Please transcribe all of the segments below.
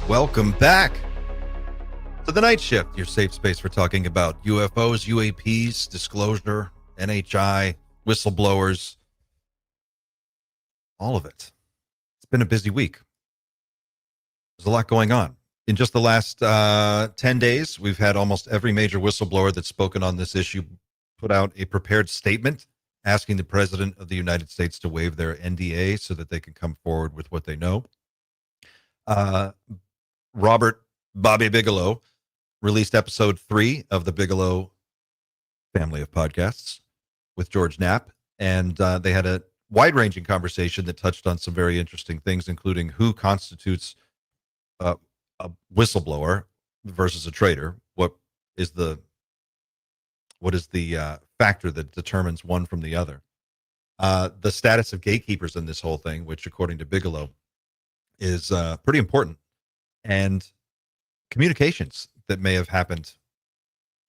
Welcome back to the Night Shift, your safe space for talking about UFOs, UAPs, disclosure, NHI, whistleblowers, all of it. It's been a busy week. There's a lot going on. In just the last 10 days, we've had almost every major whistleblower that's spoken on this issue put out a prepared statement asking the President of the United States to waive their NDA so that they can come forward with what they know. Robert Bobby Bigelow released episode 3 of the Bigelow family of podcasts with George Knapp, and they had a wide-ranging conversation that touched on some very interesting things, including who constitutes a whistleblower versus a traitor. What is the factor that determines one from the other? The status of gatekeepers in this whole thing, which according to Bigelow is pretty important, and communications that may have happened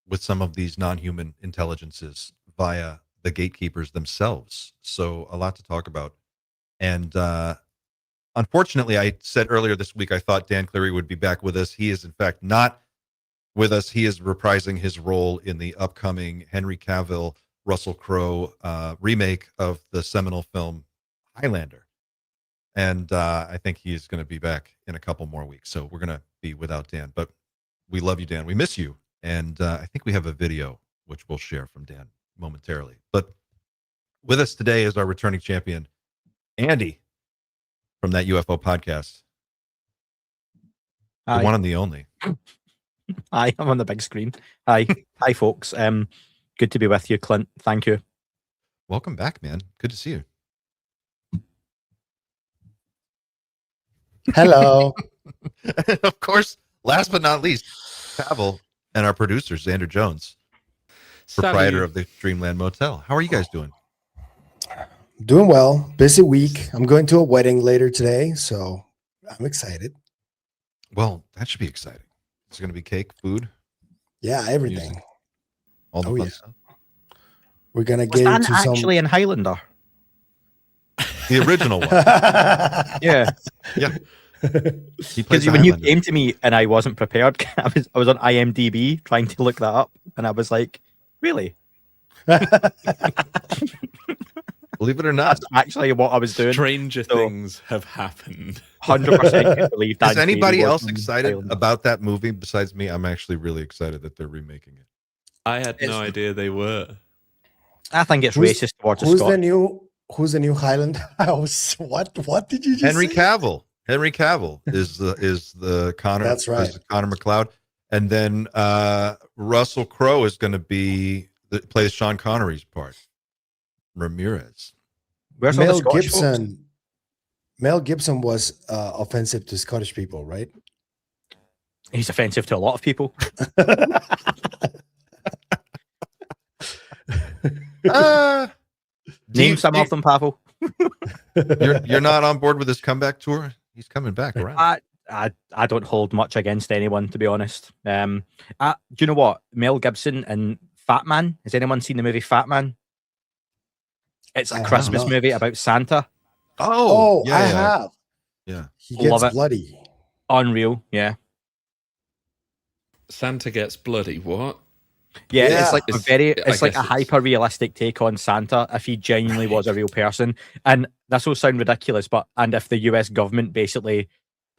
with some of these non-human intelligences via the gatekeepers themselves. So a lot to talk about. And unfortunately, I said earlier this week, I thought Dan Cleary would be back with us. He is in fact not with us. He is reprising his role in the upcoming Henry Cavill, Russell Crowe remake of the seminal film Highlander. And I think he's going to be back in a couple more weeks. So we're going to be without Dan. But we love you, Dan. We miss you. And I think we have a video, which we'll share from Dan momentarily. But with us today is our returning champion, Andy, from that UFO podcast. Hi. The one and the only. Hi, I'm on the big screen. Hi. Hi, folks. Good to be with you, Clint. Thank you. Welcome back, man. Good to see you. Hello. And of course, last but not least, Pavel and our producer, Xander Jones, proprietor of the Dreamland Motel. How are you guys doing? Doing well. Busy week. I'm going to a wedding later today, so I'm excited. Well, that should be exciting. It's going to be cake, food. Yeah, everything. Music, all the fun stuff. We're going to Was get Dan into actually in Highlander? The original one. Yeah. Yeah. He plays Because the when you Highlander. came to me and I wasn't prepared, I was on IMDb trying to look that up, and I was like, really? Believe it or not. That's actually what I was doing. Stranger things have happened. 100% can believe that. Is anybody else excited about that movie besides me? I'm actually really excited that they're remaking it. I had no idea they were. I think it's racist towards who's Scott. the new Highlander? What did you just Henry say? Cavill. Henry Cavill is the Connor. That's right. Is Connor McLeod, and then Russell Crowe is going to plays Sean Connery's part. Ramirez. Where's all the Mel Scottish Gibson. folks? Mel Gibson was offensive to Scottish people, right? He's offensive to a lot of people. Name some of them, Pavel. You're not on board with this comeback tour? He's coming back around. I don't hold much against anyone, to be honest. Do you know what? Mel Gibson and Fat Man. Has anyone seen the movie Fat Man? It's a Christmas movie about Santa. Oh, I have. Yeah. He gets Love it. bloody. Unreal, yeah. Santa gets bloody. What? Yeah, Yeah. it's like I like guess a hyper realistic take on Santa if he genuinely was a real person. And this will sound ridiculous, and if the US government basically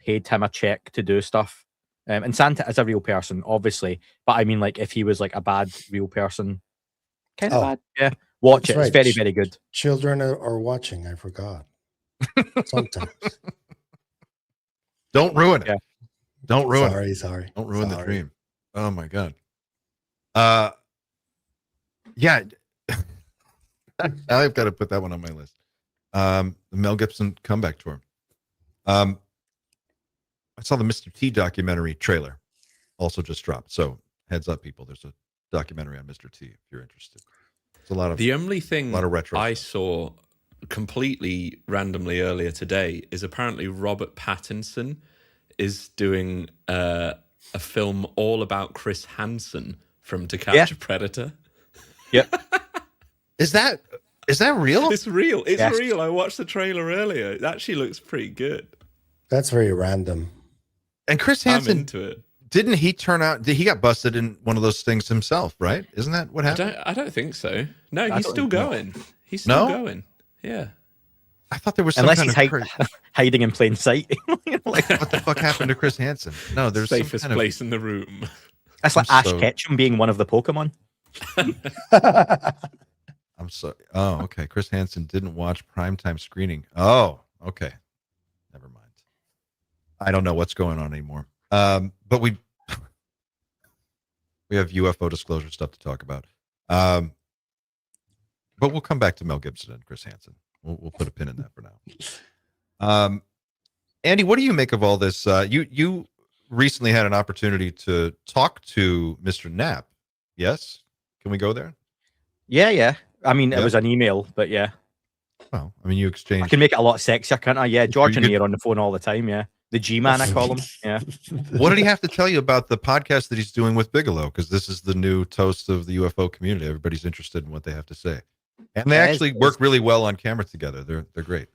paid him a check to do stuff. And Santa is a real person, obviously. But I mean, like, if he was like a bad real person, kind of bad. Yeah. Watch That's it. It's right. very, very good. Children are watching. I forgot. Sometimes. Don't ruin it. Yeah. Don't ruin it. Sorry. Don't ruin the Sorry. dream. Oh my God. Yeah. I've got to put that one on my list. The Mel Gibson comeback tour. I saw the Mr. T documentary trailer also just dropped. So heads up, people. There's a documentary on Mr. T if you're interested. It's a lot of The only thing retro I stuff. saw completely randomly earlier today is apparently Robert Pattinson is doing a film all about Chris Hansen from To Catch a Predator. Yep. Is that real? It's real. It's Yes. real. I watched the trailer earlier. It actually looks pretty good. That's very random. And Chris I'm Hansen, into it. didn't he turn out? He got busted in one of those things himself, right? Isn't that what happened? I don't think so. No, I he's don't still think so. going. He's still No? going. Yeah. I thought there was some Unless kind he's of hiding in plain sight. Like, what the fuck happened to Chris Hansen? No, there's some Safest kind of, place in the room. that's like I'm Ash so- Ketchum being one of the Pokemon. I'm sorry. Oh, okay. Chris Hansen didn't watch primetime screening. Oh, okay. Never mind. I don't know what's going on anymore. But we have UFO disclosure stuff to talk about. But we'll come back to Mel Gibson and Chris Hansen. We'll put a pin in that for now. Andy, what do you make of all this? You recently had an opportunity to talk to Mr. Knapp. Yes? Can we go there? Yeah. I mean, Yeah. it was an email, but yeah. Well, I mean, you I exchanged. can make it a lot sexier, can't I? Yeah, George and could- me are on the phone all the time, yeah. The G-Man, I call him. Yeah. What did he have to tell you about the podcast that he's doing with Bigelow? Because this is the new toast of the UFO community. Everybody's interested in what they have to say, and they Yeah, actually work really well on camera together. They're great.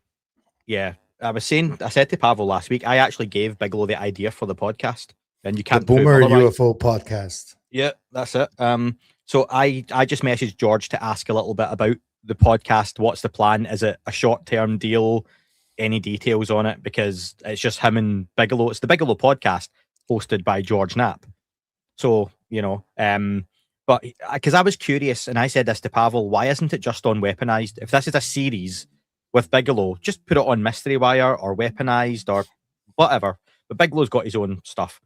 Yeah. I said to Pavel last week, I actually gave Bigelow the idea for the podcast. And you The can't prove Boomer otherwise. UFO podcast. Yeah, that's it. So I just messaged George to ask a little bit about the podcast. What's the plan? Is it a short-term deal? Any details on it? Because it's just him and Bigelow. It's the Bigelow podcast hosted by George Knapp. So, but because I was curious and I said this to Pavel, why isn't it just on Weaponized? If this is a series with Bigelow, just put it on Mystery Wire or Weaponized or whatever. But Bigelow's got his own stuff.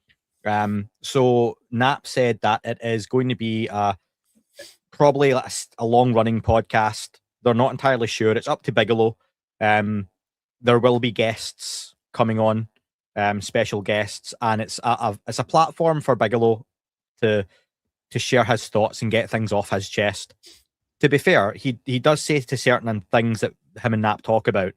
So Knapp said that it is going to be probably like a long-running podcast. They're not entirely sure. It's up to Bigelow. There will be guests coming on, special guests, and it's a platform for Bigelow to share his thoughts and get things off his chest. To be fair, he does say to certain things that him and Knapp talk about,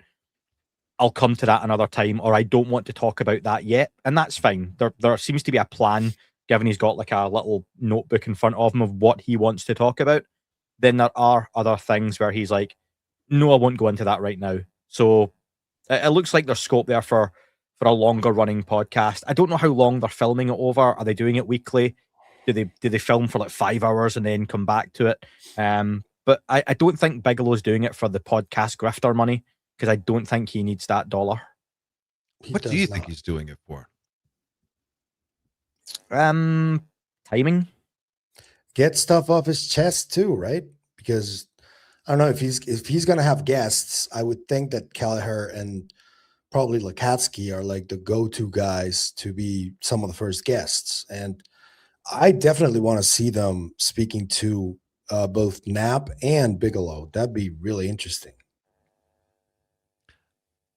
I'll come to that another time, or I don't want to talk about that yet, and that's fine. There seems to be a plan, given he's got like a little notebook in front of him of what he wants to talk about. Then there are other things where he's like, no, I won't go into that right now. So it looks like there's scope there for a longer running podcast. I don't know how long they're filming it over. Are they doing it weekly? Do they film for like 5 hours and then come back to it? But I don't think Bigelow's doing it for the podcast grifter money, because I don't think he needs that dollar. What do you think he's doing it for? Timing. Get stuff off his chest too, right? Because I don't know if he's gonna have guests. I would think that Kelleher and probably Lakatsky are like the go-to guys to be some of the first guests, and I definitely want to see them speaking to both Knapp and Bigelow. That'd be really interesting.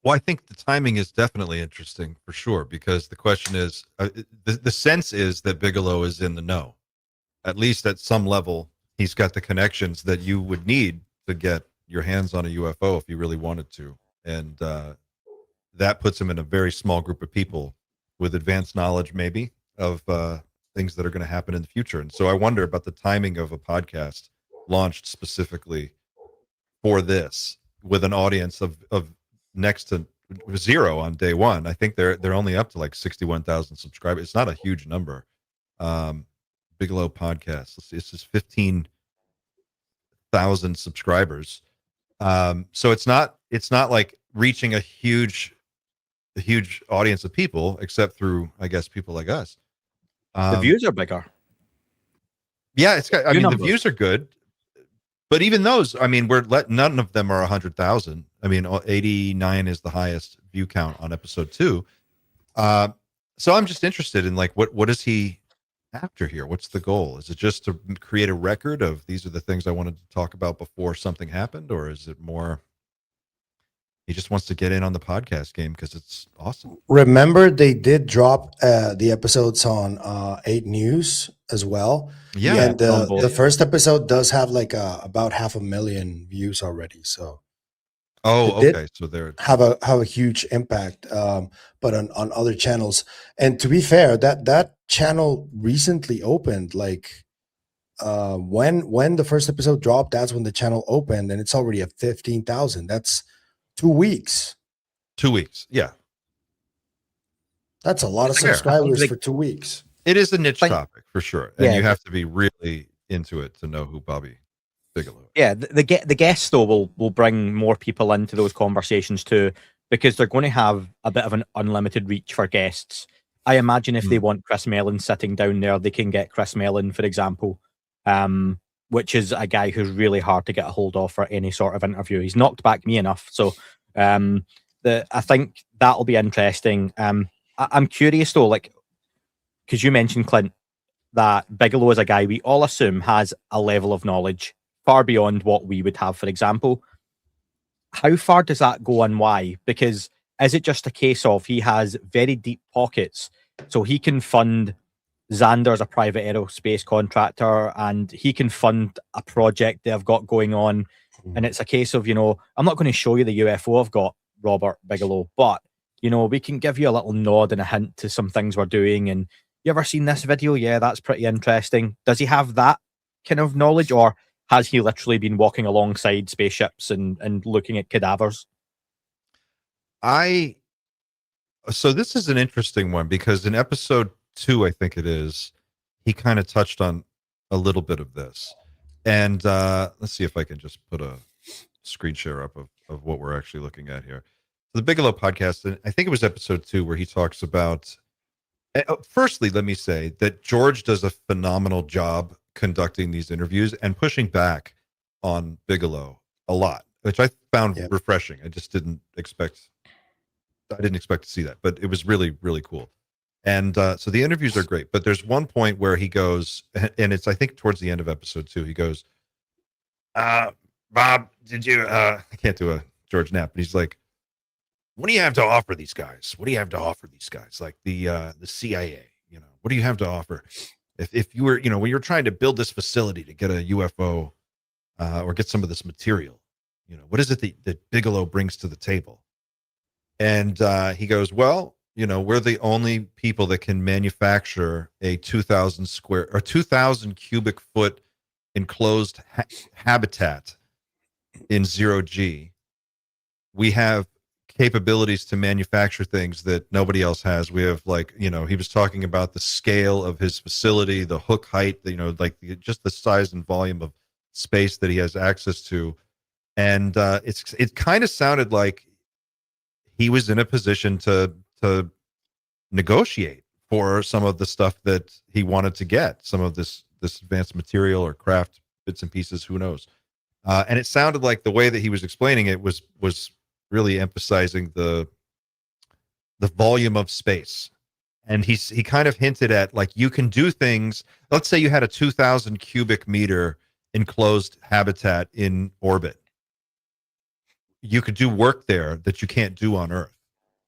Well, I think the timing is definitely interesting for sure, because the question is, the sense is that Bigelow is in the know. At least at some level, he's got the connections that you would need to get your hands on a UFO if you really wanted to. And that puts him in a very small group of people with advanced knowledge, maybe, of things that are going to happen in the future. And so I wonder about the timing of a podcast launched specifically for this, with an audience of next to zero on day one. I think they're only up to like 61,000 subscribers. It's not a huge number. Bigelow podcast. Let's see, it's just 15,000 subscribers. So it's not like reaching a huge audience of people, except through, I guess, people like us. The views are bigger. Yeah, it's got. I View mean, numbers. the views are good, but even those, I mean, none of them are 100,000. I mean, 89 is the highest view count on episode 2. So I'm just interested in like what is he after here? What's the goal? Is it just to create a record of these are the things I wanted to talk about before something happened, or is it more he just wants to get in on the podcast game because it's awesome? Remember, they did drop the episodes on 8 News as well. Yeah, And on both. the first episode does have like about 500,000 views already. So Oh, It did okay. So there. have a huge impact, but on other channels. And to be fair, that channel recently opened. Like when the first episode dropped, that's when the channel opened, and it's already at 15,000. That's 2 weeks. 2 weeks. Yeah. That's a lot of Fair. subscribers Like- for 2 weeks. It is a niche Like- topic for sure, and Yeah. you have to be really into it to know who Bobby Bigelow is. Yeah, the guests though will bring more people into those conversations too, because they're going to have a bit of an unlimited reach for guests. I imagine if they want Chris Mellon sitting down there, they can get Chris Mellon, for example, which is a guy who's really hard to get a hold of for any sort of interview. He's knocked back me enough, so I think that'll be interesting. I'm curious though, like, because you mentioned, Clint, that Bigelow is a guy we all assume has a level of knowledge far beyond what we would have, for example. How far does that go and why? Because is it just a case of he has very deep pockets, so he can fund Xander as a private aerospace contractor, and he can fund a project they've got going on, and it's a case of, I'm not going to show you the UFO I've got, Robert Bigelow, but, we can give you a little nod and a hint to some things we're doing, and you ever seen this video? Yeah, that's pretty interesting. Does he have that kind of knowledge, or has he literally been walking alongside spaceships and looking at cadavers? So this is an interesting one, because in episode 2, I think it is, he kind of touched on a little bit of this. And let's see if I can just put a screen share up of what we're actually looking at here. The Bigelow podcast, and I think it was episode 2, where he talks about, firstly, let me say that George does a phenomenal job conducting these interviews and pushing back on Bigelow a lot, which I found refreshing. I didn't expect to see that, but it was really, really cool. And so the interviews are great, but there's one point where he goes, and it's, I think, towards the end of episode 2, he goes, Bob, did you, I can't do a George Knapp, but he's like, what do you have to offer these guys? What do you have to offer these guys? Like the CIA, what do you have to offer? If you were, when you're trying to build this facility to get a UFO or get some of this material, what is it that Bigelow brings to the table? And he goes, well, we're the only people that can manufacture a 2,000 cubic foot enclosed habitat in 0G. We have capabilities to manufacture things that nobody else has. We have, like, he was talking about the scale of his facility, the hook height, just the size and volume of space that he has access to. And it kind of sounded like he was in a position to negotiate for some of the stuff that he wanted to get, some of this advanced material or craft bits and pieces, who knows. And it sounded like the way that he was explaining it was really emphasizing the volume of space. And he kind of hinted at, like, you can do things. Let's say you had a 2,000 cubic meter enclosed habitat in orbit. You could do work there that you can't do on Earth.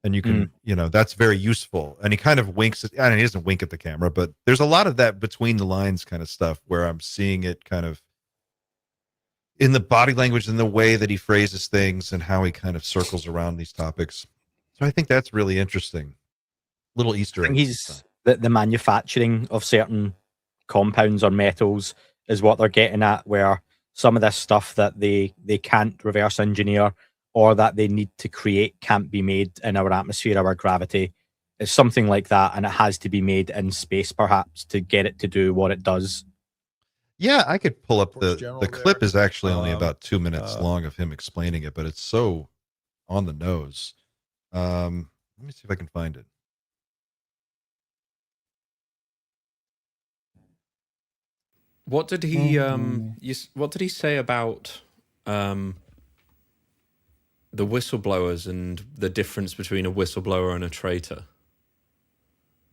And you can, that's very useful. And he kind of winks at, he doesn't wink at the camera, but there's a lot of that between the lines kind of stuff where I'm seeing it kind of in the body language and the way that he phrases things and how he kind of circles around these topics. So I think that's really interesting. Little Easter egg. He's the manufacturing of certain compounds or metals is what they're getting at, where some of this stuff that they can't reverse engineer or that they need to create can't be made in our atmosphere, our gravity. It's something like that, and it has to be made in space, perhaps, to get it to do what it does. Yeah, I could pull up the General clip there. is actually only about 2 minutes long of him explaining it, but it's so on the nose. Let me see if I can find it. What did he what did he say about the whistleblowers and the difference between a whistleblower and a traitor?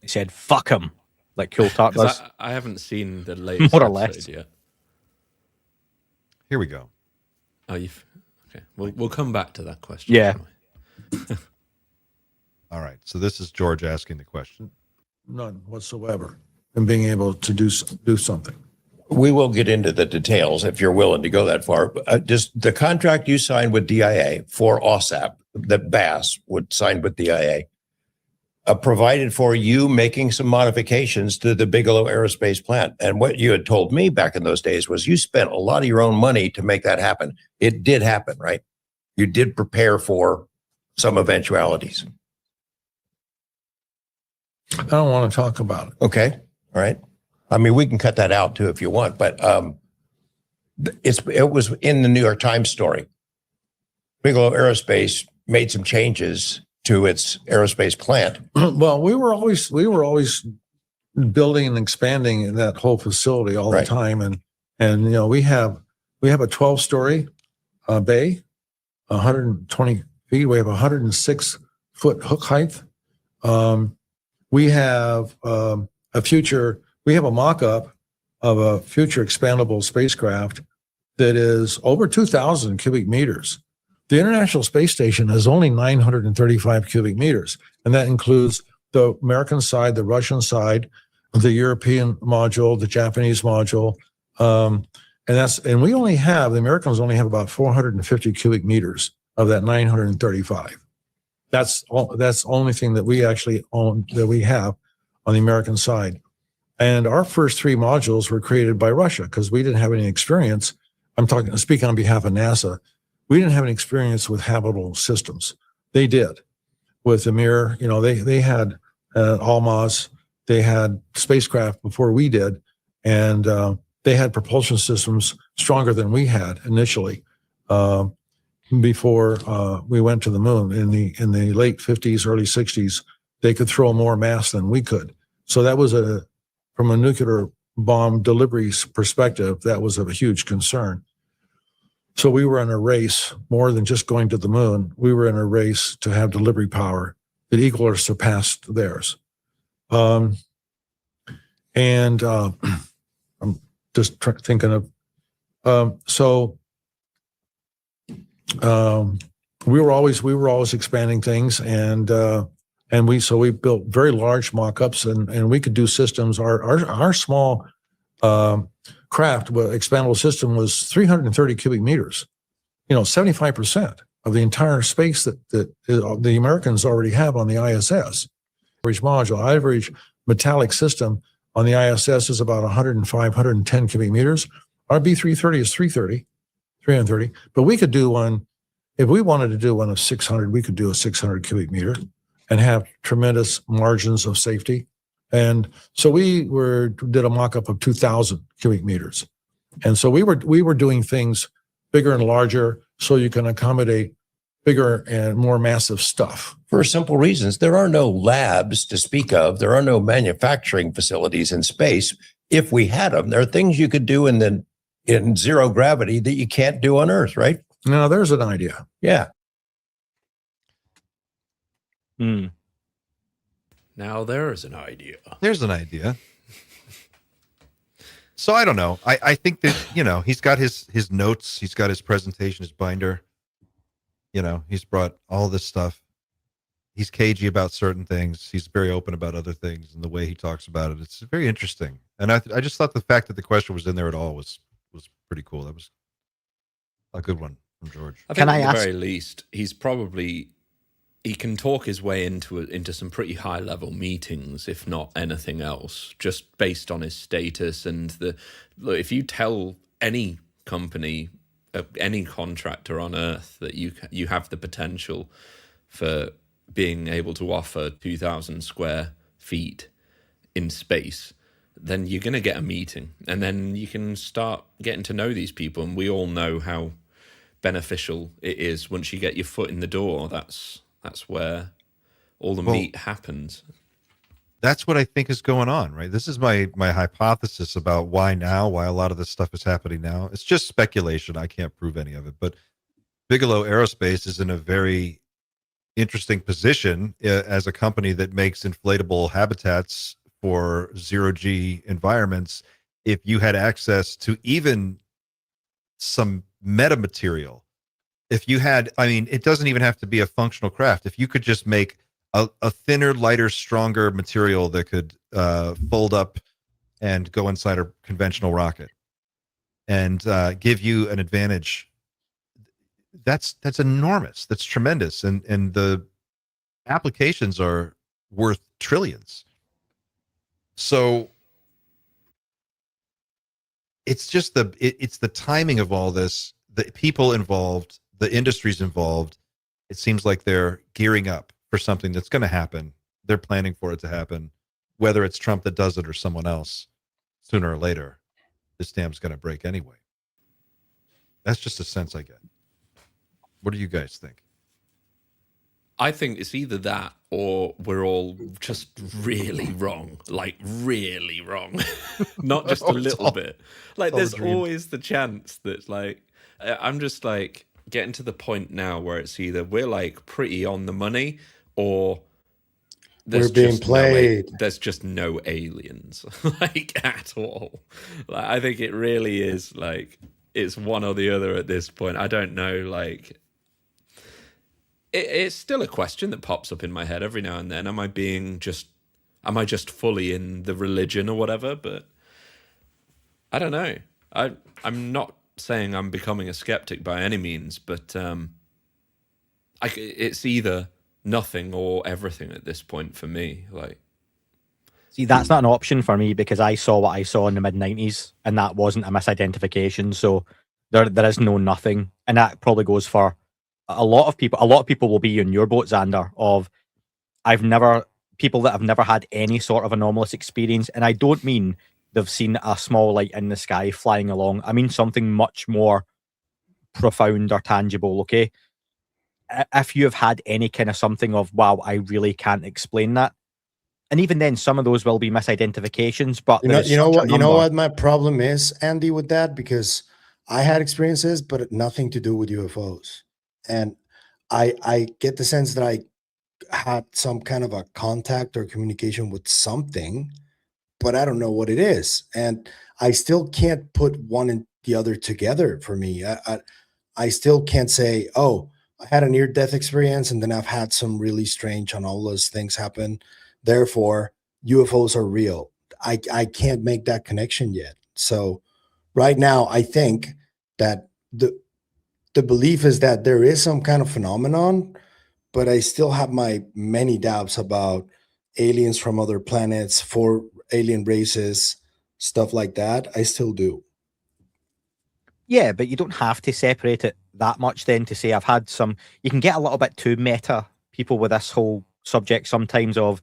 He said, fuck him, like Coulthard 'Cause does. I haven't seen the latest More or episode less. yet. Here we go. Oh, okay. We'll come back to that question. Yeah. shall we? All right. So this is George asking the question. None whatsoever. And being able to do something. We will get into the details if you're willing to go that far. Just the contract you signed with DIA for OSAP, that Bass would sign with DIA, provided for you making some modifications to the Bigelow aerospace plant. And what you had told me back in those days was you spent a lot of your own money to make that happen. It did happen, right? You did prepare for some eventualities. I don't want to talk about it. Okay. All right. I mean, we can cut that out too if you want, but it was in the New York Times story. Bigelow Aerospace made some changes to its aerospace plant. Well, we were always building and expanding that whole facility all the Right. time, and we have a 12-story bay, 120 feet. We have 106-foot hook height. We have we have a mock-up of a future expandable spacecraft that is over 2,000 cubic meters. The International Space Station is only 935 cubic meters, and that includes the American side, the Russian side, the European module, the Japanese module, and the Americans only have about 450 cubic meters of that 935. That's the only thing that we actually own, that we have on the American side. And our first 3 modules were created by Russia because we didn't have any experience. Speaking on behalf of NASA. We didn't have any experience with habitable systems. They did with the Mir. They had Almaz. They had spacecraft before we did, and they had propulsion systems stronger than we had initially. Before we went to the moon in the late 50s, early 60s, they could throw more mass than we could. So that was from a nuclear bomb delivery perspective, that was a huge concern. So we were in a race more than just going to the moon. We were in a race to have delivery power that equal or surpassed theirs. I'm just thinking of, we were always expanding things, and we built very large mock-ups, and we could do systems. Our small craft expandable system was 330 cubic meters. 75% of the entire space that the Americans already have on the ISS. Average module, average metallic system on the ISS is about 105, 110 cubic meters. Our B330 is 330. But we could do one, if we wanted to do one of 600, we could do a 600 cubic meter and have tremendous margins of safety. And so we did a mock-up of 2,000 cubic meters. And so we were doing things bigger and larger so you can accommodate bigger and more massive stuff. For simple reasons, there are no labs to speak of. There are no manufacturing facilities in space. If we had them, there are things you could do in zero gravity that you can't do on Earth, right? Now, there's an idea. Yeah. Now there is an idea. There's an idea. So I don't know. I think that, he's got his notes, he's got his presentation, his binder. He's brought all this stuff. He's cagey about certain things. He's very open about other things, and the way he talks about it, it's very interesting. And I just thought the fact that the question was in there at all was pretty cool. That was a good one from George. I think at the very least, he can talk his way into some pretty high level meetings, if not anything else, just based on his status. And look, if you tell any company, any contractor on Earth that you have the potential for being able to offer 2,000 square feet in space, then you're going to get a meeting, and then you can start getting to know these people. And we all know how beneficial it is once you get your foot in the door. That's where all the meat happens. That's what I think is going on, right? This is my hypothesis about why a lot of this stuff is happening now. It's just speculation. I can't prove any of it. But Bigelow Aerospace is in a very interesting position as a company that makes inflatable habitats for zero-G environments. If you had access to even some metamaterial, if you had, it doesn't even have to be a functional craft. If you could just make a thinner, lighter, stronger material that could fold up and go inside a conventional rocket and give you an advantage, that's enormous. That's tremendous. And the applications are worth trillions. So it's just it's the timing of all this, the people involved, the industries involved. It seems like they're gearing up for something that's going to happen. They're planning for it to happen. whether it's Trump that does it or someone else, sooner or later, this dam's going to break anyway. That's just a sense I get. What do you guys think? I think it's either that or we're all just really wrong, like really wrong, not just a little bit. Like there's always the chance that like, I'm just like getting to the point now where it's either we're like pretty on the money or we're being played. There's just no aliens like at all. Like, I think it really is like, it's one or the other at this point. I don't know, like, it's still a question that pops up in my head every now and then. Am I just fully in the religion or whatever? But I don't know. I'm not saying I'm becoming a skeptic by any means, but it's either nothing or everything at this point for me. Like, see, that's not an option for me because I saw what I saw in the mid-90s, and that wasn't a misidentification. So there is no nothing, and that probably goes for a lot of people. A lot of people will be in your boat, Xander, of people that have never had any sort of anomalous experience. And I don't mean they've seen a small light in the sky flying along. I mean something much more profound or tangible, okay? If you have had any kind of something of, wow, I really can't explain that. And even then, some of those will be misidentifications, but you know what my problem is, Andy, with that, because I had experiences, but nothing to do with UFOs. And I get the sense that I had some kind of a contact or communication with something, but I don't know what it is. And I still can't put one and the other together for me. I still can't say, oh, I had a near-death experience and then I've had some really strange anomalous things happen. Therefore, UFOs are real. I can't make that connection yet. So right now, I think that the belief is that there is some kind of phenomenon, but I still have my many doubts about aliens from other planets, for alien races, stuff like that. I still do. Yeah, but you don't have to separate it that much then to say I've had some. You can get a little bit too meta, people, with this whole subject sometimes of,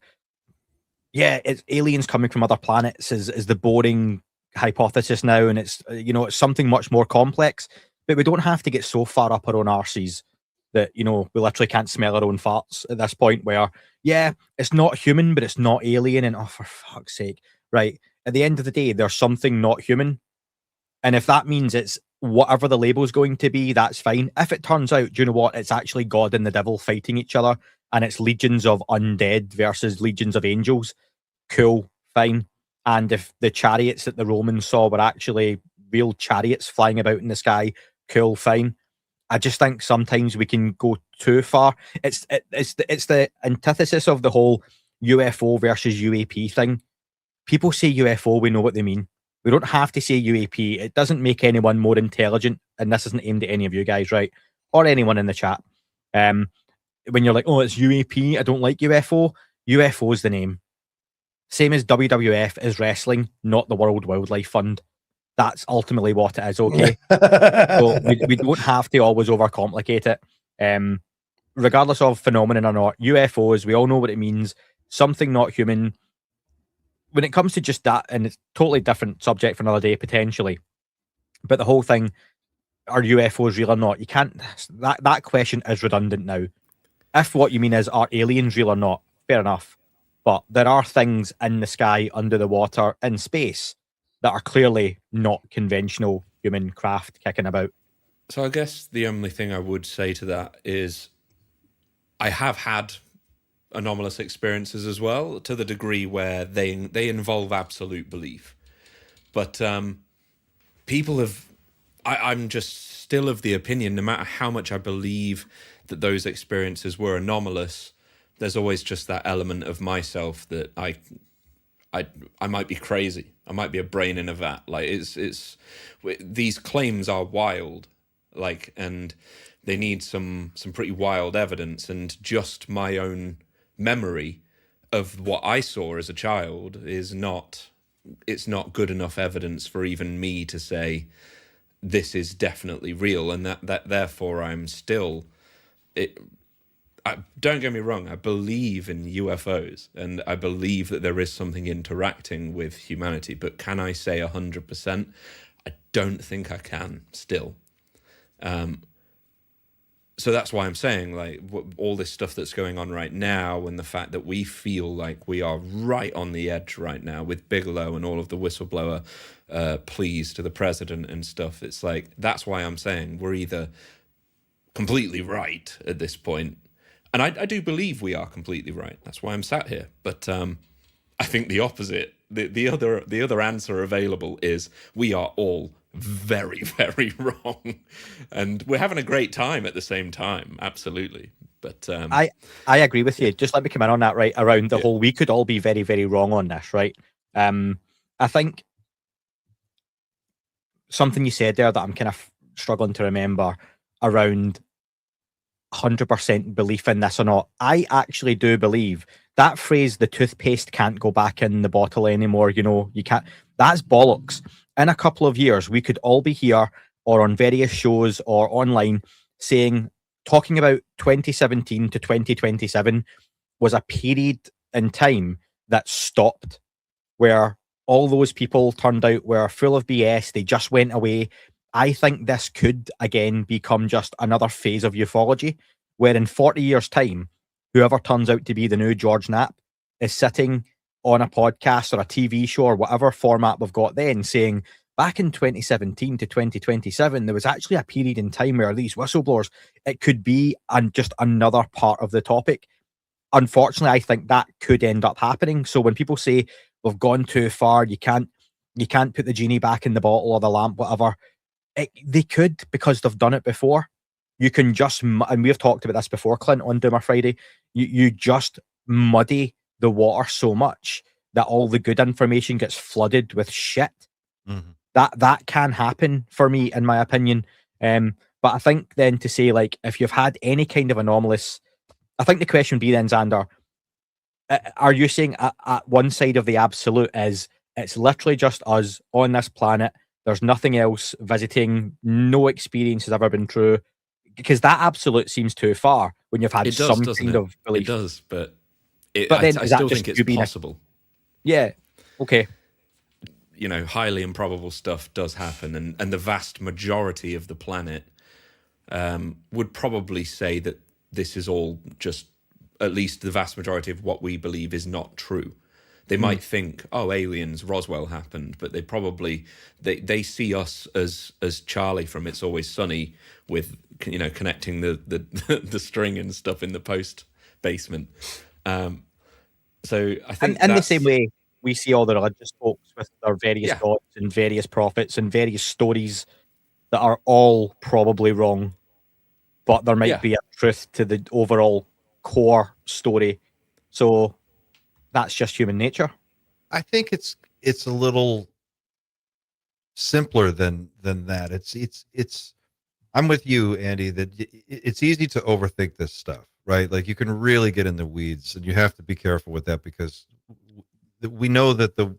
yeah, it's aliens coming from other planets is the boring hypothesis now, and it's it's something much more complex. But we don't have to get so far up our own arses that we literally can't smell our own farts at this point. Where it's not human, but it's not alien, and oh, for fuck's sake, right? At the end of the day, there's something not human, and if that means it's whatever the label's going to be, that's fine. If it turns out, do you know what? It's actually God and the devil fighting each other, and it's legions of undead versus legions of angels. Cool, fine. And if the chariots that the Romans saw were actually real chariots flying about in the sky, cool, fine. I just think sometimes we can go too far. It's the antithesis of the whole UFO versus UAP thing. People say UFO, we know what they mean. We don't have to say UAP. It doesn't make anyone more intelligent, and this isn't aimed at any of you guys, right? Or anyone in the chat. When you're like, oh, it's UAP, I don't like UFO. UFO is the name. Same as WWF is wrestling, not the World Wildlife Fund. That's ultimately what it is, okay? So we don't have to always overcomplicate it. Regardless of phenomenon or not, UFOs, we all know what it means. Something not human. When it comes to just that, and it's totally different subject for another day, potentially. But the whole thing, are UFOs real or not? You can't, that question is redundant now. If what you mean is, are aliens real or not? Fair enough. But there are things in the sky, under the water, in space that are clearly not conventional human craft kicking about. So I guess the only thing I would say to that is I have had anomalous experiences as well, to the degree where they involve absolute belief. But people have... I'm just still of the opinion, no matter how much I believe that those experiences were anomalous, there's always just that element of myself that I might be crazy. I might be a brain in a vat. Like these claims are wild, like, and they need some pretty wild evidence. And just my own memory of what I saw as a child it's not good enough evidence for even me to say this is definitely real, and that therefore I'm still don't get me wrong, I believe in UFOs and I believe that there is something interacting with humanity, but can I say 100%? I don't think I can still. So that's why I'm saying, like, all this stuff that's going on right now, and the fact that we feel like we are right on the edge right now with Bigelow and all of the whistleblower pleas to the president and stuff. It's like, that's why I'm saying we're either completely right at this point, and I do believe we are completely right. That's why I'm sat here. But I think the opposite, the other answer available is we are all very, very wrong, and we're having a great time at the same time. Absolutely. But I agree with you. Just let me come in on that, right, around the whole, we could all be very, very wrong on this, right? I think something you said there that I'm kind of struggling to remember around 100% belief in this or not. I actually do believe that phrase, the toothpaste can't go back in the bottle anymore, you know, you can't, that's bollocks. In a couple of years, we could all be here or on various shows or online talking about 2017 to 2027 was a period in time that stopped, where all those people turned out were full of BS, they just went away. I think this could again become just another phase of ufology, where in 40 years' time, whoever turns out to be the new George Knapp is sitting on a podcast or a TV show or whatever format we've got then, saying back in 2017 to 2027, there was actually a period in time where these whistleblowers, it could be just another part of the topic. Unfortunately, I think that could end up happening. So when people say we've gone too far, you can't put the genie back in the bottle or the lamp, whatever, they could, because they've done it before. You can just, and we've talked about this before, Clint, on Doomer Friday, you just muddy the water so much that all the good information gets flooded with shit. Mm-hmm. That can happen for me, in my opinion. But I think then to say, like, if you've had any kind of anomalous, I think the question would be then, Xander, are you saying at one side of the absolute is it's literally just us on this planet, there's nothing else visiting, no experience has ever been true? Because that absolute seems too far when you've had some kind of belief. It does, but then I still think it's possible. Yeah, okay. You know, highly improbable stuff does happen, and the vast majority of the planet would probably say that this is all just, at least the vast majority of what we believe is not true. They might think, oh, aliens, Roswell happened, but they probably they see us as Charlie from It's Always Sunny with, you know, connecting the string and stuff in the post basement. So I think in the same way we see all the religious folks with their various gods and various prophets and various stories that are all probably wrong, but there might be a truth to the overall core story. So that's just human nature. I think it's a little simpler than that. It's I'm with you, Andy, that it's easy to overthink this stuff, right? Like, you can really get in the weeds, and you have to be careful with that, because we know that of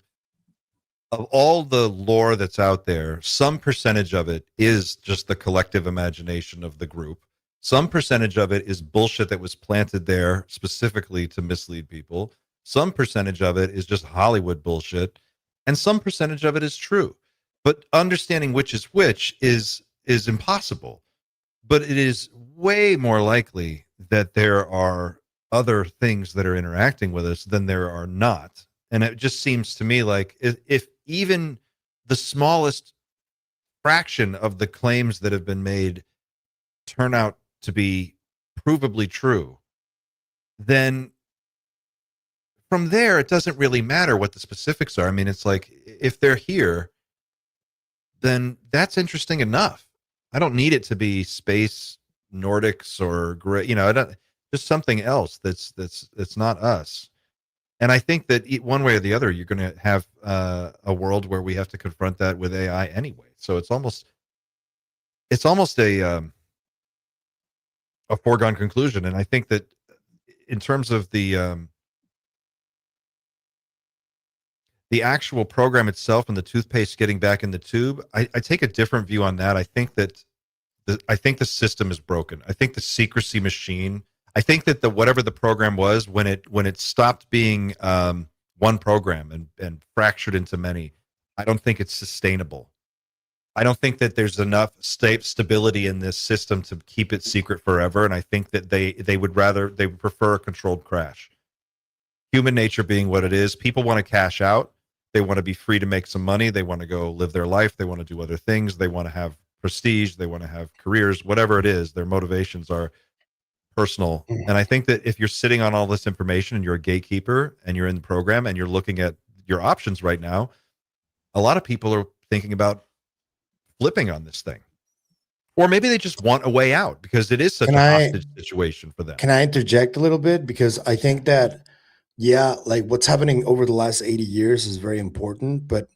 all the lore that's out there, some percentage of it is just the collective imagination of the group. Some percentage of it is bullshit that was planted there specifically to mislead people. Some percentage of it is just Hollywood bullshit, and some percentage of it is true. But understanding which is impossible. But it is way more likely that there are other things that are interacting with us than there are not. And it just seems to me like if even the smallest fraction of the claims that have been made turn out to be provably true, then from there, it doesn't really matter what the specifics are. I mean, it's like, if they're here, then that's interesting enough. I don't need it to be space Nordics or great, you know, just something else that's not us. And I think that one way or the other, you're going to have a world where we have to confront that with AI anyway. So it's almost a foregone conclusion. And I think that in terms of the actual program itself and the toothpaste getting back in the tube, I take a different view on that. I think that the system is broken. I think the secrecy machine, I think that whatever the program was, when it stopped being one program and fractured into many, I don't think it's sustainable. I don't think that there's enough stability in this system to keep it secret forever. And I think that they would prefer a controlled crash. Human nature being what it is, people want to cash out. They want to be free to make some money. They want to go live their life. They want to do other things. They want to have prestige. They want to have careers, whatever it is. Their motivations are personal. And I think that if you're sitting on all this information and you're a gatekeeper and you're in the program and you're looking at your options right now, a lot of people are thinking about flipping on this thing. Or maybe they just want a way out because it is such a hostage situation for them. Can I interject a little bit? Because I think that, yeah, like what's happening over the last 80 years is very important, but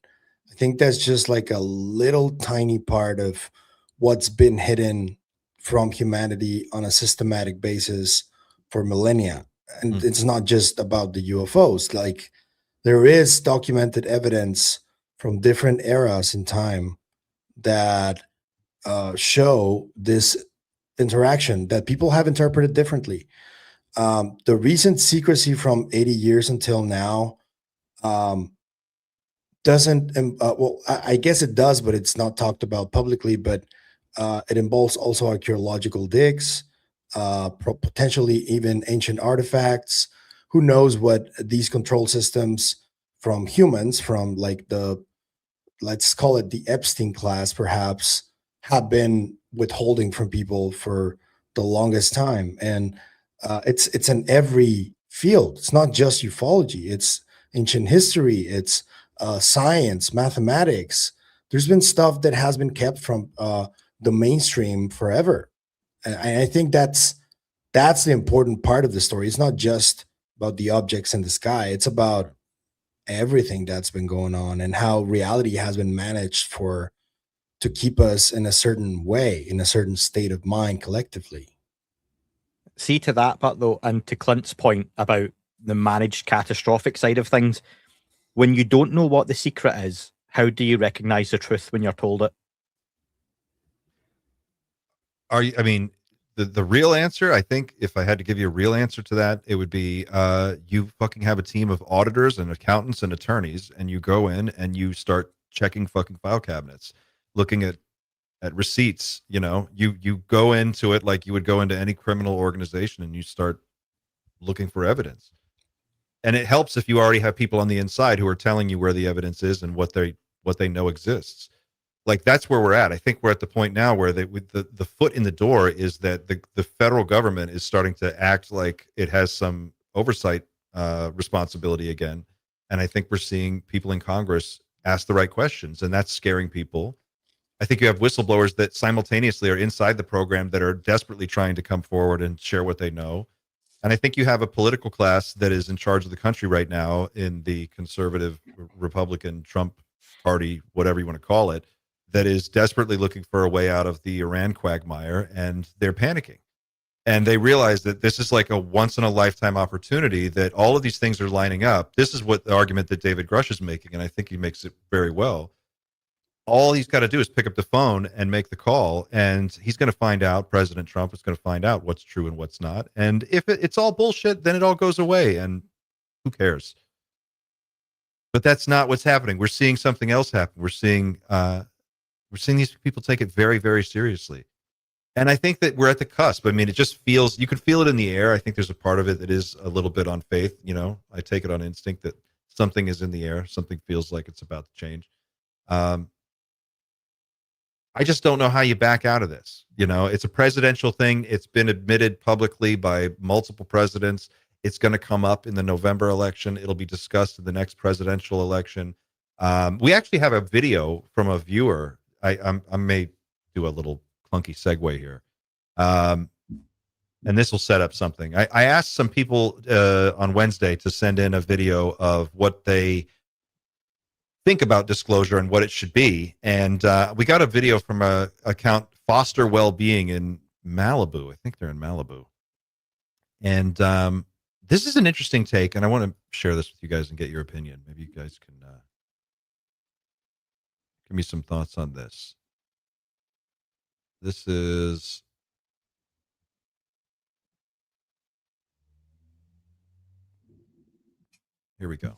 I think that's just like a little tiny part of what's been hidden from humanity on a systematic basis for millennia. And it's not just about the UFOs. Like there is documented evidence from different eras in time that show this interaction that people have interpreted differently. The recent secrecy from 80 years until now doesn't, well, I guess it does, but it's not talked about publicly, but it involves also archaeological digs, potentially even ancient artifacts. Who knows what these control systems from humans, from like let's call it the Epstein class, perhaps, have been withholding from people for the longest time. And it's in every field. It's not just ufology. It's ancient history. It's science, mathematics. There's been stuff that has been kept from the mainstream forever. And I think that's the important part of the story. It's not just about the objects in the sky. It's about everything that's been going on and how reality has been managed to keep us in a certain way, in a certain state of mind collectively. See, to that part though, and to Clint's point about the managed catastrophic side of things, when you don't know what the secret is, how do you recognize the truth when you're told it? I mean, the real answer, I think if I had to give you a real answer to that, it would be you fucking have a team of auditors and accountants and attorneys, and you go in and you start checking fucking file cabinets, looking at receipts. You go into it like you would go into any criminal organization, and you start looking for evidence. And it helps if you already have people on the inside who are telling you where the evidence is and what they know exists. Like that's where we're at. I think we're at the point now where the foot in the door is that the federal government is starting to act like it has some oversight responsibility again. And I think we're seeing people in Congress ask the right questions, and that's scaring people. I think you have whistleblowers that simultaneously are inside the program that are desperately trying to come forward and share what they know. And I think you have a political class that is in charge of the country right now in the conservative Republican Trump party, whatever you want to call it, that is desperately looking for a way out of the Iran quagmire, and they're panicking. And they realize that this is like a once in a lifetime opportunity, that all of these things are lining up. This is what the argument that David Grusch is making, and I think he makes it very well. All he's got to do is pick up the phone and make the call, and he's going to find out, President Trump is going to find out what's true and what's not. And if it's all bullshit, then it all goes away, and who cares? But that's not what's happening. We're seeing something else happen. We're seeing these people take it very, very seriously. And I think that we're at the cusp. I mean, it just feels, you can feel it in the air. I think there's a part of it that is a little bit on faith. I take it on instinct that something is in the air. Something feels like it's about to change. I just don't know how you back out of this. It's a presidential thing. It's been admitted publicly by multiple presidents. It's going to come up in the November election. It'll be discussed in the next presidential election. We actually have a video from a viewer. I may do a little clunky segue here. And this will set up something. I asked some people on Wednesday to send in a video of what they think about disclosure and what it should be. And we got a video from a account, Foster Wellbeing in Malibu. I think they're in Malibu. And this is an interesting take, and I want to share this with you guys and get your opinion. Maybe you guys can give me some thoughts on this. This is Here we go.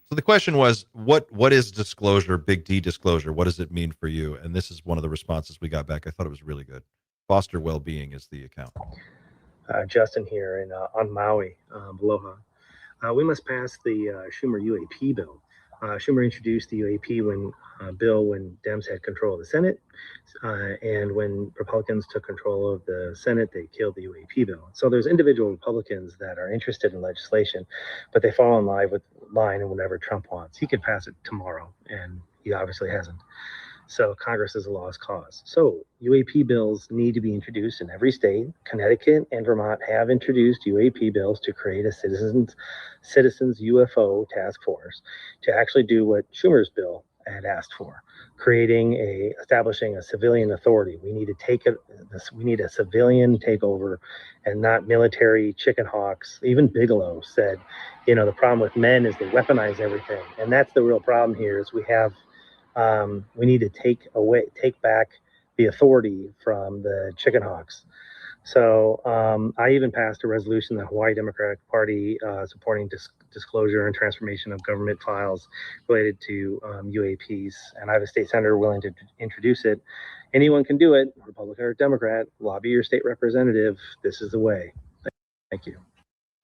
So the question was, what is disclosure, big D disclosure? What does it mean for you? And this is one of the responses we got back. I thought it was really good. Foster Wellbeing is the account. Justin here on Maui, Aloha. We must pass the Schumer UAP bill. Schumer introduced the UAP bill when Dems had control of the Senate, and when Republicans took control of the Senate, they killed the UAP bill. So there's individual Republicans that are interested in legislation, but they fall in line with whatever Trump wants. He could pass it tomorrow, and he obviously hasn't. So Congress is a lost cause. So UAP bills need to be introduced in every state. Connecticut and Vermont have introduced UAP bills to create a citizens UFO task force to actually do what Schumer's bill had asked for, establishing a civilian authority. We need to we need a civilian takeover and not military chicken hawks. Even Bigelow said, the problem with men is they weaponize everything. And that's the real problem here is we need to take back the authority from the chicken hawks. So I even passed a resolution in the Hawaii Democratic Party supporting disclosure and transformation of government files related to UAPs. And I have a state senator willing to introduce it. Anyone can do it, Republican or Democrat. Lobby your state representative. This is the way. Thank you.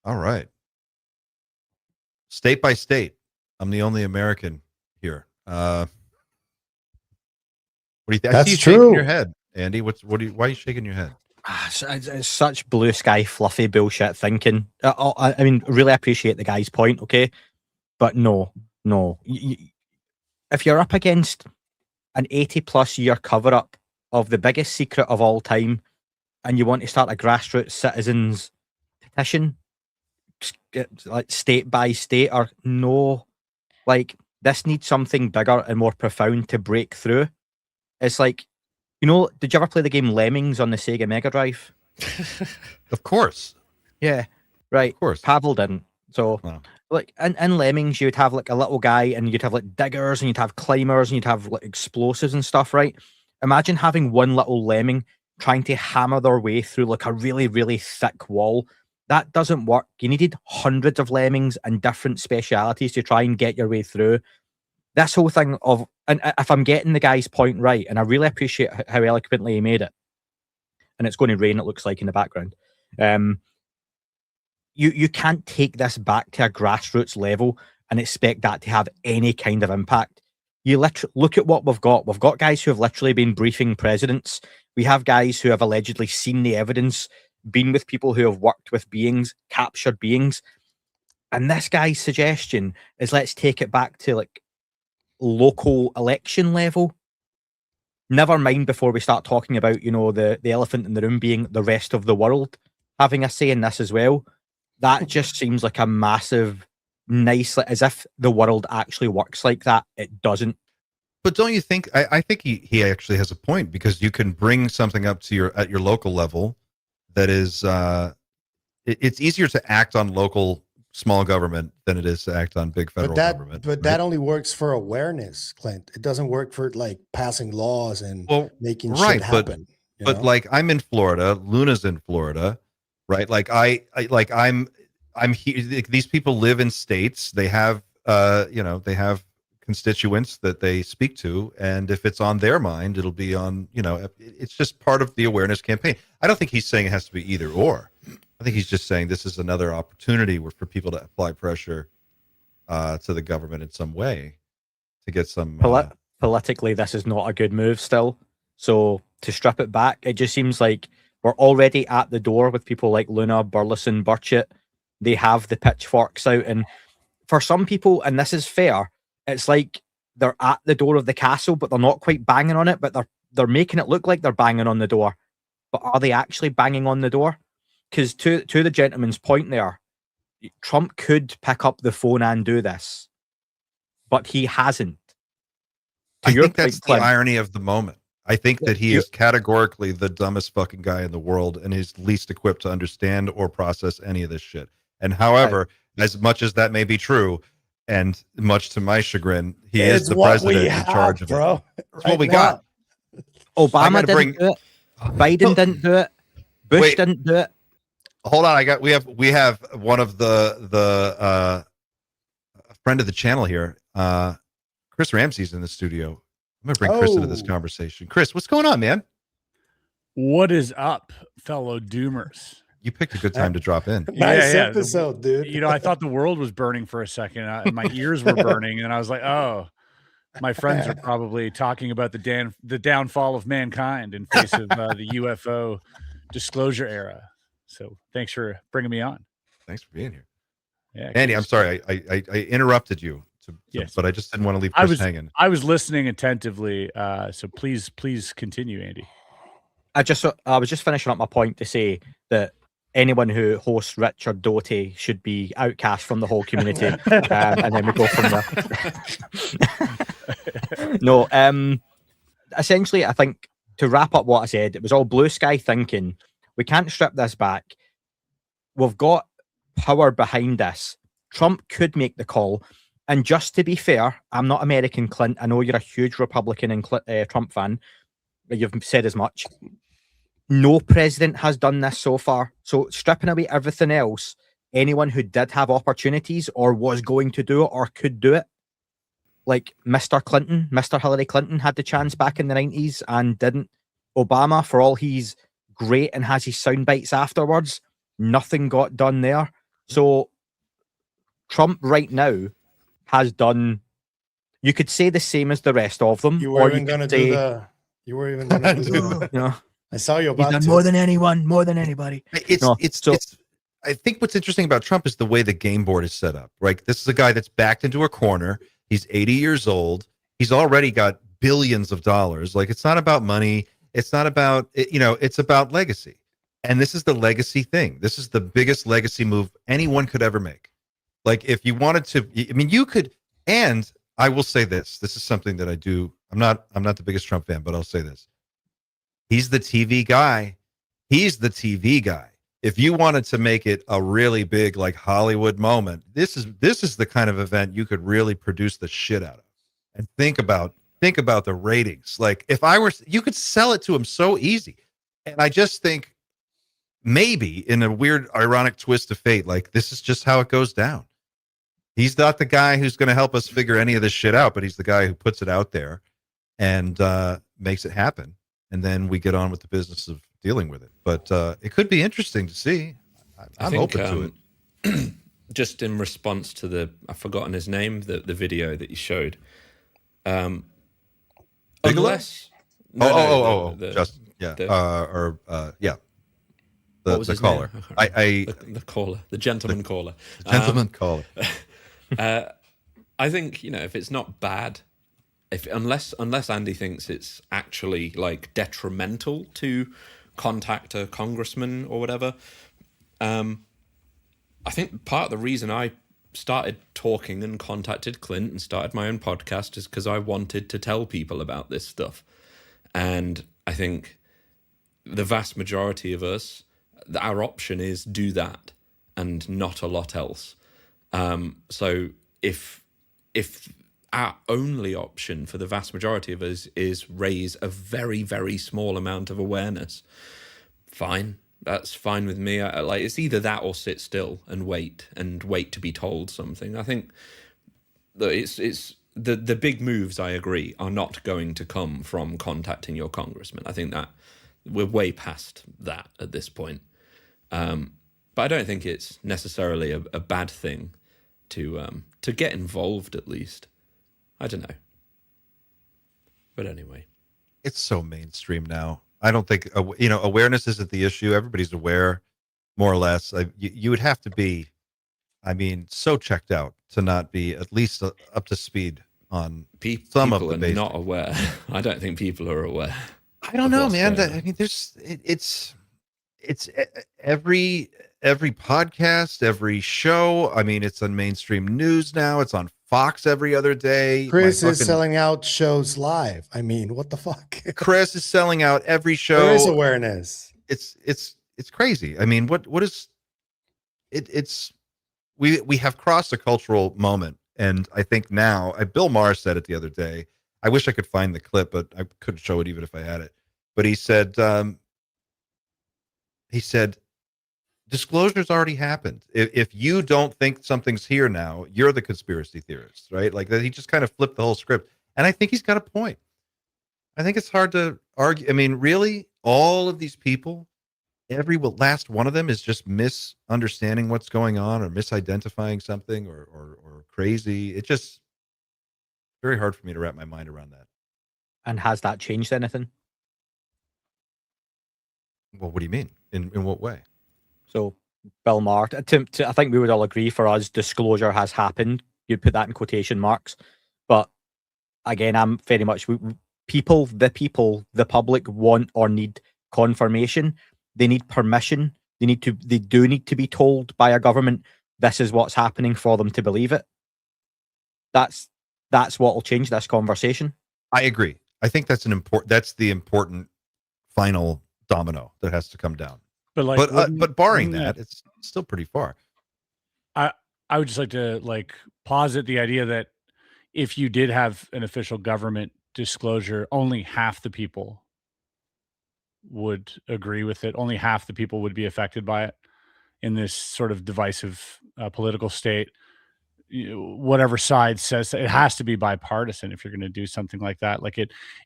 All right. State by state. I'm the only American here. What do you think? I see you shaking your head, Andy. Why are you shaking your head? It's such blue sky fluffy bullshit thinking. I mean, really appreciate the guy's point, okay? But no. If you're up against an 80+ year cover up of the biggest secret of all time, and you want to start a grassroots citizens petition, like state by state, or no, like this needs something bigger and more profound to break through. It's like, did you ever play the game Lemmings on the Sega Mega Drive? Of course. Yeah, right. Of course. Pavel didn't. So, like, in Lemmings, you'd have like a little guy, and you'd have like diggers, and you'd have climbers, and you'd have like explosives and stuff, right? Imagine having one little lemming trying to hammer their way through like a really, really thick wall. That doesn't work. You needed hundreds of lemmings and different specialities to try and get your way through. This whole thing of, and if I'm getting the guy's point right, and I really appreciate how eloquently he made it, and it's going to rain, it looks like in the background. You can't take this back to a grassroots level and expect that to have any kind of impact. You look at what we've got. We've got guys who have literally been briefing presidents. We have guys who have allegedly seen the evidence, been with people who have worked with beings, captured beings. And this guy's suggestion is let's take it back to like local election level. Never mind before we start talking about, the elephant in the room being the rest of the world having a say in this as well. That just seems like a massive, nice, as if the world actually works like that. It doesn't. But don't you think, I think he actually has a point, because you can bring something up to at your local level that is, it's easier to act on local small government than it is to act on big federal government. But that only works for awareness, Clint. It doesn't work for like passing laws and making shit happen. But like I'm in Florida, Luna's in Florida, right? Like I'm here. These people live in states. They have they have constituents that they speak to, and if it's on their mind, it'll be on. It's just part of the awareness campaign. I don't think he's saying it has to be either or. I think he's just saying this is another opportunity for people to apply pressure to the government in some way to get some. Politically, this is not a good move still. So to strip it back, it just seems like we're already at the door with people like Luna, Burleson, Burchett. They have the pitchforks out. And for some people, and this is fair, it's like they're at the door of the castle, but they're not quite banging on it, but they're making it look like they're banging on the door. But are they actually banging on the door? Because to the gentleman's point there, Trump could pick up the phone and do this, but he hasn't. I think that's the irony of the moment. I think that he is categorically the dumbest fucking guy in the world and is least equipped to understand or process any of this shit. And however, as much as that may be true, and much to my chagrin, he is the president in charge of it. That's what we got. Obama didn't do it. Biden didn't do it. Bush didn't do it. Hold on, we have one of the friend of the channel here. Chris Ramsey's in the studio. I'm gonna bring Chris into this conversation. Chris, what's going on, man? What is up, fellow doomers? You picked a good time to drop in. Nice episode, dude. You know, I thought the world was burning for a second, and my ears were burning, and I was like, "Oh, my friends are probably talking about the downfall of mankind in face of the UFO disclosure era." So, thanks for bringing me on. Thanks for being here. Yeah, Andy, I'm sorry I interrupted you, Yes. But I just didn't want to leave Chris hanging. I was listening attentively, so please continue, Andy. I was just finishing up my point to say that anyone who hosts Richard Doty should be outcast from the whole community, and then we go from there. No, essentially, I think to wrap up what I said, it was all blue sky thinking. We can't strip this back. We've got power behind this. Trump could make the call. And just to be fair, I'm not American, Clint. I know you're a huge Republican and Trump fan. You've said as much. No president has done this so far. So stripping away everything else, anyone who did have opportunities or was going to do it or could do it, like Mr. Hillary Clinton had the chance back in the 90s and didn't. Obama, for all he's great and has his sound bites afterwards, nothing got done there. So Trump right now has done, you could say the same as the rest of them. You were even going to do the, you know, I saw you about to. More than anyone, more than anybody. I think what's interesting about Trump is the way the game board is set up, right? This is a guy that's backed into a corner. He's 80 years old. He's already got billions of dollars. Like, it's not about money. It's not about, it's about legacy. And this is the legacy thing. This is the biggest legacy move anyone could ever make. Like, if you wanted to, I mean, you could, and I will say this is something that I do. I'm not the biggest Trump fan, but I'll say this. He's the TV guy. He's the TV guy. If you wanted to make it a really big, like, Hollywood moment, this is the kind of event you could really produce the shit out of. And think about the ratings. Like, if I were, you could sell it to him so easy. And I just think maybe in a weird, ironic twist of fate, like, this is just how it goes down. He's not the guy who's going to help us figure any of this shit out, but he's the guy who puts it out there and makes it happen. And then we get on with the business of dealing with it. But it could be interesting to see. I'm open to it. Just in response to I've forgotten his name, the video that you showed. Bigelow? Justin. Yeah. The caller. The caller. The gentleman caller. Gentleman caller. I think, if it's not bad, unless Andy thinks it's actually, like, detrimental to contact a congressman or whatever, I think part of the reason I started talking and contacted Clint and started my own podcast is because I wanted to tell people about this stuff. And I think the vast majority of us, our option is do that and not a lot else. So if our only option for the vast majority of us is raise a very, very small amount of awareness, fine. That's fine with me. Like, it's either that or sit still and wait to be told something. I think that it's the big moves, I agree, are not going to come from contacting your congressman. I think that we're way past that at this point. But I don't think it's necessarily a bad thing to get involved, at least. I don't know. But anyway. It's so mainstream now. I don't think, awareness isn't the issue. Everybody's aware, more or less. You would have to be, so checked out to not be at least up to speed on some of the basics. People are not aware. I don't think people are aware. I don't know, man. It's every podcast, every show. It's on mainstream news now. It's on Fox every other day. Chris is selling out shows live. What the fuck? Chris is selling out every show. There is awareness. It's crazy. What is it? We have crossed a cultural moment, and I think now, Bill Maher said it the other day. I wish I could find the clip, but I couldn't show it even if I had it. But he said, disclosure's already happened. If you don't think something's here now, you're the conspiracy theorist, right? Like that, he just kind of flipped the whole script, and I think he's got a point. I think it's hard to argue. I mean, really, all of these people, every last one of them is just misunderstanding what's going on or misidentifying something or crazy. It's just very hard for me to wrap my mind around that. And has that changed anything? Well, what do you mean? In what way? So, Bill Maher, I think we would all agree, for us, disclosure has happened. You'd put that in quotation marks. But again, I'm very much, the public want or need confirmation. They need permission. They do need to be told by a government this is what's happening for them to believe it. That's what will change this conversation. I agree. I think that's the important final domino that has to come down. But barring that, it's still pretty far. I would just like to posit the idea that if you did have an official government disclosure, only half the people would agree with it. Only half the people would be affected by it in this sort of divisive political state. Whatever side says it has to be bipartisan if you're going to do something like that. Like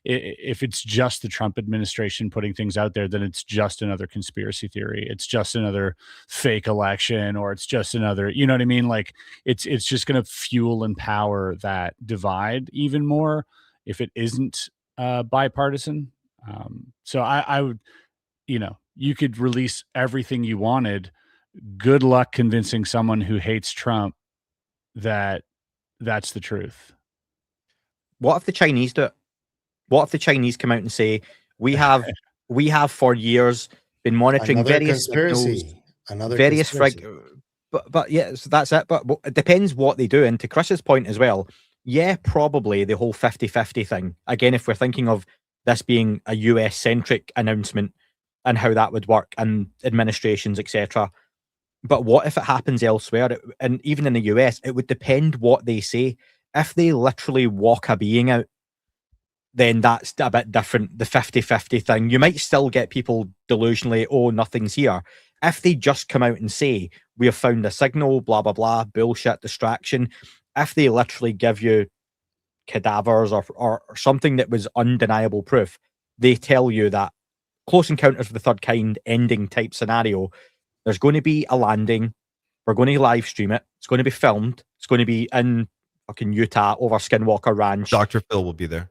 if it's just the Trump administration putting things out there, then it's just another conspiracy theory. It's just another fake election, or it's just another, you know what I mean? Like it's just going to fuel and power that divide even more if it isn't bipartisan. So I would, you could release everything you wanted. Good luck convincing someone who hates Trump that's the truth. What if the Chinese do it? What if the Chinese come out and say, we have for years been monitoring various signals, but yeah, so that's it. But it depends what they do. And to Chris's point as well, yeah, probably the whole 50-50 thing. Again, if we're thinking of this being a US-centric announcement and how that would work and administrations, etc. But what if it happens elsewhere? And even in the US, it would depend what they say. If they literally walk a being out, then that's a bit different. The 50-50 thing, you might still get people delusionally, oh, nothing's here. If they just come out and say, we have found a signal, blah, blah, blah, bullshit, distraction. If they literally give you cadavers or something that was undeniable proof, they tell you that Close Encounters of the Third Kind ending type scenario, there's going to be a landing. We're going to live stream it. It's going to be filmed. It's going to be in fucking Utah over Skinwalker Ranch. Dr. Phil will be there.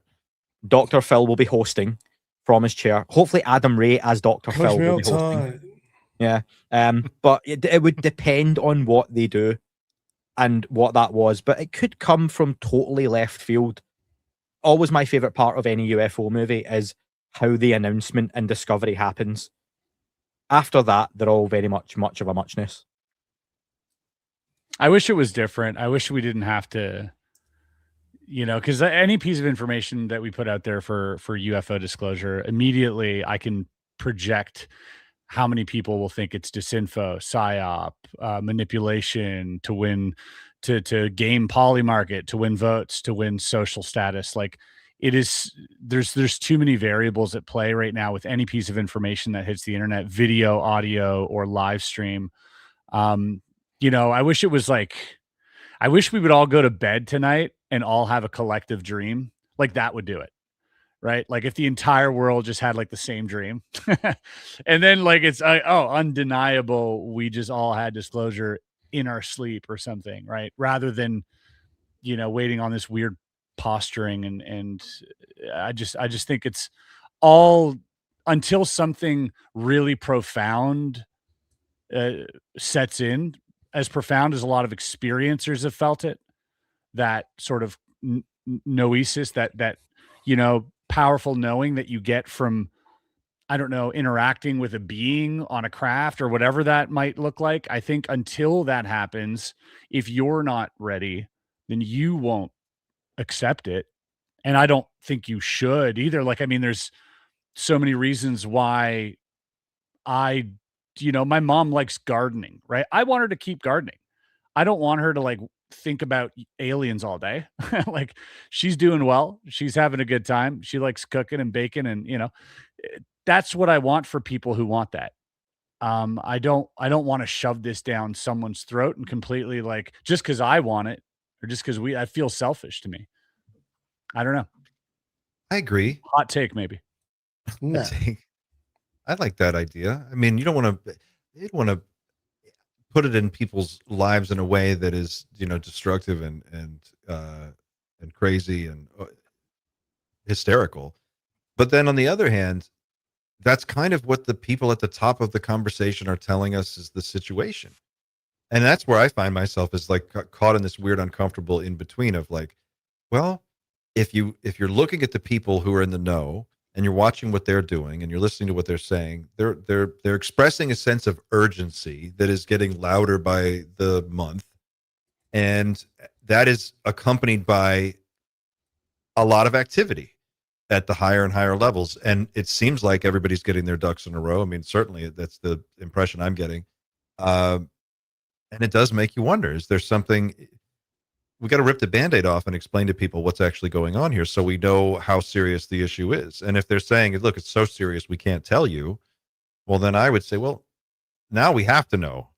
Dr. Phil will be hosting from his chair. Hopefully Adam Ray as Dr. Phil will be hosting. Yeah. But it would depend on what they do and what that was. But it could come from totally left field. Always my favorite part of any UFO movie is how the announcement and discovery happens. After that, they're all very much of a muchness. I wish it was different. I wish we didn't have to, because any piece of information that we put out there for UFO disclosure, immediately I can project how many people will think it's disinfo, psyop, manipulation to win, to game polymarket, to win votes, to win social status. Like it is, there's too many variables at play right now with any piece of information that hits the internet, video, audio, or live stream. I wish it was I wish we would all go to bed tonight and all have a collective dream. Like that would do it. Right. Like if the entire world just had the same dream and then it's undeniable. We just all had disclosure in our sleep or something. Right. Rather than, waiting on this weird posturing. And I just think it's all until something really profound sets in, as profound as a lot of experiencers have felt it, that sort of noesis, that powerful knowing that you get from, I don't know, interacting with a being on a craft or whatever that might look like. I think until that happens, if you're not ready, then you won't accept it. And I don't think you should either. There's so many reasons why my mom likes gardening, right? I want her to keep gardening. I don't want her to think about aliens all day. She's doing well. She's having a good time. She likes cooking and baking and, that's what I want for people who want that. I don't want to shove this down someone's throat and completely like just because I want it or just because I feel selfish to me. I don't know. I agree. Hot take, maybe. No. I like that idea. I mean, you don't want to put it in people's lives in a way that is, destructive and crazy and hysterical. But then on the other hand, that's kind of what the people at the top of the conversation are telling us is the situation. And that's where I find myself is like caught in this weird, uncomfortable in between of like, well, if you're looking at the people who are in the know and you're watching what they're doing and you're listening to what they're saying, they're expressing a sense of urgency that is getting louder by the month. And that is accompanied by a lot of activity at the higher and higher levels. And it seems like everybody's getting their ducks in a row. I mean, certainly that's the impression I'm getting. And it does make you wonder, is there something, we got to rip the Band-Aid off and explain to people what's actually going on here so we know how serious the issue is. And if they're saying, look, it's so serious, we can't tell you, well, then I would say, well, now we have to know,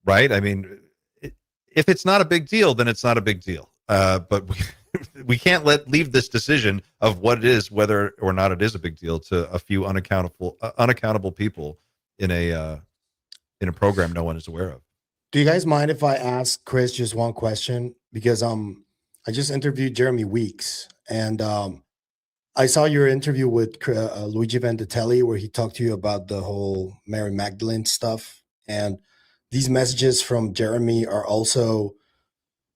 right? I mean, if it's not a big deal, then it's not a big deal. But we can't leave this decision of what it is, whether or not it is a big deal, to a few unaccountable people in a program no one is aware of. Do you guys mind if I ask Chris just one question? Because I just interviewed Jeremy Weeks, and I saw your interview with Luigi Venditelli where he talked to you about the whole Mary Magdalene stuff. And these messages from Jeremy are also,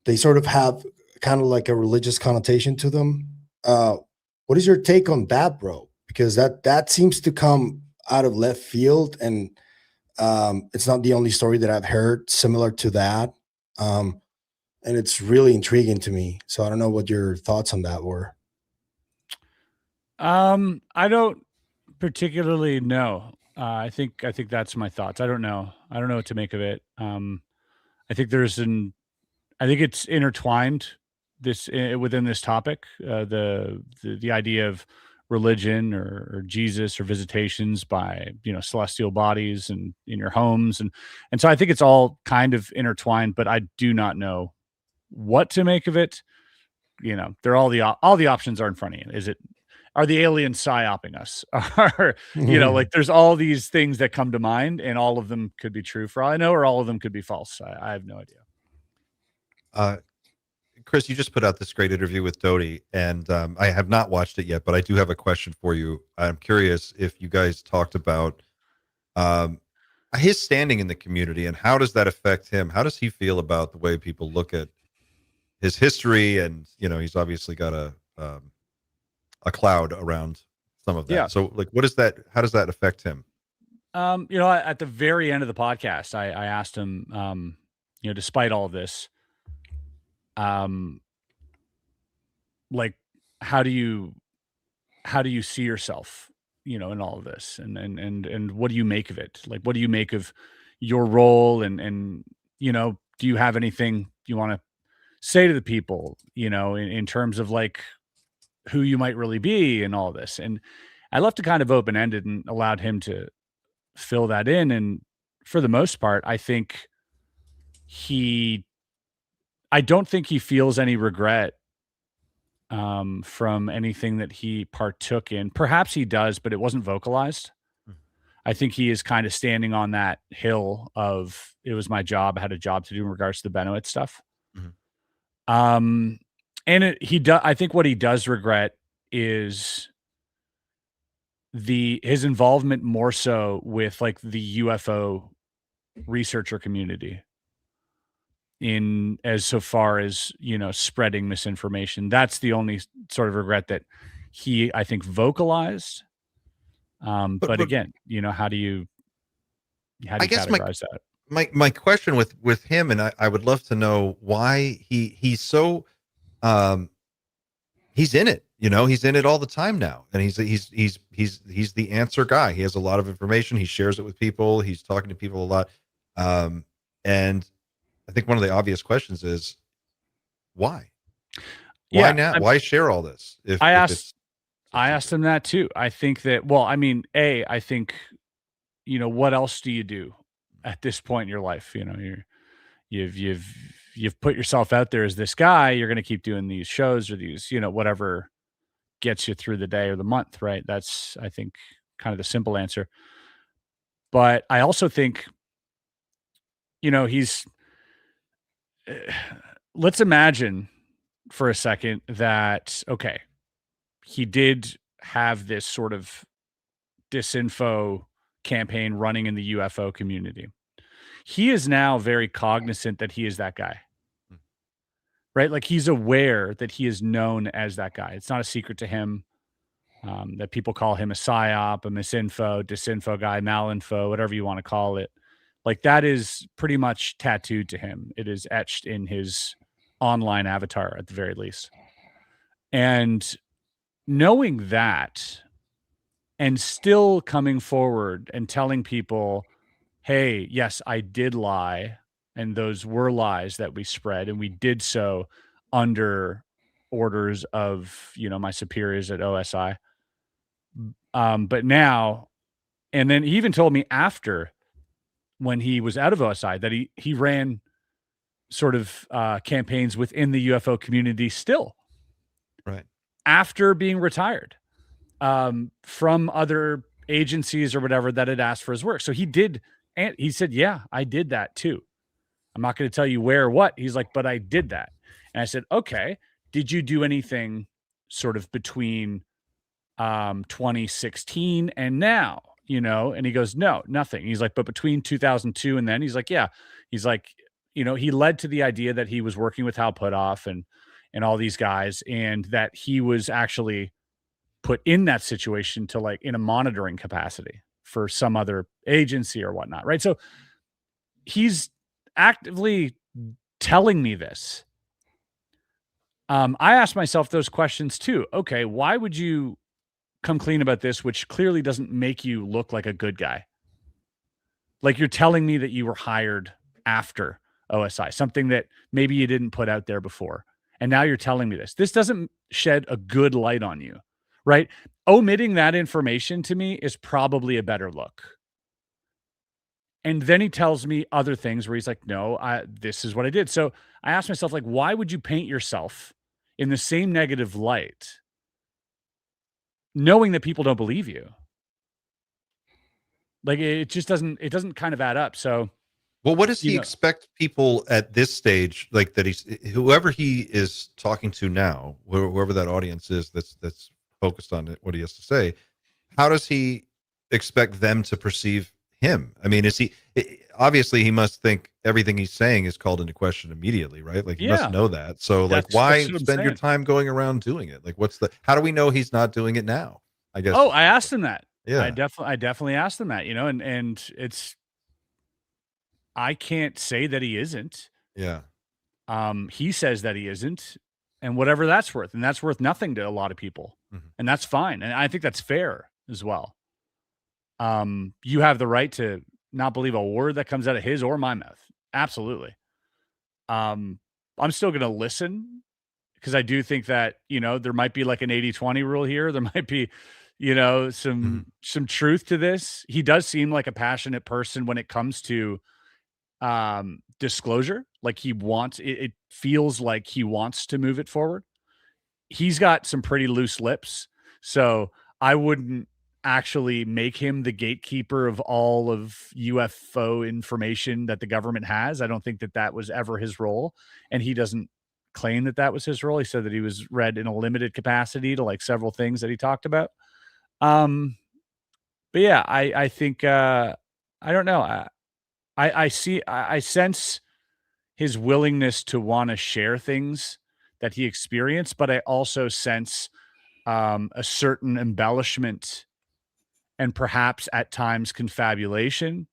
they sort of have kind of like a religious connotation to them. What is your take on that, bro? Because that seems to come out of left field, and it's not the only story that I've heard similar to that. And it's really intriguing to me. So I don't know what your thoughts on that were. I don't particularly know. I think that's my thoughts. I don't know what to make of it. I think I think it's intertwined within this topic, the idea of religion or Jesus or visitations by celestial bodies and in your homes, and so I think it's all kind of intertwined. But I do not know what to make of it. They're all the options are in front of you. Are the aliens psyoping us? Like there's all these things that come to mind, and all of them could be true for all I know, or all of them could be false. I have no idea. Chris, you just put out this great interview with Doty, and I have not watched it yet, but I do have a question for you. I'm curious if you guys talked about his standing in the community, and how does that affect him? How does he feel about the way people look at his history? And he's obviously got a cloud around some of that. Yeah. So, like, what is that? How does that affect him? At the very end of the podcast, I asked him, despite all of this, like, how do you see yourself, in all of this, and what do you make of it? Like, what do you make of your role? And do you have anything you want to say to the people, in terms of like who you might really be and all this? And I left it kind of open-ended and allowed him to fill that in. And for the most part, I don't think he feels any regret from anything that he partook in. Perhaps he does, but it wasn't vocalized. I think he is kind of standing on that hill of, it was my job. I had a job to do in regards to the Benoit stuff. Mm-hmm. I think what he does regret is his involvement more so with like the UFO researcher community so far as spreading misinformation. That's the only sort of regret that he, I think, vocalized. But again, how do you categorize that? My question with him, and I would love to know why he's so he's in it. He's in it all the time now, and he's the answer guy. He has a lot of information. He shares it with people. He's talking to people a lot, and I think one of the obvious questions is why? Why now? Why share all this? I asked him that too. I think that, I think, what else do you do at this point in your life? You've put yourself out there as this guy. You're going to keep doing these shows or these, whatever gets you through the day or the month, right? That's, I think, kind of the simple answer. But I also think, let's imagine for a second that, okay, he did have this sort of disinfo campaign running in the UFO community. He is now very cognizant that he is that guy, right? Like, he's aware that he is known as that guy. It's not a secret to him that people call him a psyop, a misinfo, disinfo guy, malinfo, whatever you want to call it. Like, that is pretty much tattooed to him. It is etched in his online avatar at the very least. And knowing that, and still coming forward and telling people, hey, yes, I did lie, and those were lies that we spread, and we did so under orders of, my superiors at OSI. But now, and then he even told me after, when he was out of OSI, that he ran sort of campaigns within the UFO community still. Right. After being retired from other agencies or whatever that had asked for his work. So he did, and he said, yeah, I did that too. I'm not going to tell you where or what. He's like, but I did that. And I said, okay, did you do anything sort of between 2016 and now? And he goes, no, nothing. He's like, but between 2002 and then, he's like, yeah. He's like, he led to the idea that he was working with Hal Puthoff and all these guys, and that he was actually put in that situation to, like, in a monitoring capacity for some other agency or whatnot. Right. So he's actively telling me this. I asked myself those questions too. Okay, why would you come clean about this, which clearly doesn't make you look like a good guy? Like, you're telling me that you were hired after OSI, something that maybe you didn't put out there before. And now you're telling me this. This doesn't shed a good light on you, right? Omitting that information to me is probably a better look. And then he tells me other things where he's like, no, this is what I did. So I asked myself, like, why would you paint yourself in the same negative light, knowing that people don't believe you? Like, it doesn't kind of add up. So, well, what does he expect people at this stage, like, that whoever he is talking to now, whoever that audience is that's focused on what he has to say, how does he expect them to perceive him? I mean, obviously he must think everything he's saying is called into question immediately, right? Like, you must know that. So, like, why spend your time going around doing it? Like, how do we know he's not doing it now? I guess. Oh, I asked him that. Yeah. I definitely asked him that, and it's, I can't say that he isn't. Yeah. He says that he isn't, and whatever that's worth, and that's worth nothing to a lot of people. Mm-hmm. And that's fine. And I think that's fair as well. You have the right to not believe a word that comes out of his or my mouth. Absolutely. I'm still going to listen, because I do think that, there might be like an 80-20 rule here. There might be, some truth to this. He does seem like a passionate person when it comes to disclosure. Like, it feels like he wants to move it forward. He's got some pretty loose lips. So I wouldn't actually make him the gatekeeper of all of UFO information that the government has. I don't think that was ever his role. And he doesn't claim that was his role. He said that he was read in a limited capacity to, like, several things that he talked about. But yeah, I think, I don't know. I sense his willingness to want to share things that he experienced, but I also sense a certain embellishment and perhaps at times confabulation.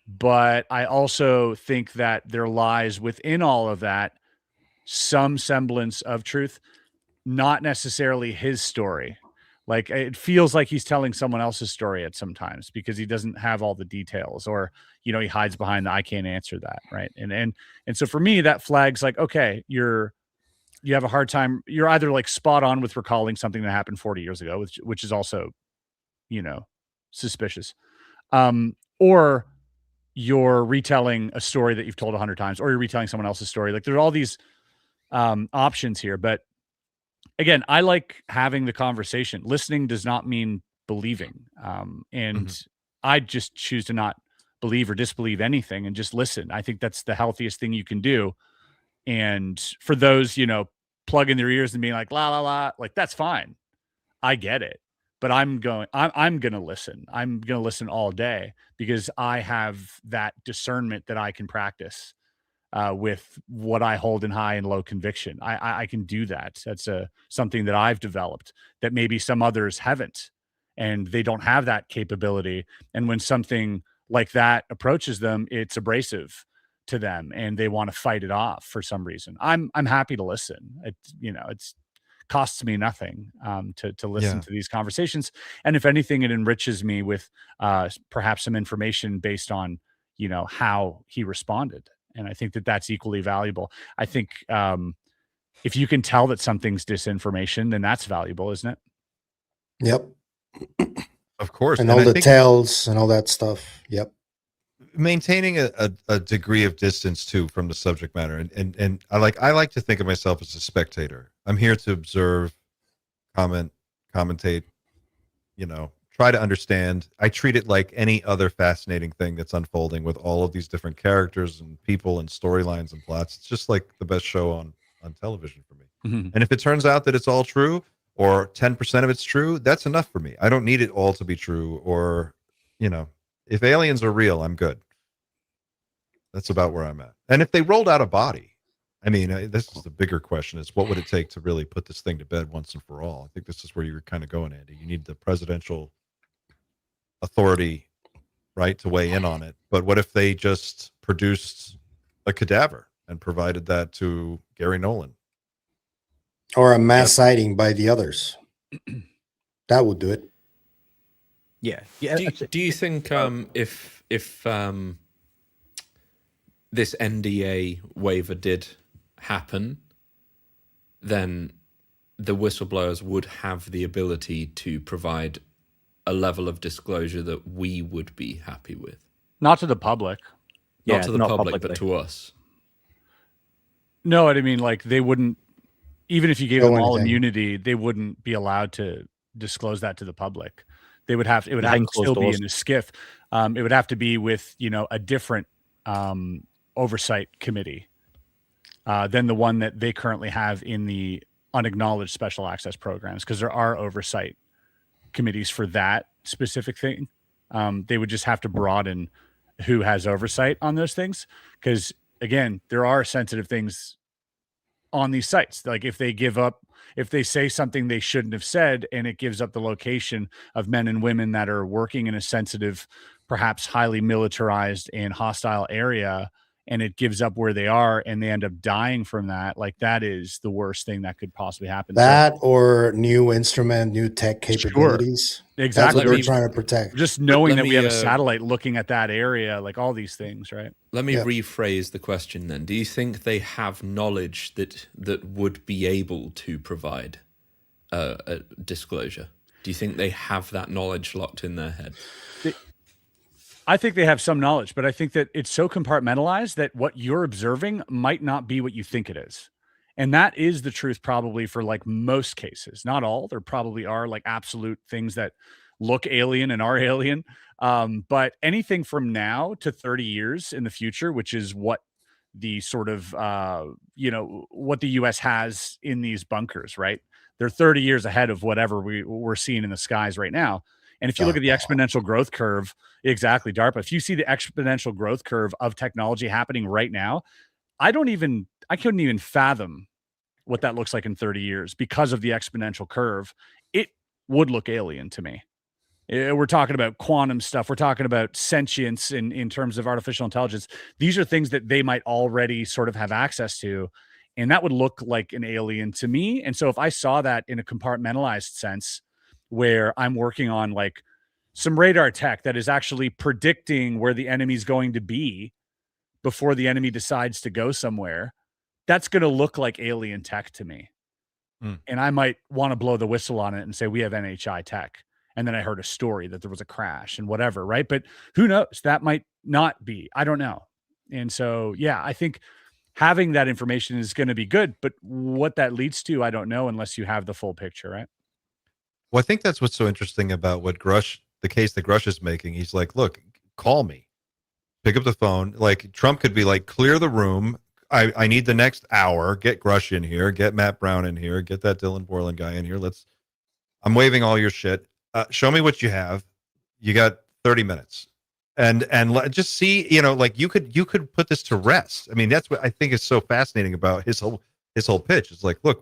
But I also think that there lies within all of that some semblance of truth, not necessarily his story. Like, it feels like he's telling someone else's story at sometimes, because he doesn't have all the details, or, he hides behind the, I can't answer that. Right. And so for me, that flags like, okay, you have a hard time. You're either, like, spot on with recalling something that happened 40 years ago, which is also, suspicious. Or you're retelling a story that you've told 100 times, or you're retelling someone else's story. Like there's all these options here. But again, I like having the conversation. Listening does not mean believing. And I just choose to not believe or disbelieve anything and just listen. I think that's the healthiest thing you can do. And for those, plugging their ears and being like, la, la, la, like that's fine. I get it. But I'm going to listen. I'm going to listen all day because I have that discernment that I can practice with what I hold in high and low conviction. I can do that. That's something that I've developed that maybe some others haven't, and they don't have that capability. And when something like that approaches them, it's abrasive to them and they want to fight it off for some reason. I'm happy to listen. It's costs me nothing to listen to these conversations. And if anything, it enriches me with perhaps some information based on, how he responded. And I think that that's equally valuable. I think if you can tell that something's disinformation, then that's valuable, isn't it? Yep. Of course. And all the details and all that stuff. Yep. Maintaining a degree of distance too from the subject matter. And I like to think of myself as a spectator. I'm here to observe, commentate, try to understand. I treat it like any other fascinating thing that's unfolding with all of these different characters and people and storylines and plots. It's just like the best show on television for me. Mm-hmm. And if it turns out that it's all true or 10% of it's true, that's enough for me. I don't need it all to be true or, if aliens are real, I'm good. That's about where I'm at. And if they rolled out a body, this is the bigger question is what would it take to really put this thing to bed once and for all? I think this is where you're kind of going, Andy. You need the presidential authority, right, to weigh in on it. But what if they just produced a cadaver and provided that to Gary Nolan? Or a mass sighting by the others. That would do it. Yeah. Do you think if this NDA waiver did happen, then the whistleblowers would have the ability to provide a level of disclosure that we would be happy with? Not to the public. Not to the public, publicly. but to us. No, I mean, like they wouldn't, even if you gave them all anything. immunity, they wouldn't be allowed to disclose that to the public. It would have to Behind still closed be doors. in a skiff. It would have to be with, a different oversight committee than the one that they currently have in the unacknowledged special access programs, because there are oversight committees for that specific thing. They would just have to broaden who has oversight on those things, because again, there are sensitive things on these sites. Like if they say something they shouldn't have said and it gives up the location of men and women that are working in a sensitive, perhaps highly militarized and hostile area, and it gives up where they are and they end up dying from that, like that is the worst thing that could possibly happen. That or new tech capabilities. Exactly. That's what Let they're trying to protect. Just knowing Let that we me, have a satellite looking at that area, like all these things, right? Let me rephrase the question then. Do you think they have knowledge that would be able to provide a disclosure? Do you think they have that knowledge locked in their head? I think they have some knowledge, but I think that it's so compartmentalized that what you're observing might not be what you think it is. And that is the truth probably for like most cases, not all. There probably are like absolute things that look alien and are alien. But anything from now to 30 years in the future, which is what the sort of, what the US has in these bunkers, right? They're 30 years ahead of whatever we're seeing in the skies right now. And if you look at the exponential growth curve, exactly, DARPA, if you see the exponential growth curve of technology happening right now, I couldn't even fathom what that looks like in 30 years because of the exponential curve. It would look alien to me. We're talking about quantum stuff. We're talking about sentience in terms of artificial intelligence. These are things that they might already sort of have access to. And that would look like an alien to me. And so if I saw that in a compartmentalized sense, where I'm working on like some radar tech that is actually predicting where the enemy's going to be before the enemy decides to go somewhere, that's going to look like alien tech to me. And I might want to blow the whistle on it and say, we have NHI tech. and then I heard a story that there was a crash and whatever, right? But who knows? That might not be. I don't know. And so, yeah, I think having that information is going to be good, but what that leads to, I don't know unless you have the full picture, right? Well, I think that's what's so interesting about what Grusch, the case that Grusch is making. He's like, look, call me, pick up the phone. Like Trump could be like, clear the room. I need the next hour. Get Grusch in here. Get Matt Brown in here. Get that Dylan Borland guy in here. I'm waiving all your shit. Show me what you have. You got 30 minutes. And just see, like you could put this to rest. I mean, that's what I think is so fascinating about his whole pitch. It's like, look,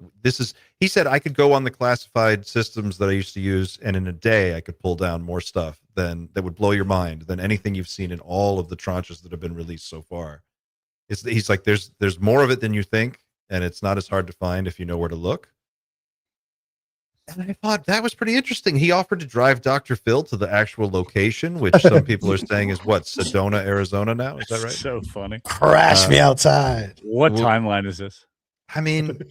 he said I could go on the classified systems that I used to use, and in a day I could pull down more stuff that would blow your mind than anything you've seen in all of the tranches that have been released so far. He's like, there's more of it than you think, and it's not as hard to find if you know where to look. And I thought that was pretty interesting. He offered to drive Dr. Phil to the actual location, which some people are saying is what, Sedona, Arizona now? Is that right? So funny. Crash me outside. What timeline is this? I mean,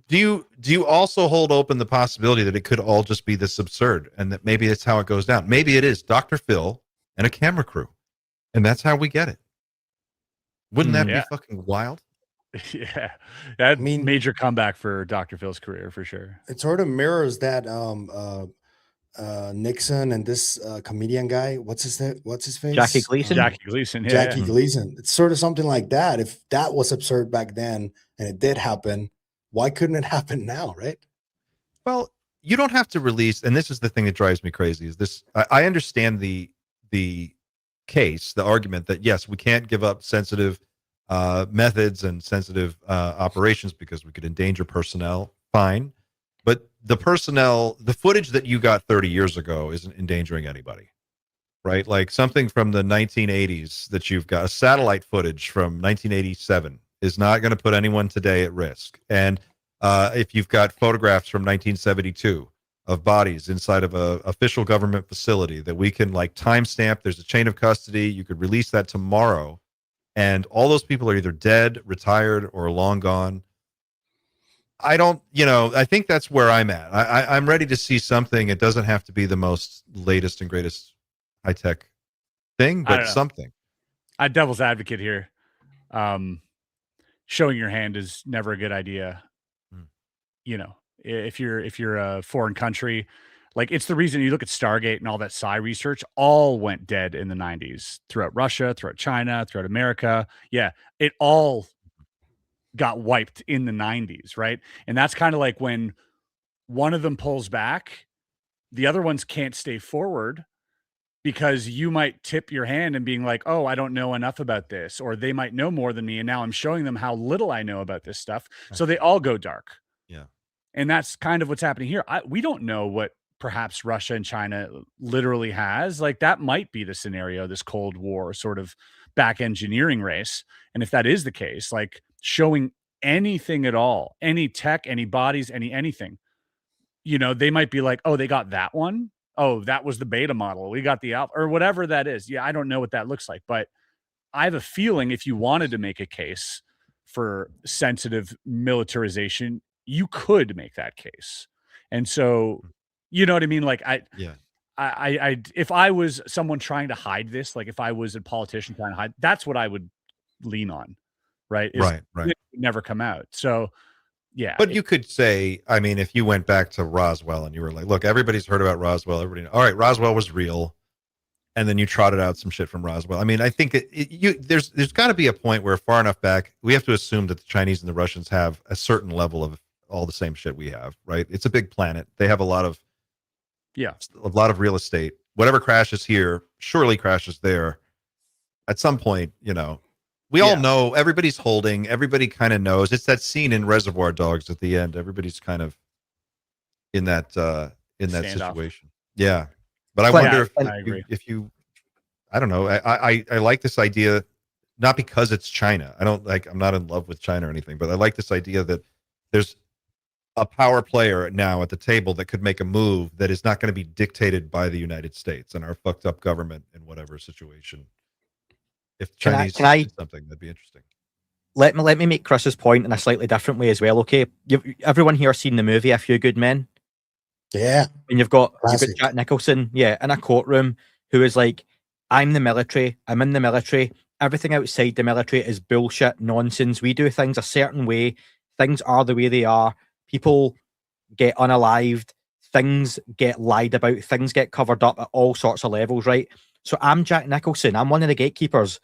do you also hold open the possibility that it could all just be this absurd and that maybe it's how it goes down? Maybe it is Dr. Phil and a camera crew, and that's how we get it. Wouldn't that be fucking wild? Yeah, that major comeback for Dr. Phil's career for sure. It sort of mirrors that Nixon and this comedian guy. What's his face? Jackie Gleason. Jackie Gleason. Yeah, Jackie Gleason. It's sort of something like that. If that was absurd back then and it did happen, why couldn't it happen now, right? Well, you don't have to release, and this is the thing that drives me crazy, is this. I understand the case, the argument that yes, we can't give up sensitive methods and sensitive operations because we could endanger personnel. Fine. But the footage that you got 30 years ago isn't endangering anybody, right? Like something from the 1980s that you've got, a satellite footage from 1987 is not going to put anyone today at risk. And if you've got photographs from 1972 of bodies inside of a official government facility that we can like timestamp, there's a chain of custody, you could release that tomorrow. And all those people are either dead, retired, or long gone. I think that's where I'm at. I'm ready to see something. It doesn't have to be the most latest and greatest high-tech thing, but something. I'm devil's advocate here. Showing your hand is never a good idea. If you're a foreign country, like it's the reason you look at Stargate and all that psi research all went dead in the 90s throughout Russia, throughout China, throughout America. Yeah, it all got wiped in the 90s, right? And that's kind of like when one of them pulls back, the other ones can't stay forward because you might tip your hand and being like, oh, I don't know enough about this, or they might know more than me, and now I'm showing them how little I know about this stuff. So they all go dark. Yeah. And that's kind of what's happening here. We don't know what perhaps Russia and China literally has. Like that might be the scenario, this Cold War sort of back engineering race. And if that is the case, like showing anything at all, any tech, any bodies, anything, they might be like, oh, they got that one. Oh, that was the beta model. We got the alpha or whatever that is. Yeah, I don't know what that looks like, but I have a feeling if you wanted to make a case for sensitive militarization, you could make that case. And so, you know what I mean? Like I if I was someone trying to hide this, like if I was a politician trying to hide, that's what I would lean on. Right. Right. It would never come out. So yeah. But you could say, I mean, if you went back to Roswell and you were like, look, everybody's heard about Roswell. All right, Roswell was real. And then you trotted out some shit from Roswell. I mean, I think there's got to be a point where far enough back, we have to assume that the Chinese and the Russians have a certain level of all the same shit we have, right? It's a big planet. They have a lot of real estate. Whatever crashes here surely crashes there. At some point, we all know, everybody's holding, everybody kind of knows. It's that scene in Reservoir Dogs at the end. Everybody's kind of in that situation. Yeah. But I wonder if you I don't know. I like this idea, not because it's China. I'm not in love with China or anything, but I like this idea that there's a power player now at the table that could make a move that is not going to be dictated by the United States and our fucked up government in whatever situation. If Chinese did something, that'd be interesting. Let me make Chris's point in a slightly different way as well. Okay, everyone here seen the movie A Few Good Men? Yeah. And you've got Classic. Jack Nicholson, in a courtroom, who is like, I'm the military, I'm in the military, everything outside the military is bullshit, nonsense. We do things a certain way, things are the way they are, people get unalived, things get lied about, things get covered up at all sorts of levels, right? So I'm Jack Nicholson, I'm one of the gatekeepers.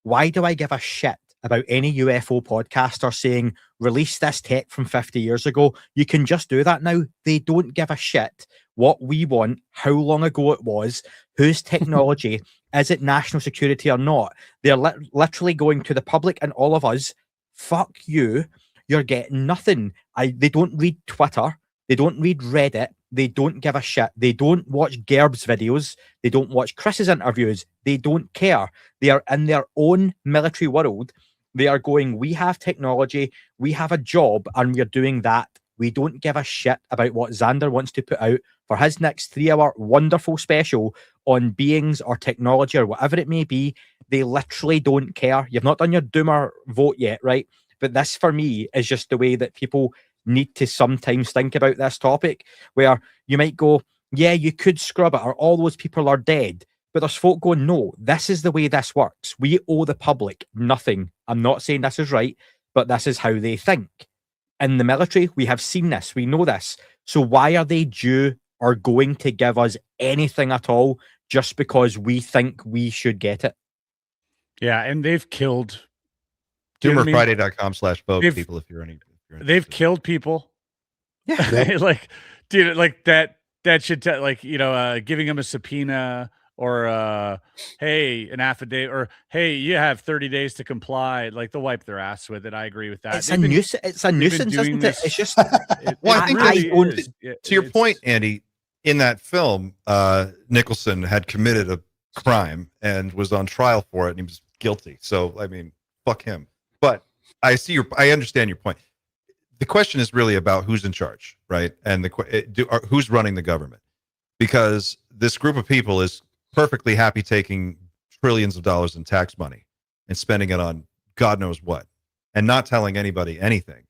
Why do I give a shit about any UFO podcaster saying, release this tech from 50 years ago? You can just do that now. They don't give a shit what we want, how long ago it was, whose technology, is it national security or not? They're literally going to the public and all of us, fuck you, you're getting nothing. They don't read Twitter, they don't read Reddit, they don't give a shit. They don't watch Gerb's videos, they don't watch Chris's interviews, they don't care. They are in their own military world. They are going, we have technology, we have a job, and we're doing that. We don't give a shit about what Xander wants to put out for his next 3-hour wonderful special on beings or technology or whatever it may be. They literally don't care. You've not done your doomer vote yet, right? But this, for me, is just the way that people need to sometimes think about this topic, where you might go, yeah, you could scrub it, or all those people are dead. But there's folk going, no, this is the way this works. We owe the public nothing. I'm not saying this is right, but this is how they think. In the military, we have seen this. We know this. So why are they due or going to give us anything at all just because we think we should get it? Yeah, and they've killed. Humorfriday.com/vote, people, if you're any. They've killed people. Yeah. Like, dude, like that should giving them a subpoena or hey, an affidavit, or hey, you have 30 days to comply. Like, they'll wipe their ass with it. I agree with that. It's a nuisance, isn't it? It's just well, I think really to your point, Andy, in that film, Nicholson had committed a crime and was on trial for it, and he was guilty. So, I mean, fuck him. But I understand your point. The question is really about who's in charge, right? And who's running the government, because this group of people is perfectly happy taking trillions of dollars in tax money and spending it on God knows what, and not telling anybody anything.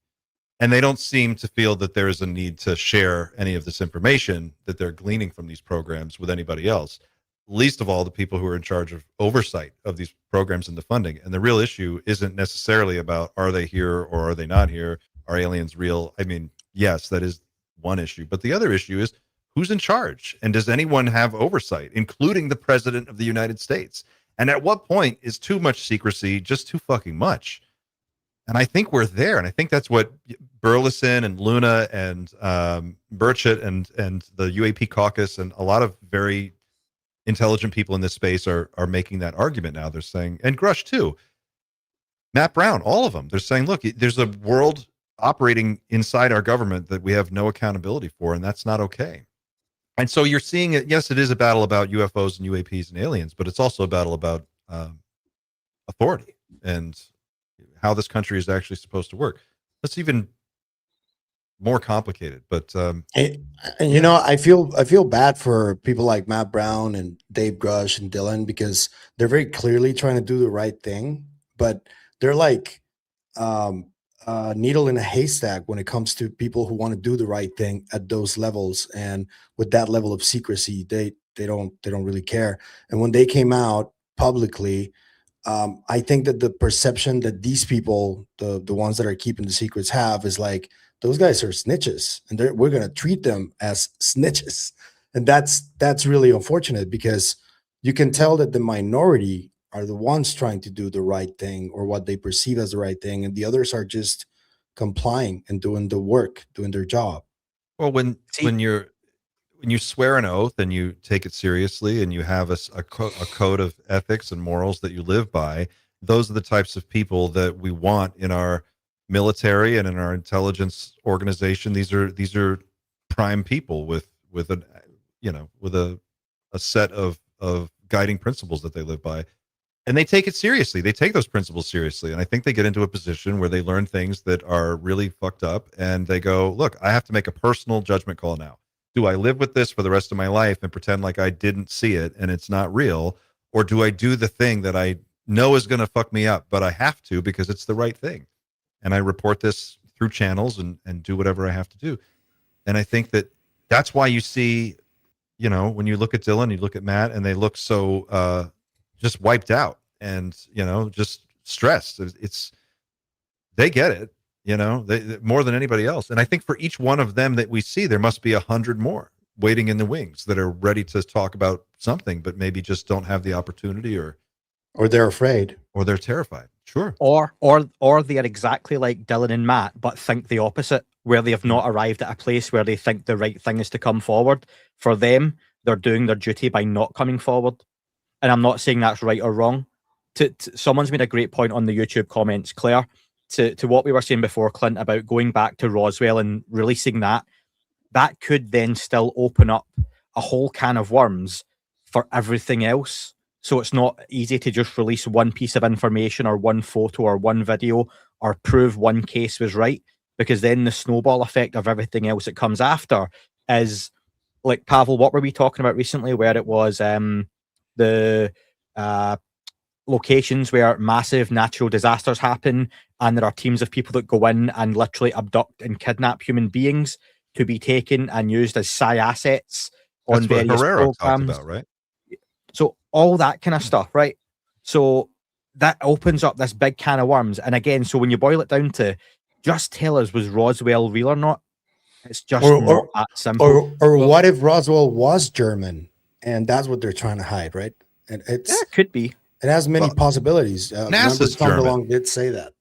And they don't seem to feel that there is a need to share any of this information that they're gleaning from these programs with anybody else, least of all the people who are in charge of oversight of these programs and the funding. And the real issue isn't necessarily about, are they here or are they not here? Are aliens real? I mean, yes, that is one issue. But the other issue is, who's in charge? And does anyone have oversight, including the president of the United States? And at what point is too much secrecy just too fucking much? And I think we're there. And I think that's what Burleson and Luna and Burchett and the UAP caucus and a lot of very intelligent people in this space are making that argument now. They're saying, and Grusch too, Matt Brown, all of them, they're saying, look, there's a world operating inside our government that we have no accountability for, and that's not okay. And so you're seeing it. Yes, it is a battle about UFOs and UAPs and aliens, but it's also a battle about authority and how this country is actually supposed to work. That's even more complicated. But and you know, I feel bad for people like Matt Brown and Dave Grusch and Dylan, because they're very clearly trying to do the right thing, but they're like needle in a haystack when it comes to people who want to do the right thing at those levels, and with that level of secrecy, they don't really care. And when they came out publicly, I think that the perception that these people, the ones that are keeping the secrets, have is like, those guys are snitches, and we're going to treat them as snitches. And that's really unfortunate, because you can tell that the minority are the ones trying to do the right thing, or what they perceive as the right thing, and the others are just complying and doing the work, doing their job. Well, when you swear an oath and you take it seriously, and you have a code of ethics and morals that you live by, those are the types of people that we want in our military and in our intelligence organization. These are prime people with a set of guiding principles that they live by. And they take it seriously. They take those principles seriously. And I think they get into a position where they learn things that are really fucked up. And they go, look, I have to make a personal judgment call now. Do I live with this for the rest of my life and pretend like I didn't see it and it's not real? Or do I do the thing that I know is going to fuck me up, but I have to because it's the right thing? And I report this through channels and do whatever I have to do. And I think that that's why you see, when you look at Dylan, you look at Matt, and they look so just wiped out and, just stressed. They get it, they more than anybody else. And I think for each one of them that we see, there must be 100 more waiting in the wings that are ready to talk about something, but maybe just don't have the opportunity, or they're afraid, or they're terrified. Sure. Or they are exactly like Dylan and Matt, but think the opposite, where they have not arrived at a place where they think the right thing is to come forward. For them, they're doing their duty by not coming forward. And I'm not saying that's right or wrong. Someone's made a great point on the YouTube comments, Claire, to what we were saying before, Clint, about going back to Roswell and releasing that could then still open up a whole can of worms for everything else. So it's not easy to just release one piece of information or one photo or one video or prove one case was right, because then the snowball effect of everything else that comes after is, like, Pavel, what were we talking about recently, where it was the locations where massive natural disasters happen, and there are teams of people that go in and literally abduct and kidnap human beings to be taken and used as PSI assets on That's what various Herrera talked programs. about, right? So all that kind of stuff, right? So that opens up this big can of worms. And again, so when you boil it down to just tell us, was Roswell real or not? It's just not that simple. Or what if Roswell was German and that's what they're trying to hide, right? And it could be. It has many possibilities. NASA's Tom German. DeLonge did say that.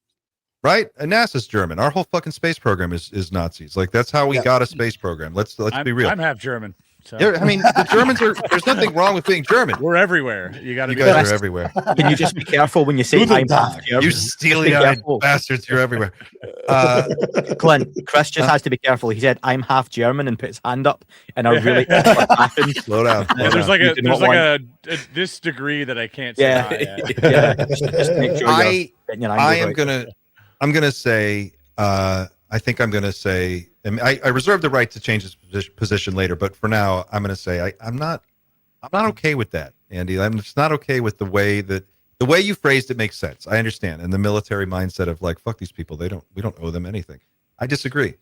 Right? And NASA's German. Our whole fucking space program is Nazis. Like, that's how we got a space program. Let's be real. I'm half German. So. I mean, the Germans there's nothing wrong with being German. We're everywhere. You guys are everywhere. Can you just be careful when you say I'm half German? You steely-eyed bastards, you're everywhere. Clint, Chris just has to be careful. He said, I'm half German, and put his hand up, and I really laughing. Slow down. There's like a this degree that I can't say. Yeah. Just make sure I'm gonna say I think I'm gonna say, and I reserve the right to change his position later, but for now I'm gonna say I'm not okay with that, Andy. I'm just not okay with the way you phrased it makes sense. I understand, and the military mindset of like, fuck these people, we don't owe them anything. I disagree.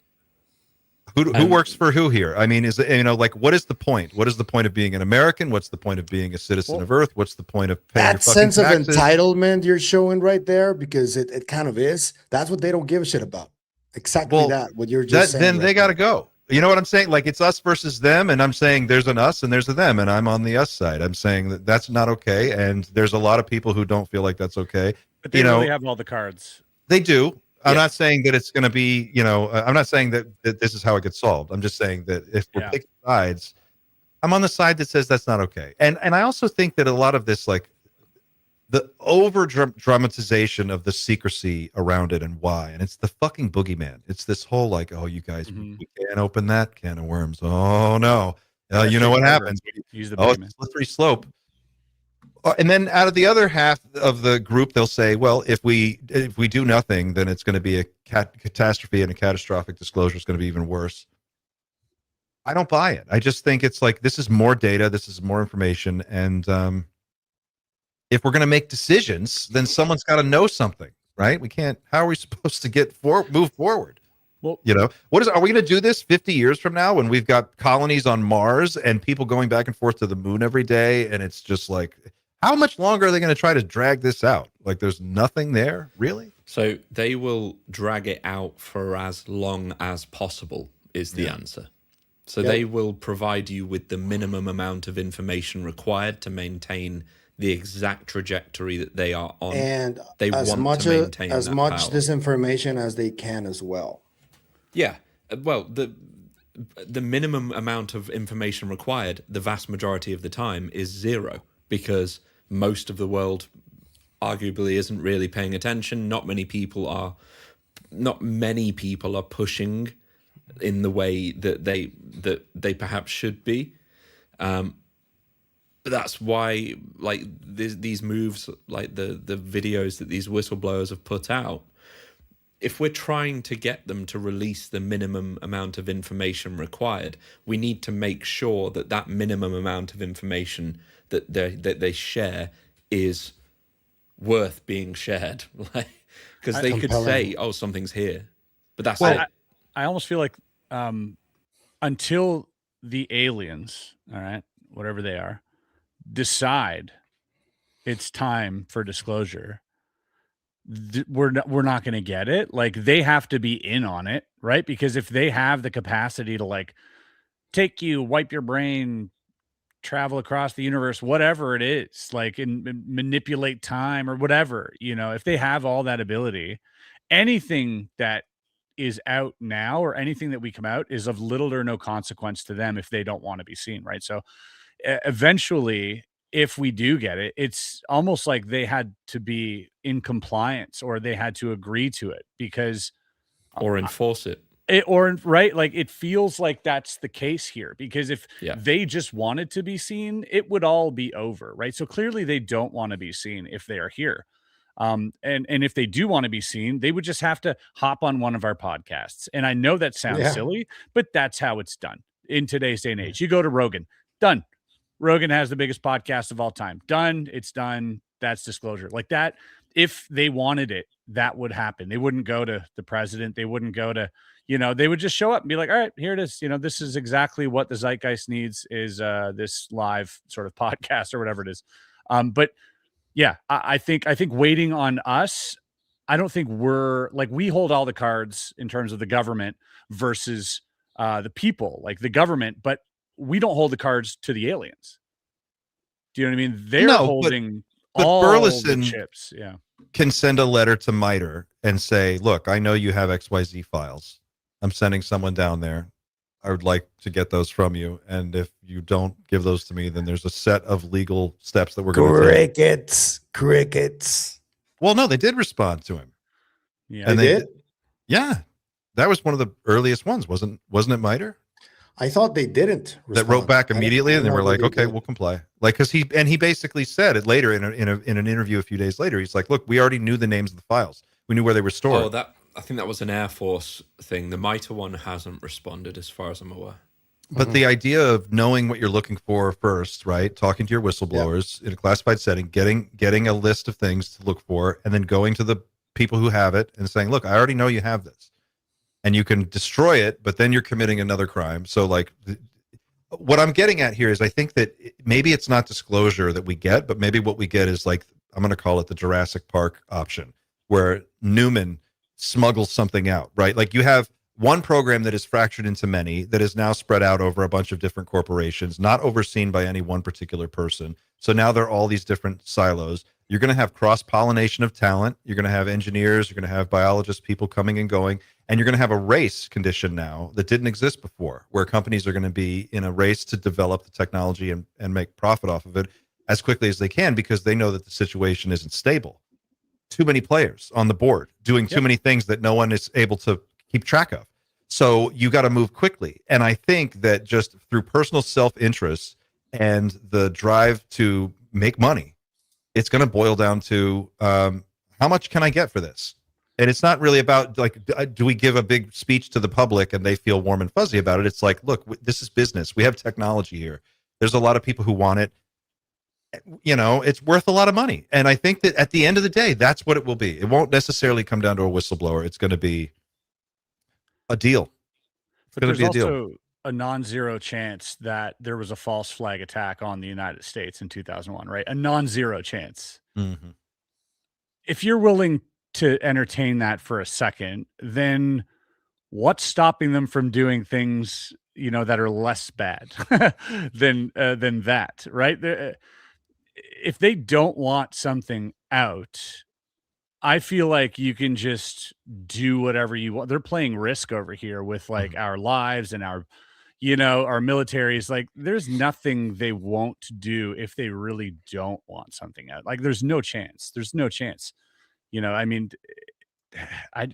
Who works for who here? I mean, like, what is the point? What is the point of being an American? What's the point of being a citizen of Earth? What's the point of paying your fucking sense of taxes? entitlement you're showing right there? Because it kind of is. That's what they don't give a shit about. Exactly that. What you're just saying. Then they got to go. You know what I'm saying? Like, it's us versus them, and I'm saying there's an us and there's a them, and I'm on the us side. I'm saying that's not okay, and there's a lot of people who don't feel like that's okay. But they really have all the cards. They do. I'm not saying that it's going to be, I'm not saying that this is how it gets solved. I'm just saying that if we're picking sides, I'm on the side that says that's not okay. And I also think that a lot of this, like, the over dramatization of the secrecy around it and why, and it's the fucking boogeyman. It's this whole like, oh, you guys, we can't open that can of worms. Oh no, you know what happens? Use the it's a slippery slope. And then out of the other half of the group, they'll say, well, if we do nothing, then it's going to be a catastrophe, and a catastrophic disclosure is going to be even worse. I don't buy it. I just think it's like, this is more data, this is more information, and if we're going to make decisions, then someone's got to know something, right? We can't. How are we supposed to move forward? Well, are we going to do this 50 years from now when we've got colonies on Mars and people going back and forth to the moon every day, and it's just like, how much longer are they going to try to drag this out? Like, there's nothing there, really? So they will drag it out for as long as possible is the answer. So they will provide you with the minimum amount of information required to maintain the exact trajectory that they are on. And they want to maintain as that much power. disinformation as they can as well. Yeah. Well, the minimum amount of information required, the vast majority of the time, is zero, because most of the world arguably isn't really paying attention. Not many people are pushing in the way that they perhaps should be. But that's why, like, these moves, like the videos that these whistleblowers have put out, if we're trying to get them to release the minimum amount of information required, we need to make sure that minimum amount of information that they share is worth being shared. Because they could say, oh, something's here, but that's it. I almost feel like until the aliens, all right, whatever they are, decide it's time for disclosure, we're not going to get it. Like, they have to be in on it, right? Because if they have the capacity to like take you, wipe your brain, travel across the universe, whatever it is, like, and manipulate time or whatever, if they have all that ability, anything that is out now or anything that we come out is of little or no consequence to them if they don't want to be seen, right? So eventually, if we do get it, it's almost like they had to be in compliance or they had to agree to it because or enforce it. Right, like, it feels like that's the case here, because if Yeah. they just wanted to be seen, it would all be over, right? So clearly they don't want to be seen if they are here. And if they do want to be seen, they would just have to hop on one of our podcasts. And I know that sounds Yeah. silly, but that's how it's done in today's day and age. You go to Rogan, done. Rogan has the biggest podcast of all time. Done. It's done. That's disclosure. Like that. If they wanted it, that would happen. They wouldn't go to the president. They wouldn't go to, they would just show up and be like, all right, here it is. This is exactly what the zeitgeist needs, is this live sort of podcast or whatever it is. But yeah, I think waiting on us, I don't think we're like, we hold all the cards in terms of the government versus the people, like the government, but we don't hold the cards to the aliens. Do you know what I mean? They're holding but all Burleson the chips. Yeah. Can send a letter to MITRE and say, look, I know you have XYZ files. I'm sending someone down there. I would like to get those from you. And if you don't give those to me, then there's a set of legal steps that we're going to take. Crickets. Well, no, they did respond to him. Yeah. And they did? Yeah. That was one of the earliest ones, wasn't it MITRE? I thought they didn't That wrote back immediately, and they were like, they okay, did. we'll comply. Like, because he basically said it later in an interview a few days later. He's like, look, we already knew the names of the files. We knew where they were stored. Oh, I think that was an Air Force thing. The MITRE one hasn't responded, as far as I'm aware. But the idea of knowing what you're looking for first, right? Talking to your whistleblowers in a classified setting, getting a list of things to look for, and then going to the people who have it and saying, look, I already know you have this. And you can destroy it, but then you're committing another crime. So, like, what I'm getting at here is I think that maybe it's not disclosure that we get, but maybe what we get is, like, I'm going to call it the Jurassic Park option, where Newman smuggles something out, right? Like, you have one program that is fractured into many, that is now spread out over a bunch of different corporations, not overseen by any one particular person. So now there are all these different silos. You're going to have cross-pollination of talent. You're going to have engineers. You're going to have biologists, people coming and going. And you're going to have a race condition now that didn't exist before, where companies are going to be in a race to develop the technology and make profit off of it as quickly as they can, because they know that the situation isn't stable. Too many players on the board doing too many things that no one is able to keep track of. So you got to move quickly. And I think that just through personal self-interest and the drive to make money, it's going to boil down to how much can I get for this? And it's not really about, like, do we give a big speech to the public and they feel warm and fuzzy about it? It's like, look, this is business. We have technology here. There's a lot of people who want it. It's worth a lot of money. And I think that at the end of the day, that's what it will be. It won't necessarily come down to a whistleblower. It's going to be a deal. It's going to be a deal. Also a non-zero chance that there was a false flag attack on the United States in 2001, right? A non-zero chance. Mm-hmm. If you're willing to entertain that for a second, then what's stopping them from doing things, that are less bad than that, right? If they don't want something out, I feel like you can just do whatever you want. They're playing Risk over here with, like, our lives and our militaries. Like, there's nothing they won't do if they really don't want something out. Like, there's no chance. I mean,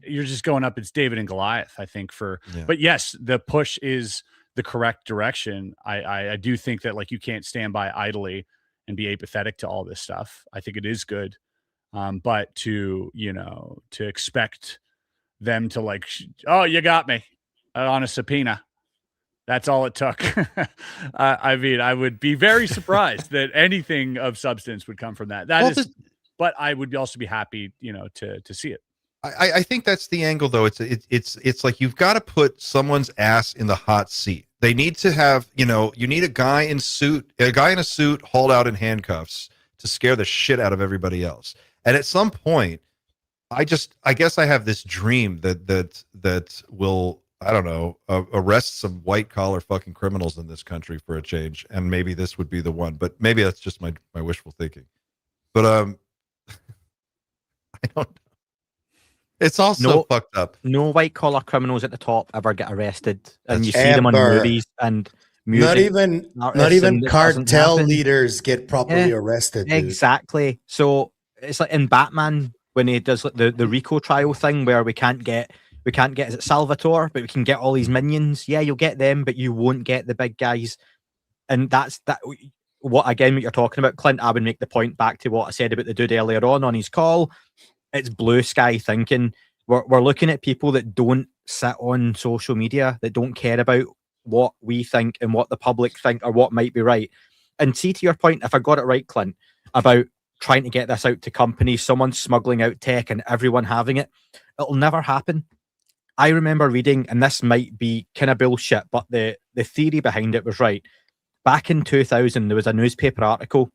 you're just going up. It's David and Goliath, I think, but yes, the push is the correct direction. I do think that, like, you can't stand by idly and be apathetic to all this stuff. I think it is good. But to expect them to, like, oh, you got me on a subpoena. That's all it took. I mean, I would be very surprised that anything of substance would come from that. But I would also be happy, to see it. I think that's the angle, though. It's like you've got to put someone's ass in the hot seat. They need to have, you need a guy in a suit hauled out in handcuffs to scare the shit out of everybody else. And at some point, I guess I have this dream that will, I don't know, arrest some white collar fucking criminals in this country for a change, and maybe this would be the one. But maybe that's just my wishful thinking. But I don't. It's all so fucked up. No white collar criminals at the top ever get arrested, and you see them on movies and music. Not even cartel leaders get properly arrested. Dude. Exactly. So it's like in Batman when he does like the RICO trial thing where we can't get is it Salvatore, but we can get all these minions. Yeah, you'll get them, but you won't get the big guys. And that's what you're talking about, Clint. I would make the point back to what I said about the dude earlier on his call. It's blue sky thinking. We're looking at people that don't sit on social media, that don't care about what we think and what the public think or what might be right. And see, to your point, if I got it right, Clint, about trying to get this out to companies, someone smuggling out tech and everyone having it, it'll never happen. I remember reading, and this might be kind of bullshit, but the theory behind it was right. Back in 2000, there was a newspaper article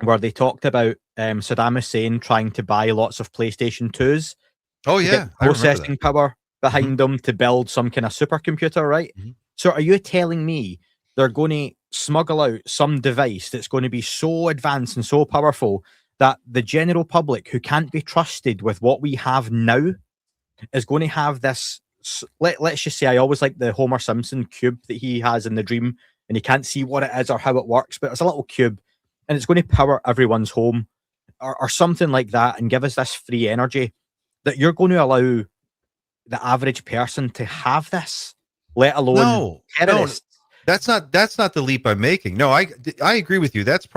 where they talked about Saddam Hussein trying to buy lots of PlayStation 2s. Oh, yeah. Processing power behind them to build some kind of supercomputer, right? Mm-hmm. So are you telling me they're going to smuggle out some device that's going to be so advanced and so powerful that the general public, who can't be trusted with what we have now, is going to have this, let's just say, I always like the Homer Simpson cube that he has in the dream, and he can't see what it is or how it works, but it's a little cube, and it's going to power everyone's home or something like that, and give us this free energy, that you're going to allow the average person to have this, let alone terrorists. That's not the leap I'm making. No, I agree with you. That's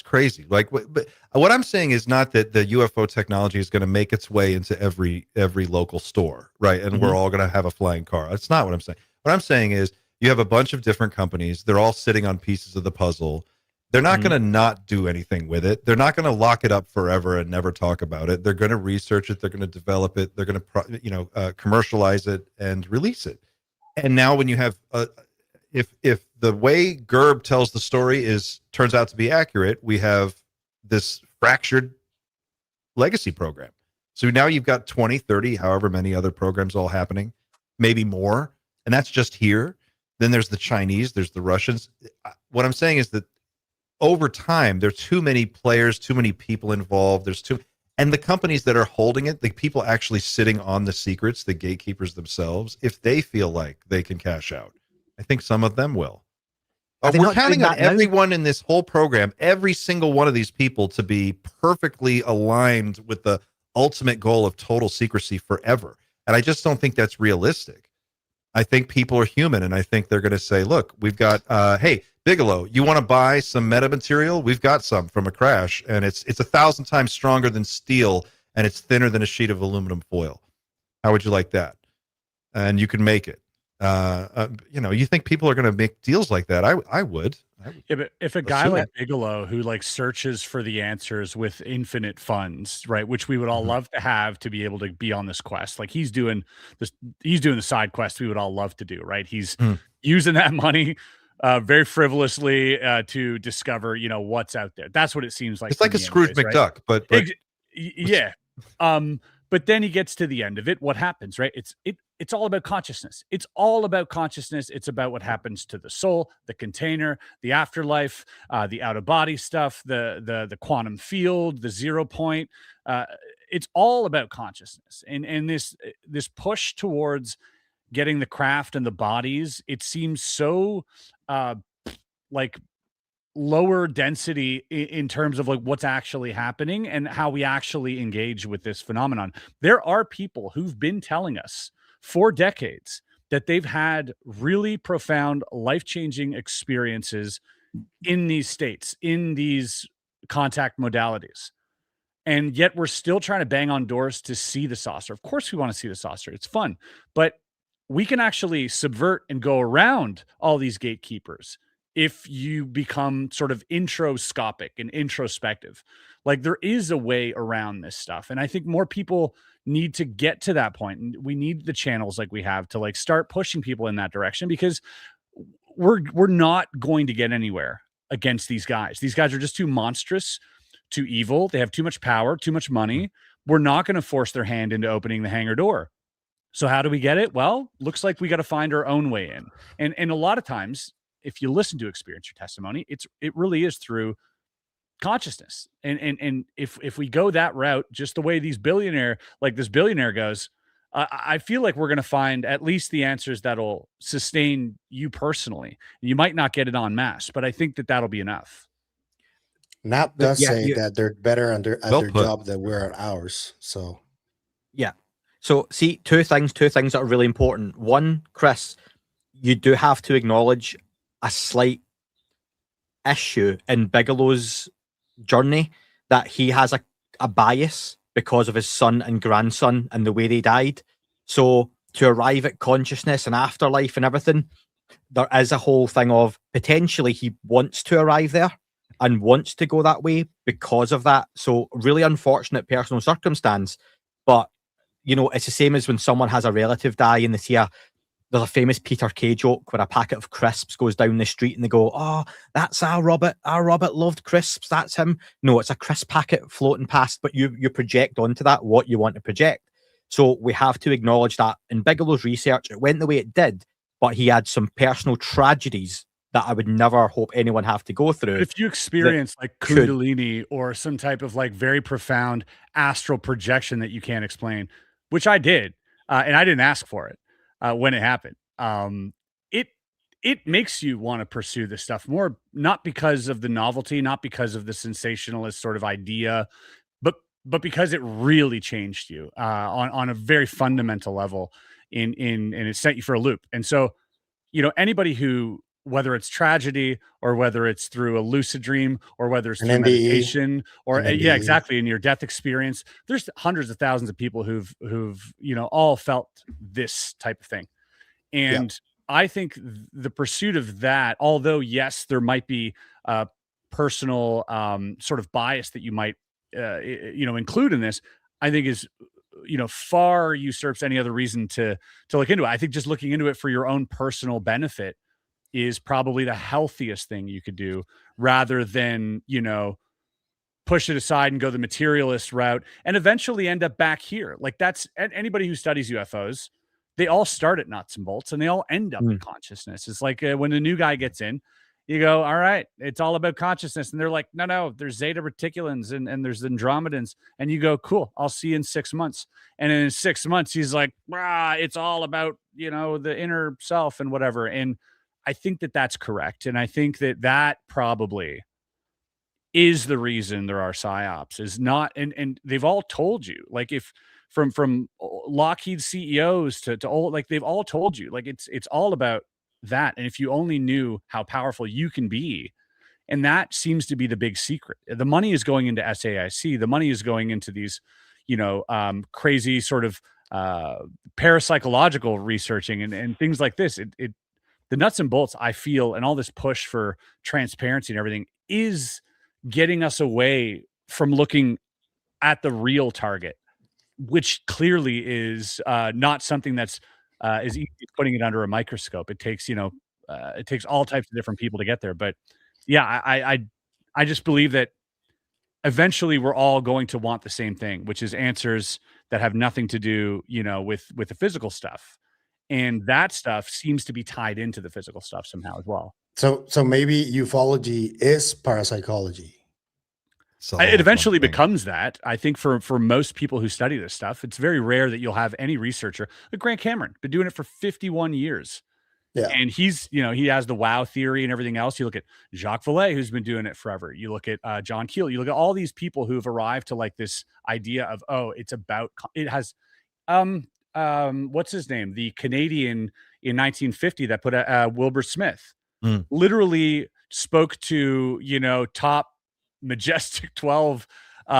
crazy. Like, but what I'm saying is not that the UFO technology is going to make its way into every local store, right? And we're all going to have a flying car. That's not what I'm saying. What I'm saying is you have a bunch of different companies. They're all sitting on pieces of the puzzle. They're not going to not do anything with it. They're not going to lock it up forever and never talk about it. They're going to research it. They're going to develop it. They're going to, commercialize it and release it. And now when you have, if the way Gerb tells the story turns out to be accurate, we have this fractured legacy program. So now you've got 20, 30, however many other programs all happening, maybe more. And that's just here. Then there's the Chinese, there's the Russians. What I'm saying is that over time, there are too many players, too many people involved. And the companies that are holding it, the people actually sitting on the secrets, the gatekeepers themselves, if they feel like they can cash out, I think some of them will. We're counting on everyone in this whole program, every single one of these people, to be perfectly aligned with the ultimate goal of total secrecy forever. And I just don't think that's realistic. I think people are human, and I think they're going to say, look, we've got, hey, Bigelow, you want to buy some metamaterial? We've got some from a crash, and it's 1,000 times stronger than steel, and it's thinner than a sheet of aluminum foil. How would you like that? And you can make it. You think people are going to make deals like that? I would. Yeah, but if a guy like Bigelow, who like searches for the answers with infinite funds, right, which we would all love to have to be able to be on this quest, like he's doing the side quest we would all love to do, right? He's using that money very frivolously to discover, what's out there. That's what it seems like. It's like a Scrooge McDuck, right? but yeah. But then he gets to the end of it. What happens, right? It's all about consciousness. It's all about consciousness. It's about what happens to the soul, the container, the afterlife, the out of body stuff, the quantum field, the 0 point. It's all about consciousness, and this push towards getting the craft and the bodies. It seems so like lower density in terms of like what's actually happening and how we actually engage with this phenomenon. There are people who've been telling us for decades that they've had really profound, life-changing experiences in these states, in these contact modalities. And yet we're still trying to bang on doors to see the saucer. Of course we want to see the saucer. It's fun. But we can actually subvert and go around all these gatekeepers if you become sort of introscopic and introspective. Like there is a way around this stuff. And I think more people need to get to that point, and we need the channels like we have to like start pushing people in that direction, because we're not going to get anywhere against these guys. These guys are just too monstrous, too evil. They have too much power, too much money. We're not going to force their hand into opening the hangar door. So how do we get it? Well, looks like we got to find our own way in. And a lot of times, if you listen to experience or testimony, it really is through consciousness. And if we go that route, just the way this billionaire goes, I feel like we're going to find at least the answers that'll sustain you personally. You might not get it en masse, but I think that'll be enough. Nap does say that they're better at their job than we're at ours. So yeah. So see, two things that are really important. One, Chris, you do have to acknowledge a slight issue in Bigelow's journey, that he has a bias because of his son and grandson and the way they died. So to arrive at consciousness and afterlife and everything, there is a whole thing of potentially he wants to arrive there and wants to go that way because of that. So really unfortunate personal circumstance. But, you know, it's the same as when someone has a relative die and they see there's a famous Peter Kay joke where a packet of crisps goes down the street and they go, "Oh, that's our Robert. Our Robert loved crisps. That's him." No, it's a crisp packet floating past, but you project onto that what you want to project. So we have to acknowledge that in Bigelow's research, it went the way it did, but he had some personal tragedies that I would never hope anyone have to go through. If you experience like Kundalini or some type of like very profound astral projection that you can't explain, which I did, and I didn't ask for it. When it happened, it makes you want to pursue this stuff more, not because of the novelty, not because of the sensationalist sort of idea, but because it really changed you on a very fundamental level, and it set you for a loop. And so, you know, anybody who, whether it's tragedy or whether it's through a lucid dream or whether it's through meditation or yeah, exactly, in your death experience, there's hundreds of thousands of people who've you know, all felt this type of thing. And I think the pursuit of that, although yes, there might be personal sort of bias that you might you know, include in this, I think is, you know, far usurps any other reason to look into it. I think just looking into it for your own personal benefit is probably the healthiest thing you could do, rather than, you know, push it aside and go the materialist route and eventually end up back here. Like, that's anybody who studies UFOs, they all start at nuts and bolts and they all end up in consciousness. It's like when a new guy gets in, you go, "All right, it's all about consciousness." And they're like, no, there's Zeta Reticulans and there's Andromedans. And you go, "Cool, I'll see you in 6 months." And in 6 months, he's like, "It's all about, you know, the inner self and whatever." And I think that's correct. And I think that probably is the reason there are psyops, is not, and they've all told you, like, if from Lockheed CEOs to all, like, they've all told you, like, it's all about that. And if you only knew how powerful you can be, and that seems to be the big secret. The money is going into SAIC. The money is going into these, you know, crazy sort of parapsychological researching and things like this. The nuts and bolts, I feel, and all this push for transparency and everything is getting us away from looking at the real target, which clearly is not something that's as easy as putting it under a microscope. It takes, you know, it takes all types of different people to get there. But yeah, I just believe that eventually we're all going to want the same thing, which is answers that have nothing to do, you know, with the physical stuff. And that stuff seems to be tied into the physical stuff somehow as well. So maybe ufology is parapsychology. So It eventually becomes that. I think for most people who study this stuff, it's very rare that you'll have any researcher like Grant Cameron, been doing it for 51 years. Yeah. And he's, you know, he has the wow theory and everything else. You look at Jacques Vallée, who's been doing it forever. You look at John Keel. You look at all these people who've arrived to like this idea of, oh, it's about, it has, what's his name? The Canadian in 1950 that put Wilbur Smith literally spoke to, you know, top Majestic 12, who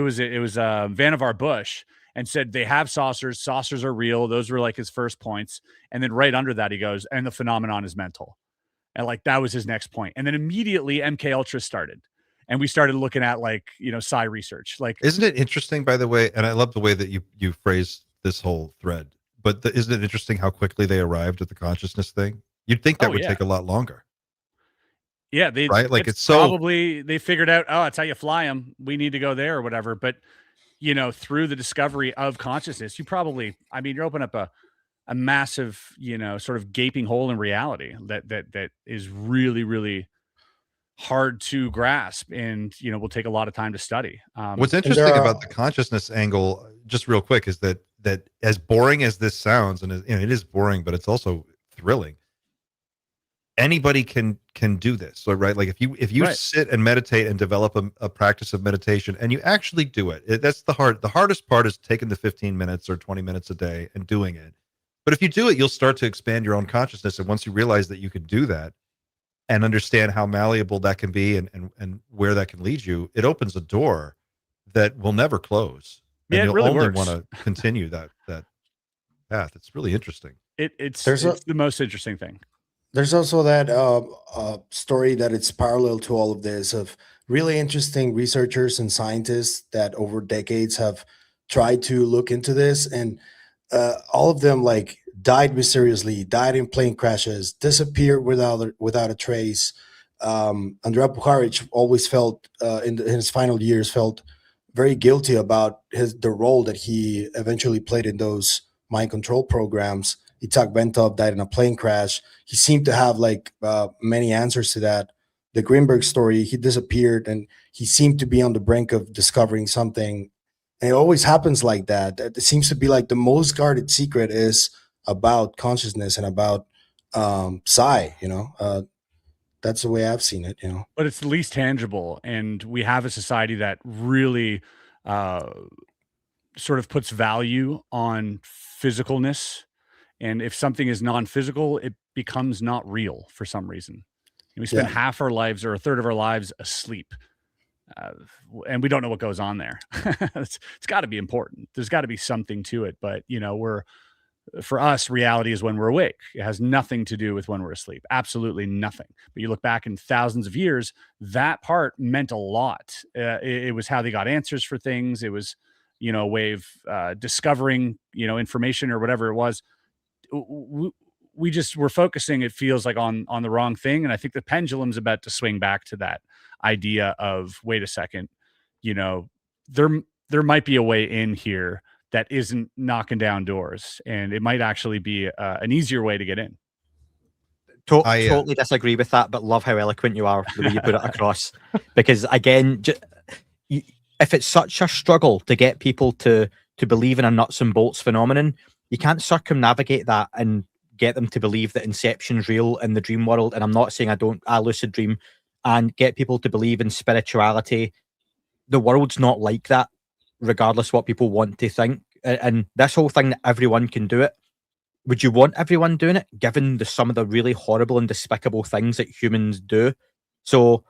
was it? It was Vannevar Bush, and said they have saucers are real. Those were like his first points. And then right under that he goes, and the phenomenon is mental. And like that was his next point. And then immediately MK Ultra started. and we started looking at like, psi research. Like, Isn't it interesting, by the way? And I love the way that you phrase this whole thread. But isn't it interesting how quickly they arrived at the consciousness thing? You'd think that would take a lot longer. Yeah, right? Like it's probably they figured out, oh, that's how you fly them. We need to go there or whatever. But through the discovery of consciousness, you're opening up a massive, sort of gaping hole in reality that is really, really hard to grasp, and will take a lot of time to study. What's interesting about the consciousness angle, just real quick, is that as boring as this sounds, and it is boring, but it's also thrilling. Anybody can do this. So, right, like if you right. sit and meditate and develop a practice of meditation, and you actually do it, that's the hardest part is taking the 15 minutes or 20 minutes a day and doing it. But if you do it, you'll start to expand your own consciousness, and once you realize that you can do that and understand how malleable that can be and where that can lead you, it opens a door that will never close. And yeah, you'll it really only works. want to continue that path. It's really interesting. It's the most interesting thing. There's also that story that it's parallel to all of this, of really interesting researchers and scientists that over decades have tried to look into this, and all of them like died mysteriously, died in plane crashes, disappeared without a trace. Andrei Puharich always felt in his final years felt very guilty about the role that he eventually played in those mind control programs. Itzhak Bentov died in a plane crash. He seemed to have like many answers to that. The Greenberg story, he disappeared and he seemed to be on the brink of discovering something. And it always happens like that. It seems to be like the most guarded secret is about consciousness and about psi, that's the way I've seen it, But it's the least tangible. And we have a society that really sort of puts value on physicalness. And if something is non-physical, it becomes not real for some reason. And we spend half our lives or a third of our lives asleep. And we don't know what goes on there. It's got to be important. There's got to be something to it. But, for us, reality is when we're awake. It has nothing to do with when we're asleep. Absolutely nothing. But you look back in thousands of years, that part meant a lot. It was how they got answers for things. It was, a way of discovering, information or whatever it was. We're focusing, it feels like, on the wrong thing. And I think the pendulum's about to swing back to that idea of, wait a second, there might be a way in here that isn't knocking down doors, and it might actually be an easier way to get in. Totally disagree with that, but love how eloquent you are, the way you put it across. Because again, if it's such a struggle to get people to believe in a nuts and bolts phenomenon, you can't circumnavigate that and get them to believe that Inception's real in the dream world. And I'm not saying I lucid dream, and get people to believe in spirituality. The world's not like that, regardless what people want to think. And this whole thing that everyone can do it, would you want everyone doing it, given some of the really horrible and despicable things that humans do? So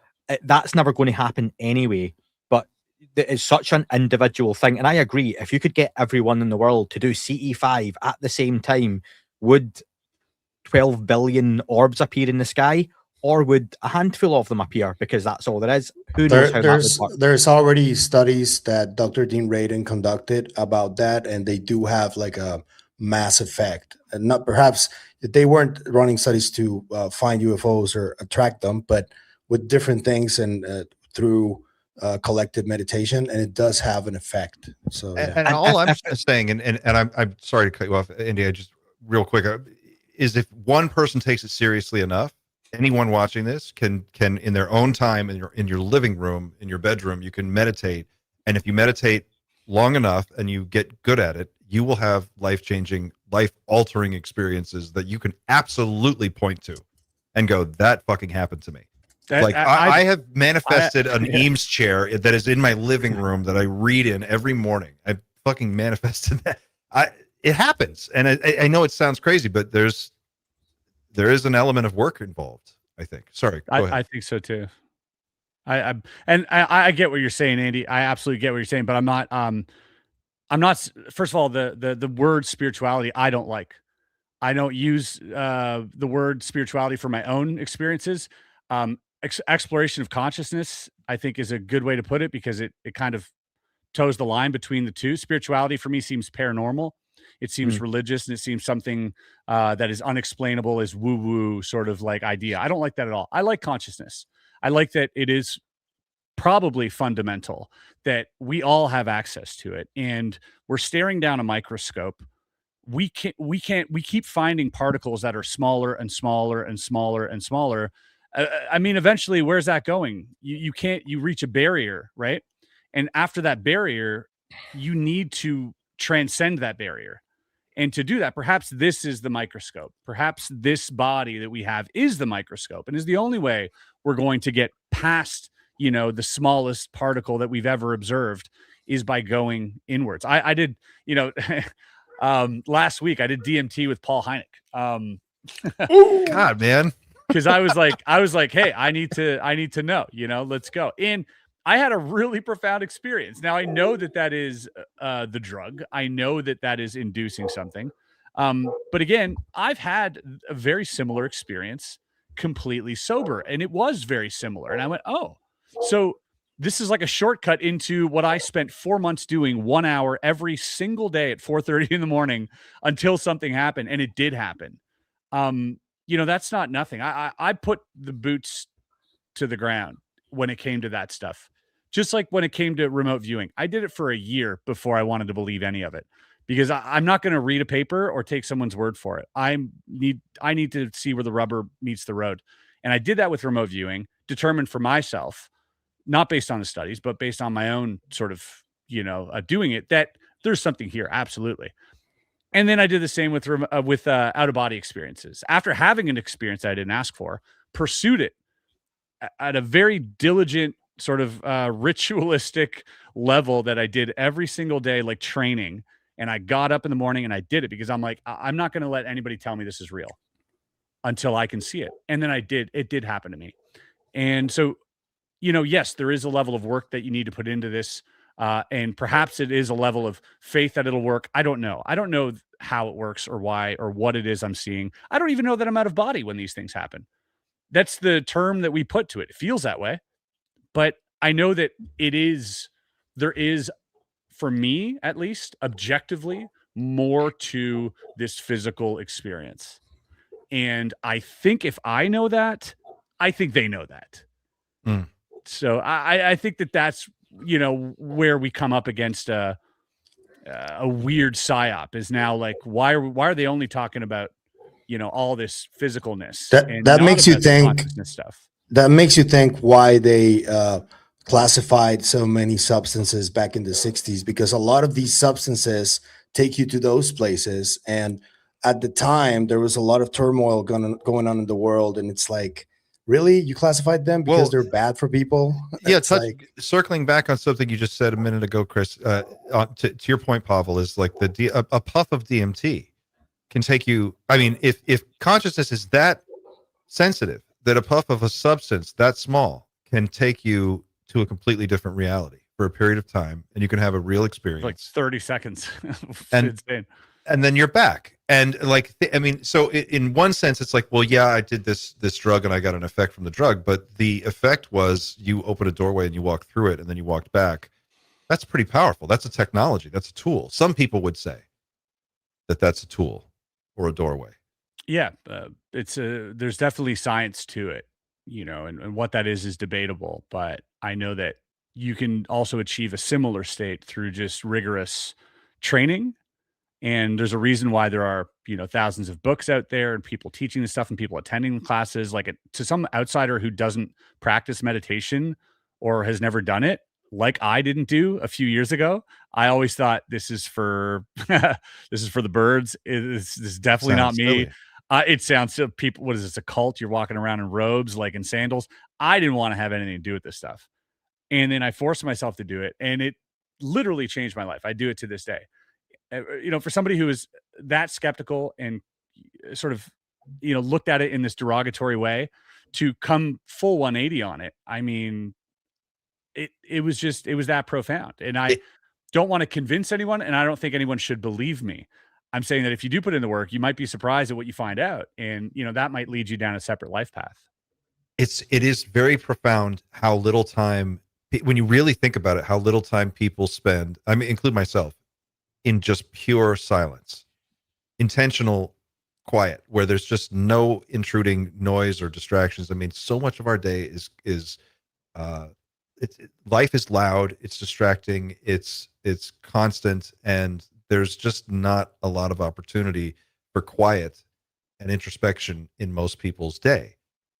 that's never going to happen anyway. But it's such an individual thing. And I agree, if you could get everyone in the world to do CE5 at the same time, would 12 billion orbs appear in the sky? Or would a handful of them appear? Because that's all there is. Who knows how that would work? There's already studies that Dr. Dean Radin conducted about that, and they do have like a mass effect. And not perhaps they weren't running studies to find UFOs or attract them, but with different things and through collective meditation, and it does have an effect. So, and all I'm saying, and I'm sorry to cut you off, Indy, just real quick, is if one person takes it seriously enough, anyone watching this can in their own time, in your living room, in your bedroom, you can meditate. And if you meditate long enough and you get good at it, you will have life-changing, life-altering experiences that you can absolutely point to and go, that fucking happened to me. I have manifested an Eames chair that is in my living room that I read in every morning. I fucking manifested that. It happens. And I know it sounds crazy, but there is an element of work involved, I think. Sorry, go ahead. I think so too. I get what you're saying, Andy. I absolutely get what you're saying, but I'm not. First of all, the word spirituality I don't like. I don't use the word spirituality for my own experiences. exploration of consciousness, I think, is a good way to put it, because it kind of toes the line between the two. Spirituality for me seems paranormal. It seems religious, and it seems something that is unexplainable, is woo-woo sort of like idea. I don't like that at all. I like consciousness. I like that it is probably fundamental, that we all have access to it, and we're staring down a microscope. We keep finding particles that are smaller and smaller and smaller and smaller. I mean, eventually, where's that going? You reach a barrier, right? And after that barrier, you need to transcend that barrier. And to do that, perhaps this is the microscope. Perhaps this body that we have is the microscope, and is the only way we're going to get past, the smallest particle that we've ever observed, is by going inwards. I did, last week I did DMT with Paul Hynek. God, man. Because I was like, hey, I need to know, let's go. And I had a really profound experience. Now, I know that is the drug. I know that is inducing something. But again, I've had a very similar experience completely sober, and it was very similar. And I went, oh, so this is like a shortcut into what I spent 4 months doing, 1 hour every single day at 4:30 in the morning until something happened. And it did happen. That's not nothing. I put the boots to the ground when it came to that stuff. Just like when it came to remote viewing, I did it for a year before I wanted to believe any of it, because I'm not going to read a paper or take someone's word for it. I need to see where the rubber meets the road. And I did that with remote viewing, determined for myself, not based on the studies, but based on my own sort of, doing it, that there's something here. Absolutely. And then I did the same with out of body experiences. After having an experience I didn't ask for, pursued it at a very diligent, sort of ritualistic level that I did every single day, like training. And I got up in the morning and I did it, because I'm like, I'm not going to let anybody tell me this is real until I can see it. And then it did happen to me. And so, yes, there is a level of work that you need to put into this. And perhaps it is a level of faith that it'll work. I don't know. I don't know how it works or why or what it is I'm seeing. I don't even know that I'm out of body when these things happen. That's the term that we put to it. It feels that way. But I know that there is, for me at least, objectively, more to this physical experience. And I think if I know that, I think they know that. So I think that's, where we come up against a weird psyop, is now like, why are they only talking about, all this physicalness? That makes you think stuff. That makes you think why they classified so many substances back in the 60s, because a lot of these substances take you to those places. And at the time, there was a lot of turmoil going on in the world. And it's like, really? You classified them because they're bad for people? Yeah, circling back on something you just said a minute ago, Chris, to your point, Pavel, is like a puff of DMT can take you. I mean, if consciousness is that sensitive, that a puff of a substance that small can take you to a completely different reality for a period of time, and you can have a real experience, like 30 seconds. Insane. And then you're back. And so in one sense, it's like, well, yeah, I did this drug and I got an effect from the drug, but the effect was you opened a doorway and you walked through it and then you walked back. That's pretty powerful. That's a technology. That's a tool. Some people would say that that's a tool or a doorway. Yeah, there's definitely science to it, and what that is debatable. But I know that you can also achieve a similar state through just rigorous training. And there's a reason why there are, thousands of books out there and people teaching this stuff and people attending classes. Like to some outsider who doesn't practice meditation or has never done it, like I didn't do a few years ago, I always thought this is for the birds. This is definitely not me. It sounds so people. What is this? A cult? You're walking around in robes, like in sandals. I didn't want to have anything to do with this stuff, and then I forced myself to do it, and it literally changed my life. I do it to this day. For somebody who is that skeptical and sort of, looked at it in this derogatory way, to come full 180 on it. I mean, it was that profound. And I don't want to convince anyone, and I don't think anyone should believe me. I'm saying that if you do put in the work, you might be surprised at what you find out. And, that might lead you down a separate life path. it is very profound how little time, when you really think about it, how little time people spend, I mean, include myself, in just pure silence, intentional quiet, where there's just no intruding noise or distractions. I mean, so much of our day is life is loud, it's distracting, it's constant, and there's just not a lot of opportunity for quiet and introspection in most people's day.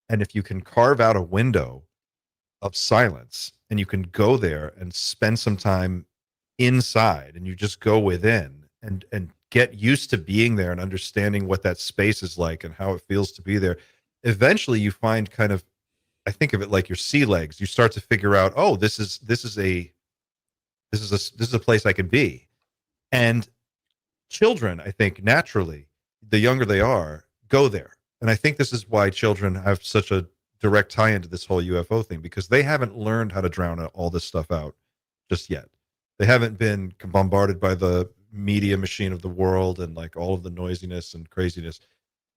And if you can carve out a window of silence and you can go there and spend some time inside, and you just go within and get used to being there and understanding what that space is like and how it feels to be there, eventually you find kind of, I think of it like your sea legs. You start to figure out, oh, this is a place I can be. And children, I think, naturally, the younger they are, go there. And I think this is why children have such a direct tie into this whole UFO thing, because they haven't learned how to drown all this stuff out just yet. They haven't been bombarded by the media machine of the world and like all of the noisiness and craziness.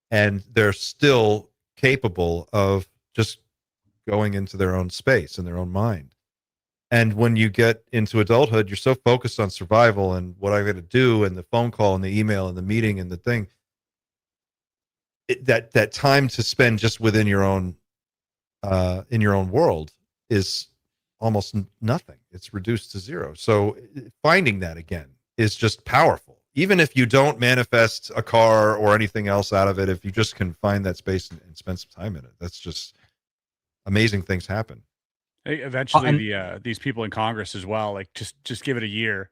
And they're still capable of just going into their own space and their own mind. And when you get into adulthood, you're so focused on survival and what I got to do and the phone call and the email and the meeting and the thing, that time to spend just within your own in your own world is almost nothing. It's reduced to zero. So finding that again is just powerful. Even if you don't manifest a car or anything else out of it, if you just can find that space and spend some time in it, that's just amazing things happen. Hey, eventually, these people in Congress as well, like just give it a year,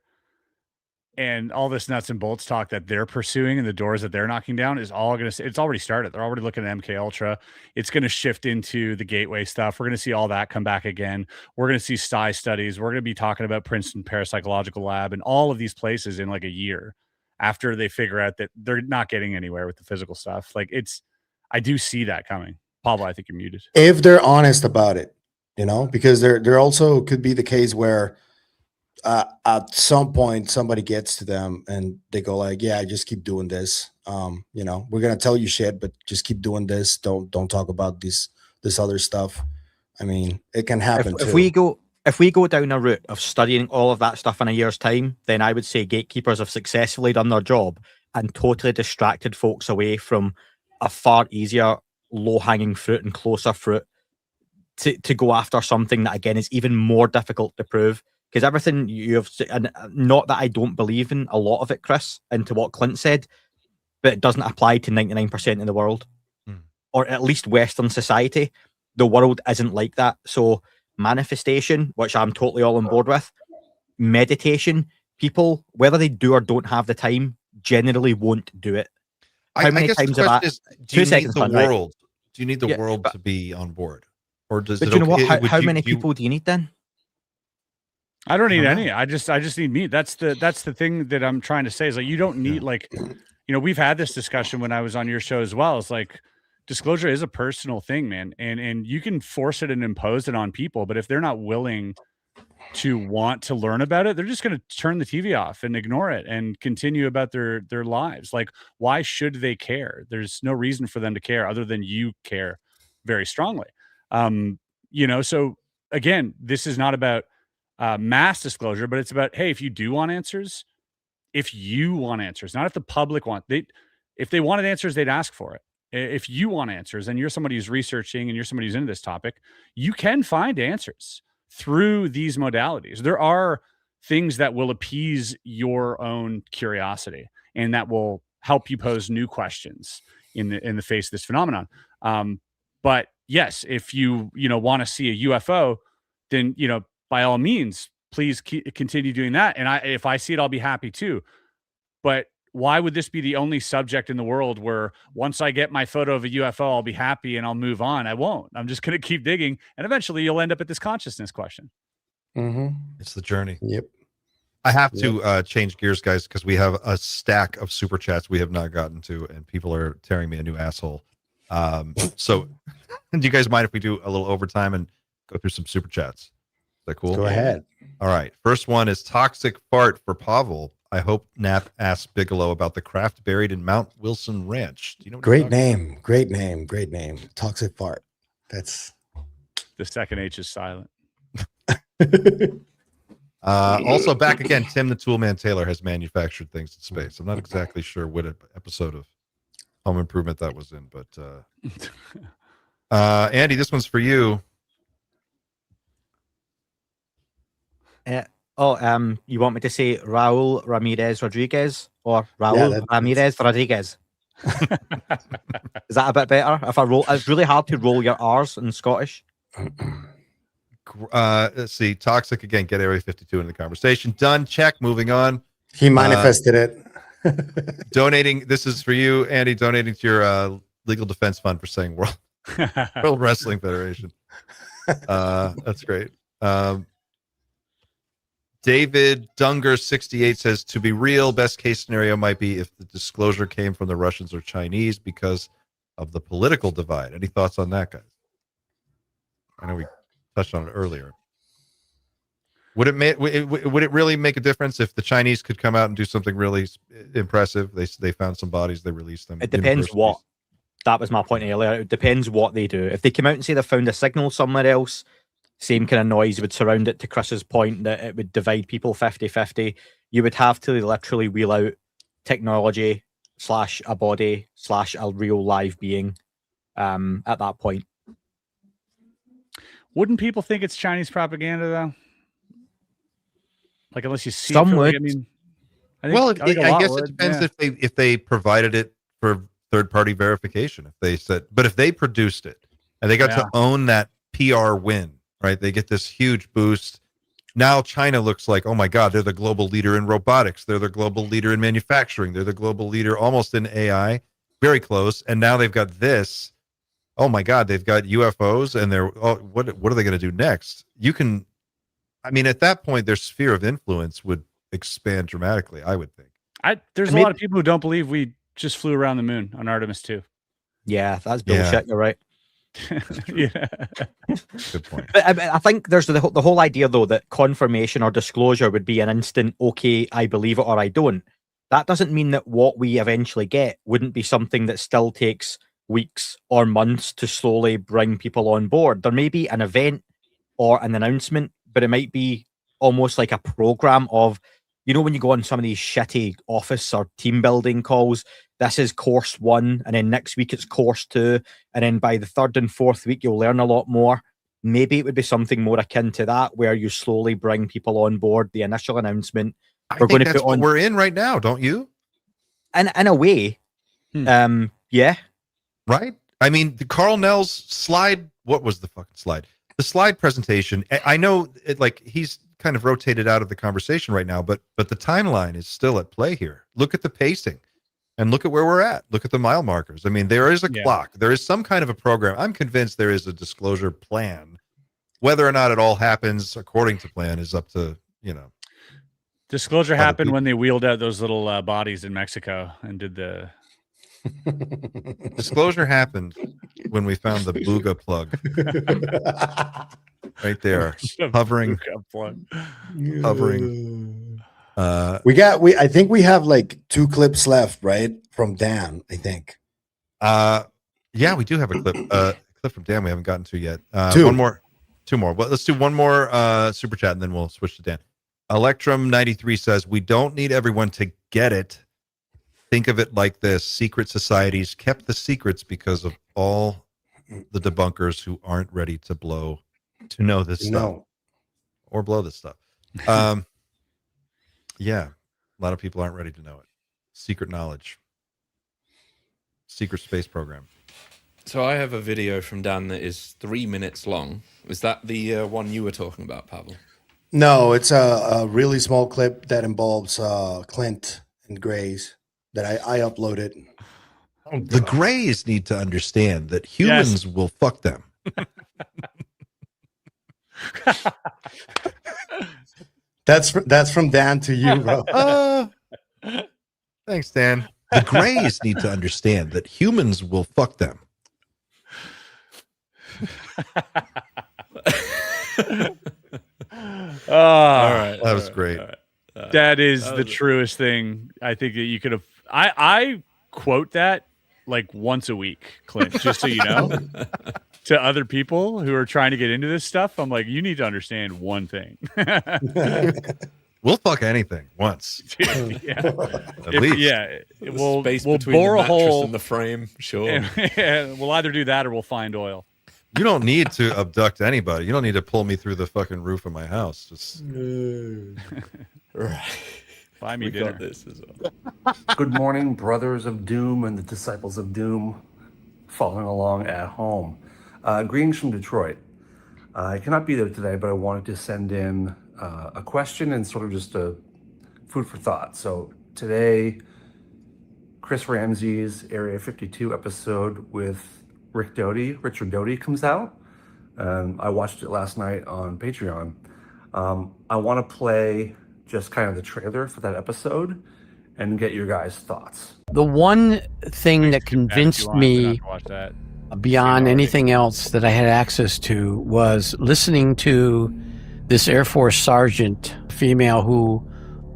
and all this nuts and bolts talk that they're pursuing and the doors that they're knocking down is all going to, it's already started. They're already looking at MK Ultra. It's going to shift into the gateway stuff. We're going to see all that come back again. We're going to see STI studies. We're going to be talking about Princeton Parapsychological Lab and all of these places in like a year after they figure out that they're not getting anywhere with the physical stuff. Like I do see that coming. Pablo, I think you're muted. If they're honest about it, because there also could be the case where at some point somebody gets to them and they go like, yeah, just keep doing this. We're going to tell you shit, but just keep doing this. Don't talk about this other stuff. I mean, it can happen if we go down a route of studying all of that stuff in a year's time, then I would say Gatekeepers have successfully done their job and totally distracted folks away from a far easier low-hanging fruit and closer fruit to go after something that, again, is even more difficult to prove. Because everything you've, and not that I don't believe in a lot of it, Chris, into what Clint said, but it doesn't apply to 99% of the world, or at least Western society. The world isn't like that. So manifestation, which I'm totally all on board with, meditation, people, whether they do or don't have the time, generally won't do it. How many times have I? Do you need the world? Do you need the world to be on board, or does it? But you know what? How many people do you need then? I don't need any. I just need me. That's the thing that I'm trying to say is like, you don't need we've had this discussion when I was on your show as well. It's like disclosure is a personal thing, man. And you can force it and impose it on people, but if they're not willing to want to learn about it, they're just going to turn the TV off and ignore it and continue about their lives. Like, why should they care? There's no reason for them to care other than you care very strongly. So again, this is not about mass disclosure, but it's about, hey, if you want answers, not if the public if they wanted answers, they'd ask for it. If you want answers and you're somebody who's researching and you're somebody who's into this topic, you can find answers through these modalities. There are things that will appease your own curiosity and that will help you pose new questions in the face of this phenomenon. But yes, if you want to see a UFO, then by all means, please continue doing that. And if I see it, I'll be happy too. But why would this be the only subject in the world where once I get my photo of a UFO, I'll be happy and I'll move on? I won't. I'm just going to keep digging. And eventually you'll end up at this consciousness question. It's the journey. Yep. I have to change gears, guys, because we have a stack of super chats we have not gotten to, and people are tearing me a new asshole. So do you guys mind if we do a little overtime and go through some super chats? Is that cool? Go ahead. All right. First one is Toxic Fart for Pavel. I hope Knapp asks Bigelow about the craft buried in Mount Wilson Ranch. Do you know? Great name. Toxic Fart. That's The second H is silent. Also back again, Tim the Toolman Taylor has manufactured things in space. I'm not exactly sure what episode of Home Improvement that was in, but Andy, this one's for you. You want me to say Raul Ramirez Rodriguez or Raul Ramirez Rodriguez? Is that a bit better? If I roll, it's really hard to roll your R's in Scottish. Let's see. Toxic again. Get Area 52 in the conversation. Done. Check. Moving on. He manifested it. Donating. This is for you, Andy. Donating to your legal defense fund for saying World Wrestling Federation. That's great. David Dunger 68 says, to be real, best case scenario might be if the disclosure came from the Russians or Chinese because of the political divide. Any thoughts on that, guys? I know we touched on it earlier. Would it really make a difference if the Chinese could come out and do something really impressive? They found some bodies, they released them. It depends what. That was my point earlier. It depends what they do. If they come out and say they found a signal somewhere else, same kind of noise would surround it, to Chris's point that it would divide people 50-50. You would have to literally wheel out technology / a body / a real live being at that point. Wouldn't people think it's Chinese propaganda though? Like, unless you see Some it, would. I mean, I guess it depends if they provided it for third-party verification. But if they produced it and they got to own that PR win, right? They get this huge boost. Now China looks like, oh my God, they're the global leader in robotics. They're the global leader in manufacturing. They're the global leader almost in AI, very close. And now they've got this. Oh my God, they've got UFOs, and what are they going to do next? At that point, their sphere of influence would expand dramatically, I would think. There's a lot of people who don't believe we just flew around the moon on Artemis 2. Yeah, that's bullshit. Yeah. You're right. Yeah. Good point. But I think there's the whole idea, though, that confirmation or disclosure would be an instant, okay, I believe it or I don't. That doesn't mean that what we eventually get wouldn't be something that still takes weeks or months to slowly bring people on board. There may be an event or an announcement, but it might be almost like a program of, when you go on some of these shitty office or team building calls, this is course 1, and then next week it's course 2, and then by the 3rd and 4th week you'll learn a lot more. Maybe it would be something more akin to that, where you slowly bring people on board. The initial announcement, we're going to put on. What we're in right now, don't you? In a way, yeah. Right? The Carl Nell's slide. What was the fucking slide? The slide presentation. I know he's kind of rotated out of the conversation right now, but the timeline is still at play here. Look at the pacing. And look at where we're at. Look at the mile markers. There is a clock. There is some kind of a program. I'm convinced there is a disclosure plan. Whether or not it all happens according to plan is up to, Disclosure happened when they wheeled out those little bodies in Mexico and did the... Disclosure happened when we found the Booga plug. Right there. Hovering. I think we have like 2 clips left, right? From Dan, I think. Yeah, we do have a clip from Dan we haven't gotten to yet. 2 more. Well, let's do one more super chat and then we'll switch to Dan. Electrum 93 says, we don't need everyone to get it. Think of it like this: secret societies kept the secrets because of all the debunkers who aren't ready to know this stuff or blow this stuff. Yeah, a lot of people aren't ready to know it. Secret knowledge. Secret space program. So I have a video from Dan that is 3 minutes long. Is that the one you were talking about, Pavel? No, it's a really small clip that involves Clint and Grays that I uploaded. The Grays need to understand that humans will fuck them. That's from Dan to you, bro. Thanks, Dan. The Grays need to understand that humans will fuck them. All right, that was great. That is the truest thing I think that you could have. I quote that like once a week, Clint, just so you know. To other people who are trying to get into this stuff, I'm like, you need to understand one thing. We'll fuck anything once. Dude, yeah. At least. The We'll space we'll between bore the a mattress hole and the frame. Sure. and we'll either do that or we'll find oil. You don't need to abduct anybody. You don't need to pull me through the fucking roof of my house. Just Right. Buy me We dinner. got this as well. Good morning, brothers of doom and the disciples of doom following along at home. Greetings from Detroit. I cannot be there today, but I wanted to send in a question and sort of just a food for thought. So today, Chris Ramsey's Area 52 episode with Richard Doty comes out. I watched it last night on Patreon. I want to play just kind of the trailer for that episode and get your guys' thoughts. The one thing that convinced me Watch that. beyond anything else that I had access to was listening to this Air Force sergeant, female, who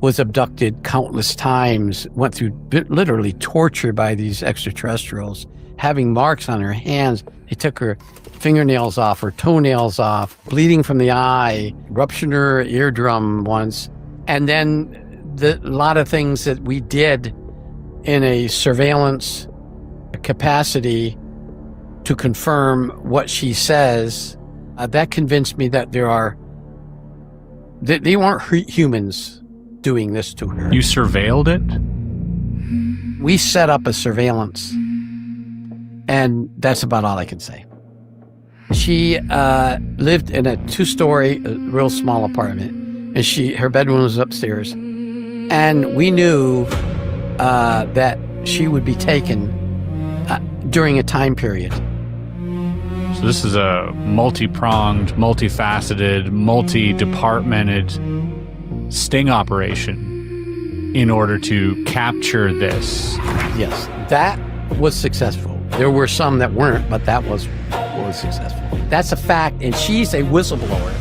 was abducted countless times, went through literally torture by these extraterrestrials, having marks on her hands. They took her fingernails off, her toenails off, bleeding from the eye, ruptured her eardrum once. And then a lot of things that we did in a surveillance capacity to confirm what she says, that convinced me that they weren't humans doing this to her. You surveilled it? We set up a surveillance, and that's about all I can say. She lived in a 2-story, real small apartment, and her bedroom was upstairs. And we knew that she would be taken during a time period. So this is a multi-pronged, multifaceted, multi-departmented sting operation in order to capture this. Yes, that was successful. There were some that weren't, but that was successful. That's a fact, and she's a whistleblower.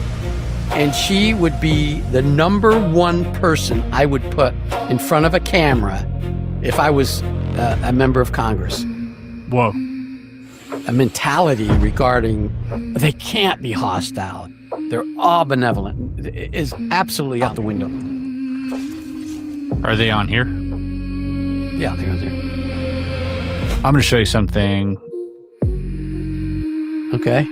And she would be the number one person I would put in front of a camera if I was a member of Congress. Whoa. A mentality regarding they can't be hostile. They're all benevolent is absolutely out the window. Are they on here? Yeah, they're on there. I'm going to show you something. Okay.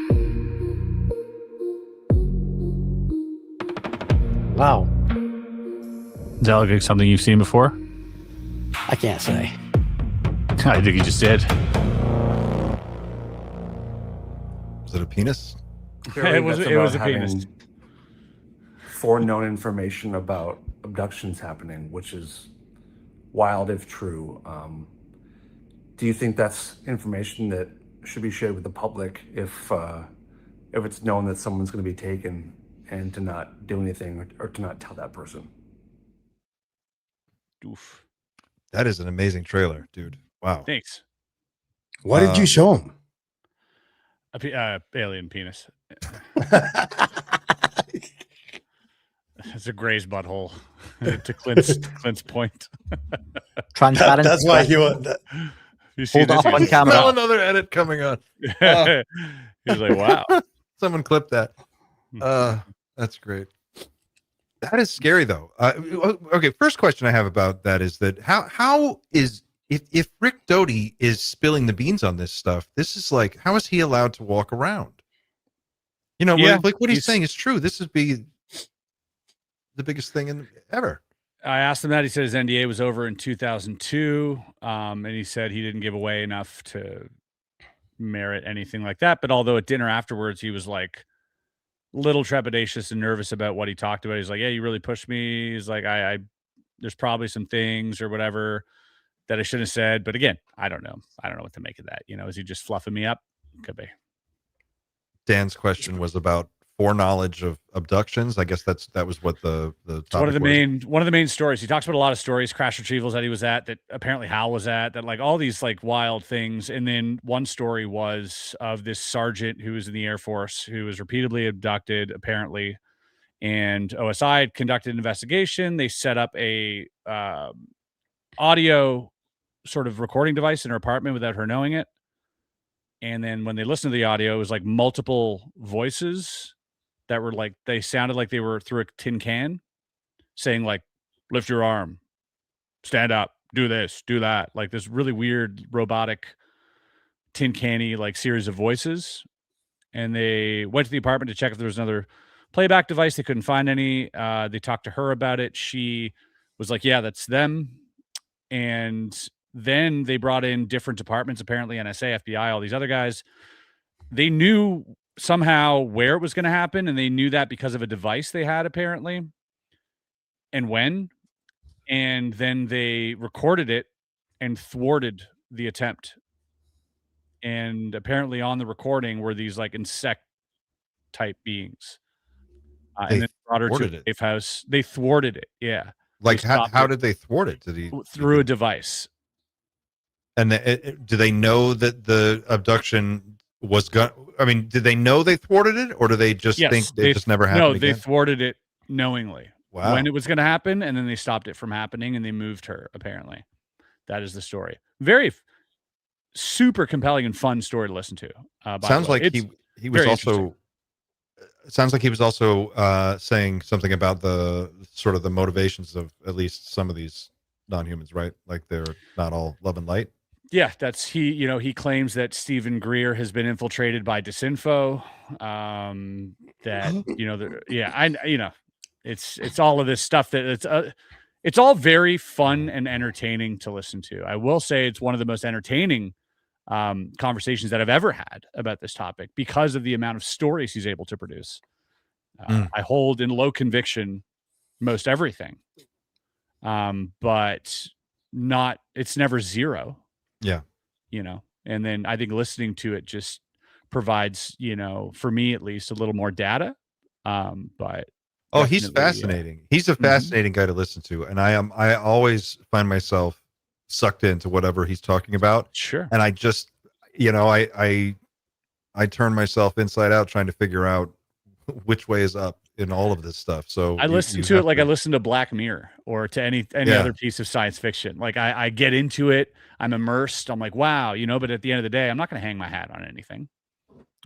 Wow. Does that look like something you've seen before? I can't say. I think you just did. Is it a penis? It was a penis. Foreknown information about abductions happening, which is wild if true. Do you think that's information that should be shared with the public if it's known that someone's going to be taken, and to not do anything or to not tell that person? Oof. That is an amazing trailer, dude. Wow. Thanks. What did you show him? Alien penis. It's a grazed butthole. To Clint's point. Transparent. That's why he was. You see Hold this? off on He's- camera. Smell another edit coming on. He was like, "Wow." Someone clip that. That's great. That is scary, though. Okay, first question I have about that is that how is if Rick Doty is spilling the beans on this stuff? This is like, how is he allowed to walk around? You know, Yeah, like what he's he's- saying is true. This would be the biggest thing ever. I asked him that. He said his NDA was over in 2002, and he said he didn't give away enough to merit anything like that. But although at dinner afterwards, he was like a little trepidatious and nervous about what he talked about. He's like, "Yeah, you really pushed me." He's like, "I there's probably some things or whatever that I shouldn't have said." But again, I don't know. I don't know what to make of that. You know, is he just fluffing me up? Could be. Dan's question was about foreknowledge of abductions. I guess that was what the It's topic one of the was. main stories. He talks about a lot of stories, crash retrievals that he was at, that apparently Hal was at, that like all these like wild things. And then one story was of this sergeant who was in the Air Force who was repeatedly abducted, apparently. And OSI had conducted an investigation. They set up a audio sort of recording device in her apartment without her knowing it. And then when they listened to the audio, it was like multiple voices that were like, they sounded like they were through a tin can saying like, lift your arm, stand up, do this, do that. Like this really weird robotic tin canny like series of voices. And they went to the apartment to check if there was another playback device. They couldn't find any. They talked to her about it. She was like, yeah, that's them. And then they brought in different departments, apparently NSA, FBI, all these other guys. They knew somehow where it was going to happen, and they knew that because of a device they had, apparently, and when. And then they recorded it and thwarted the attempt. And apparently on the recording were these like insect type beings. And then brought her to a safe house. They thwarted it. Yeah. Like how did they thwart it? Through a device. And do they know that the abduction was I mean, did they know they thwarted it, or do they just think they just never happened? No, they thwarted it knowingly. Wow. When it was going to happen, and then they stopped it from happening, and they moved her. Apparently, that is the story. Very super compelling and fun story to listen to. Sounds like he was also. It sounds like he was also saying something about the sort of the motivations of at least some of these non-humans, right? Like they're not all love and light. Yeah, that's he claims that Stephen Greer has been infiltrated by disinfo. It's all of this stuff that it's all very fun and entertaining to listen to. I will say it's one of the most entertaining conversations that I've ever had about this topic because of the amount of stories he's able to produce. I hold in low conviction most everything, but it's never zero. Yeah. And then I think listening to it just provides, for me at least, a little more data. But he's fascinating. He's a fascinating guy to listen to. And I always find myself sucked into whatever he's talking about. Sure. And I just, I turn myself inside out trying to figure out which way is up in all of this stuff. So I listen to it like I listen to Black Mirror or to any other piece of science fiction. Like I get into it, I'm immersed. I'm like, wow, but at the end of the day, I'm not going to hang my hat on anything.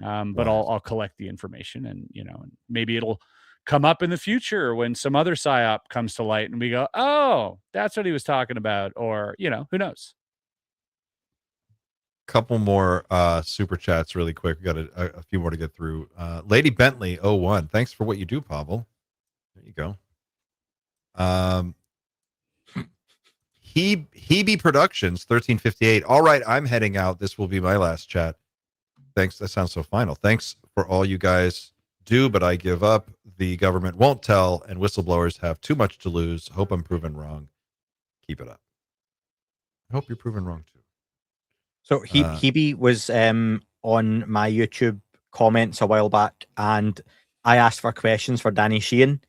But I'll collect the information, and and maybe it'll come up in the future when some other psyop comes to light and we go, oh, that's what he was talking about. Or, who knows? Couple more super chats really quick. We got a few more to get through. Lady Bentley 01, thanks for what you do, Pavel. There you go. Hebe Productions 1358. All right, I'm heading out. This will be my last chat. Thanks. That sounds so final. Thanks for all you guys do, but I give up. The government won't tell, and whistleblowers have too much to lose. Hope I'm proven wrong. Keep it up. I hope you're proven wrong too. So Hebe was on my YouTube comments a while back, and I asked for questions for Danny Sheehan,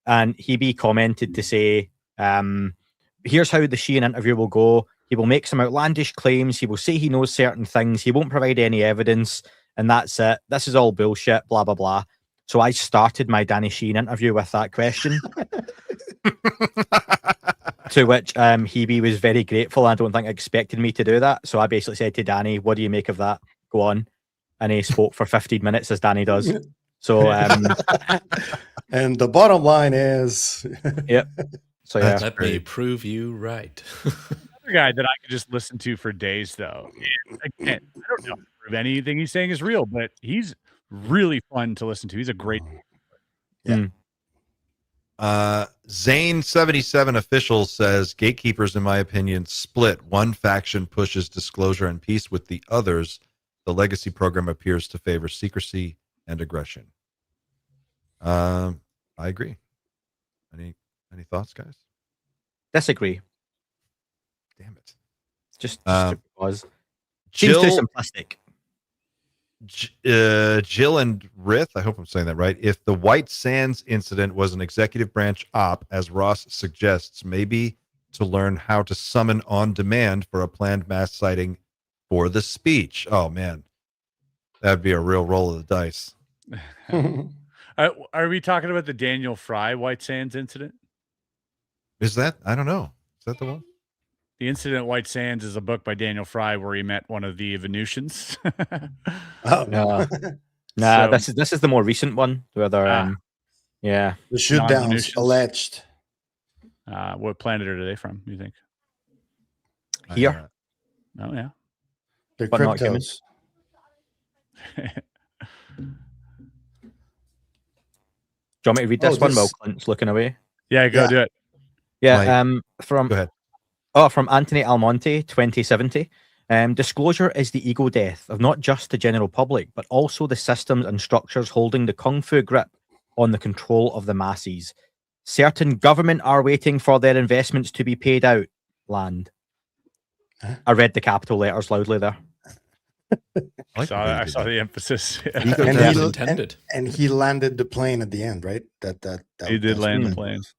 and Hebe commented to say, here's how the Sheehan interview will go. He will make some outlandish claims. He will say he knows certain things. He won't provide any evidence, and that's it. This is all bullshit, blah, blah, blah. So I started my Danny Sheehan interview with that question. To which Hebe was very grateful. I don't think expected me to do that. So I basically said to Danny, what do you make of that? Go on. And he spoke for 15 minutes, as Danny does. So and the bottom line is yep. So yeah. Let me prove you right. Another guy that I could just listen to for days, though. And again, I don't know if anything he's saying is real, but he's really fun to listen to. He's a great. Yeah. Zane77 official says Gatekeepers, in my opinion, split. One faction pushes disclosure and peace with the others. The legacy program appears to favor secrecy and aggression. I agree. Any thoughts, guys? Disagree. Damn it. Just because. Seems too simplistic. Jill and Rith, I hope I'm saying that right. If the White Sands incident was an executive branch op, as Ross suggests, maybe to learn how to summon on demand for a planned mass sighting for the speech. Oh, man. That'd be a real roll of the dice. Are we talking about the Daniel Fry White Sands incident? Is that? I don't know. Is that the one? The Incident at White Sands is a book by Daniel Fry where he met one of the Venusians. Oh, No. Nah, So- this is the more recent one where they're yeah. the shoot downs Non-Venusians. alleged. What planet are they from, you think? Here. Oh, yeah. They're But not human. cryptos. Do you want me to read this Oh, one while this- Clint's looking away? Yeah, go Yeah. do it. Yeah, Mike, from Go ahead. from Anthony Almonte, 2070. Disclosure is the ego death of not just the general public, but also the systems and structures holding the kung fu grip on the control of the masses. Certain government are waiting for their investments to be paid out. Land. Huh? I read the capital letters loudly there. I I saw the emphasis. Ego And death. As he- intended. And he landed the plane at the end, right? That He did that's land what the it plane. was.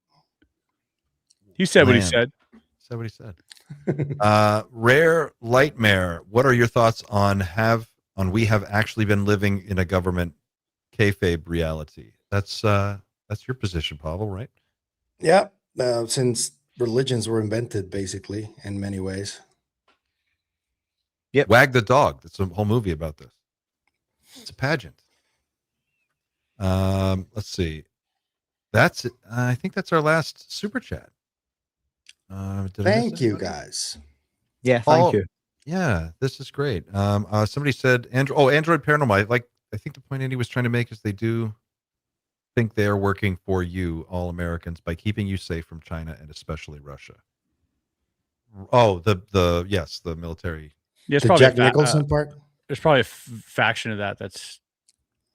He said what he Land. said. Said what he said. Rare Lightmare, what are your thoughts on we have actually been living in a government kayfabe reality? That's your position, Pavel, right? Yeah, since religions were invented, basically, in many ways. Wag the Dog. That's a whole movie about this. It's a pageant. Let's see. That's it. I think that's our last super chat. Did I miss Thank you, anybody? guys. Yeah, thank you. Yeah, this is great. Somebody said Android Paranormal. I think the point Andy was trying to make is they do think they are working for you, all Americans, by keeping you safe from China and especially Russia. Oh, the military. Yeah, it's The probably Jack Nicholson part. there's probably a faction of that's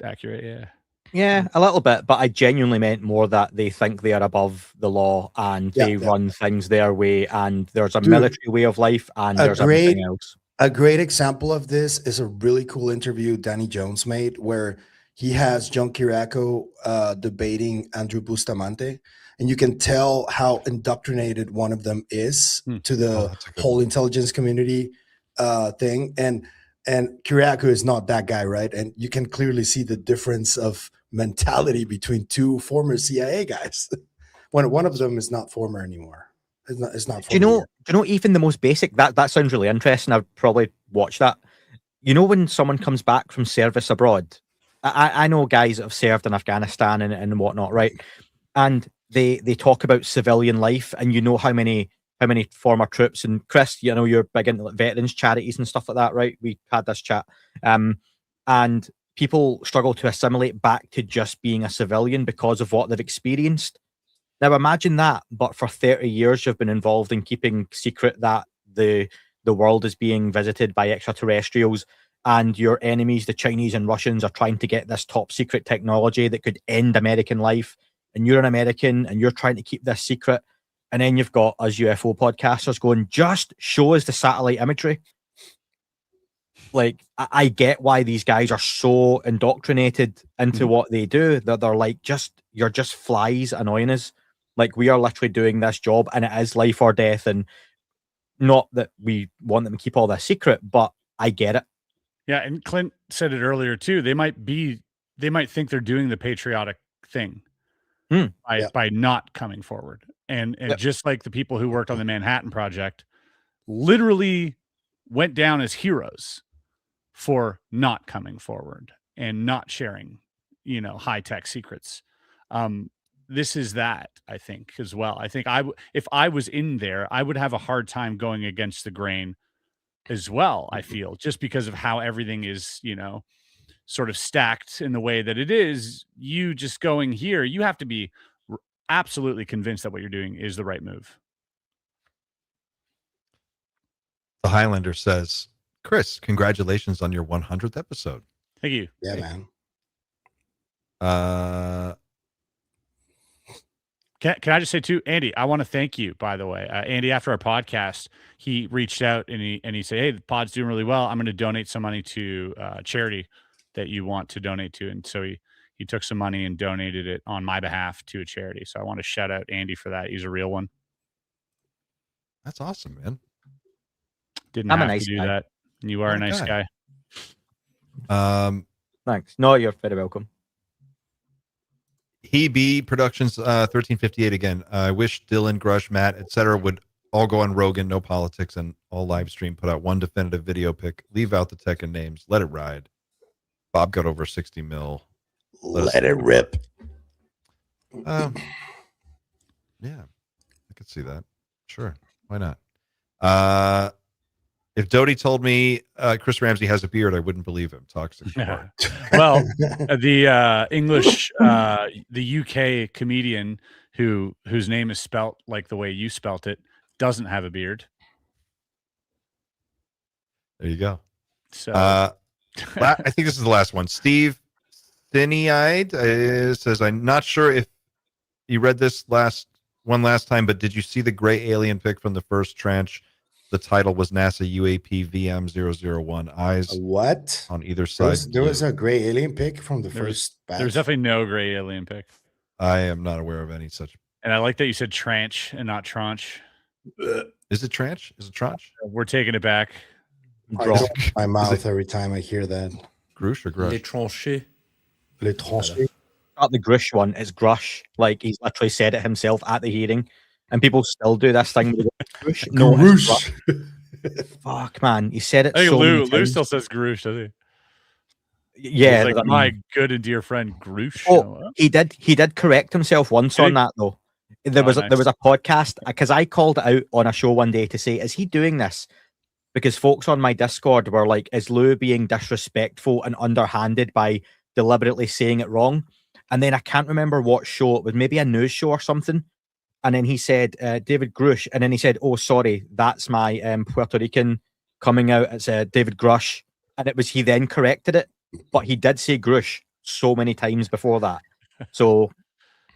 accurate. Yeah. Yeah, a little bit, but I genuinely meant more that they think they are above the law and Yeah, they yeah. run things their way, and there's a Dude, military way of life, and a there's everything great- else. A great example of this is a really cool interview Danny Jones made where he has John Kiriakou debating Andrew Bustamante, and you can tell how indoctrinated one of them is to the that's a good whole one. intelligence community thing. And Kiriakou is not that guy, right? And you can clearly see the difference of mentality between two former CIA guys. One of them is not former anymore. It's not Do you former know? yet. Do you know even the most basic? That sounds really interesting. I'd probably watch that. You know, when someone comes back from service abroad, I know guys that have served in Afghanistan and whatnot, right? And they talk about civilian life, and you know how many former troops, and Chris, you know, you're big into like veterans charities and stuff like that, right? We had this chat, and people struggle to assimilate back to just being a civilian because of what they've experienced. Now imagine that, but for 30 years you've been involved in keeping secret that the world is being visited by extraterrestrials, and your enemies, the Chinese and Russians, are trying to get this top secret technology that could end American life, and you're an American and you're trying to keep this secret. And then you've got us UFO podcasters going, just show us the satellite imagery. Like, I get why these guys are so indoctrinated into what they do, that they're like, you're just flies annoying us. Like, we are literally doing this job and it is life or death. And not that we want them to keep all this secret, but I get it. Yeah, and Clint said it earlier too. They might think they're doing the patriotic thing by not coming forward. And just like the people who worked on the Manhattan Project literally went down as heroes for not coming forward and not sharing, high-tech secrets. This is that, I think, as well. I think if I was in there, I would have a hard time going against the grain as well, I feel, just because of how everything is, sort of stacked in the way that it is. You just going here, you have to be absolutely convinced that what you're doing is the right move. The Highlander says, Chris, congratulations on your 100th episode. Thank you. Yeah, man. Can I just say too, Andy, I want to thank you, by the way. Andy, after our podcast, he reached out and he said, hey, the pod's doing really well. I'm going to donate some money to charity that you want to donate to. And so he took some money and donated it on my behalf to a charity. So I want to shout out Andy for that. He's a real one. That's awesome, man. Didn't I'm a have nice to do guy. that. You are What a a nice guy. guy. Thanks. No, you're very welcome. He B Productions 1358 again. I wish Dylan, Grusch, Matt, etc. would all go on Rogan, no politics, and all live stream. Put out one definitive video pic. Leave out the tech and names. Let it ride. Bob got over 60 mil. Let it rip. Yeah, I could see that. Sure, why not? If Doty told me Chris Ramsey has a beard, I wouldn't believe him. Toxic. Well, the English, the UK comedian whose name is spelt like the way you spelt it doesn't have a beard. There you go. So I think this is the last one. Steve Thinny-eyed says, I'm not sure if you read this last time, but did you see the gray alien pic from the first tranche? The title was NASA UAP VM001. Eyes What? on either side. There was a gray alien pic from the first batch. There's definitely no gray alien pic. I am not aware of any such. And I like that you said tranche and not tranche. Is it tranche? Is it tranche? We're taking it back. I drop my mouth every time I hear that. Grusch or Grusch? Les tranchés. Les tranchés. Not the Grusch one, it's Grusch. Like he's literally said it himself at the hearing, and people still do this thing. Grusch. No, it's Grusch. Fuck, man, he said it. I think so many Lou times. still says Grusch, does he? Yeah, He's like, my good and dear friend Grusch. Oh, he did correct himself once on that though. There was a podcast because I called it out on a show one day to say, is he doing this? Because folks on my Discord were like, is Lou being disrespectful and underhanded by deliberately saying it wrong? And then I can't remember what show it was, maybe a news show or something. And then he said, David Grusch. And then he said, oh, sorry, that's my Puerto Rican coming out. It's David Grusch. And it was, he then corrected it. But he did say Grusch so many times before that. So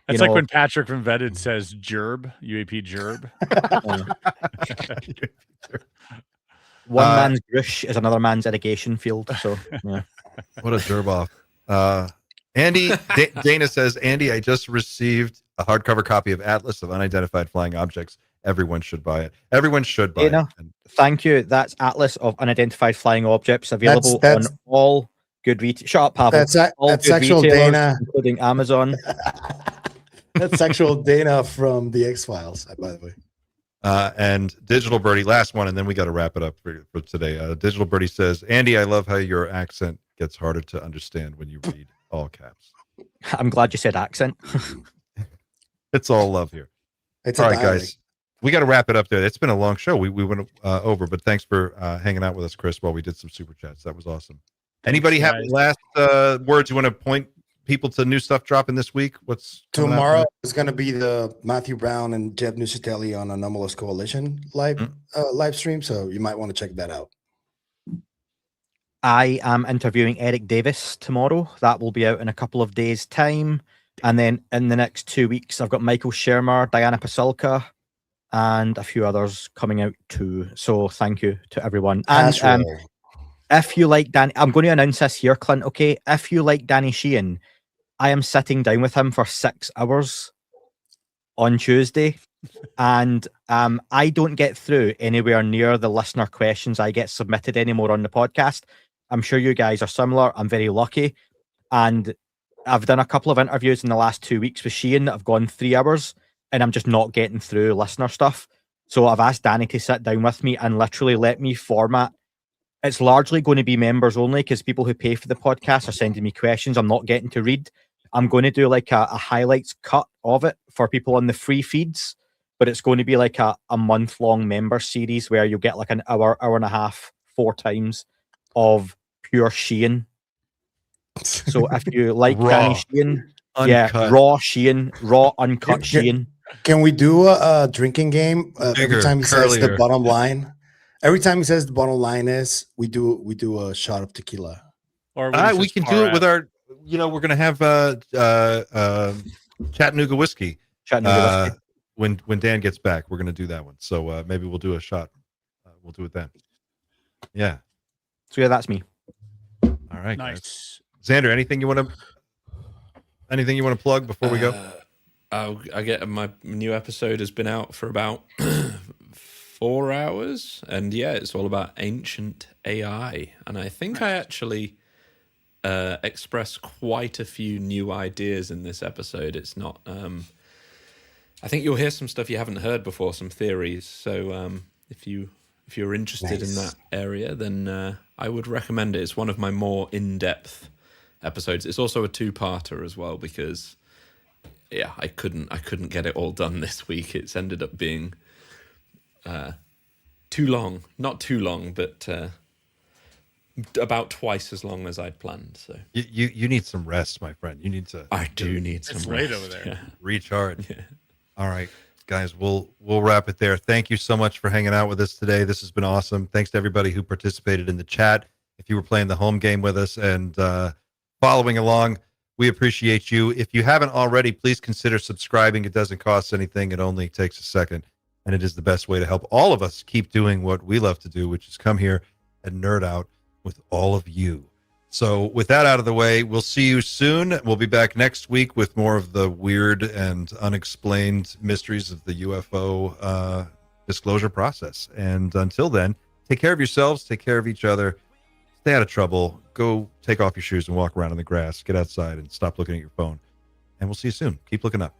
it's like when Patrick from Vetted says Gerb, UAP Gerb. One man's Grusch is another man's irrigation field. So yeah. What a gerb off. Andy, Dana says, Andy, I just received a hardcover copy of Atlas of Unidentified Flying Objects. Everyone should buy it. Everyone should buy it. Thank you. That's Atlas of Unidentified Flying Objects, available on all good retail. Shut up, Pavel. That's actual Dana, including Amazon. That's actual Dana from the X-Files, by the way. And Digital Birdie, last one, and then we got to wrap it up for today. Digital Birdie says, Andy, I love how your accent gets harder to understand when you read all caps. I'm glad you said accent. It's all love here. It's all right, guys. We got to wrap it up there. It's been a long show. We went over, but thanks for hanging out with us, Chris, while we did some super chats. That was awesome. Anybody have last words you want to point people to new stuff dropping this week? What's tomorrow is going to be the Matthew Brown and Jeff Nusatelli on Anomalous Coalition live stream, so you might want to check that out. I am interviewing Eric Davis tomorrow. That will be out in a couple of days' time. And then in the next 2 weeks, I've got Michael Shermer, Diana Pasulka, and a few others coming out too. So thank you to everyone. And if you like Danny, I'm going to announce this here, Clint, okay? If you like Danny Sheehan, I am sitting down with him for 6 hours on Tuesday. And I don't get through anywhere near the listener questions I get submitted anymore on the podcast. I'm sure you guys are similar. I'm very lucky. And I've done a couple of interviews in the last 2 weeks with Sheehan that have gone 3 hours, and I'm just not getting through listener stuff. So I've asked Danny to sit down with me and literally let me format. It's largely going to be members only because people who pay for the podcast are sending me questions I'm not getting to read. I'm going to do like a highlights cut of it for people on the free feeds, but it's going to be like a month-long member series where you'll get like an hour and a half, 4 times of pure Sheehan. So if you like Danny Sheehan, raw Sheehan, raw uncut Sheehan. Can we do a drinking game every time he says the bottom line? Every time he says the bottom line is, we do a shot of tequila. Or we can do it with our. We're gonna have Chattanooga whiskey. When Dan gets back, we're gonna do that one. So maybe we'll do a shot. We'll do it then. Yeah. So yeah, that's me. All right. Nice. Guys. Xander, anything you want to plug before we go? I get my new episode has been out for about 4 hours, and yeah, it's all about ancient AI, and I think I actually express quite a few new ideas in this episode. It's not I think you'll hear some stuff you haven't heard before, some theories. So if you're interested in that area, then I would recommend it. It's one of my more in-depth episodes. It's also a two-parter as well because I couldn't get it all done this week. It's ended up being too long. Not too long, but about twice as long as I'd planned. So you need some rest, my friend. You need to. I do need some It's rest. late over there. Yeah. Recharge. Yeah. All right, guys, we'll wrap it there. Thank you so much for hanging out with us today. This has been awesome. Thanks to everybody who participated in the chat. If you were playing the home game with us and following along, we appreciate you. If you haven't already, please consider subscribing. It doesn't cost anything. It only takes a second, and it is the best way to help all of us keep doing what we love to do, which is come here and nerd out with all of you. So with that out of the way, we'll see you soon. We'll be back next week with more of the weird and unexplained mysteries of the UFO disclosure process. And until then, take care of yourselves, take care of each other, stay out of trouble, go take off your shoes and walk around in the grass, get outside and stop looking at your phone. And we'll see you soon. Keep looking up.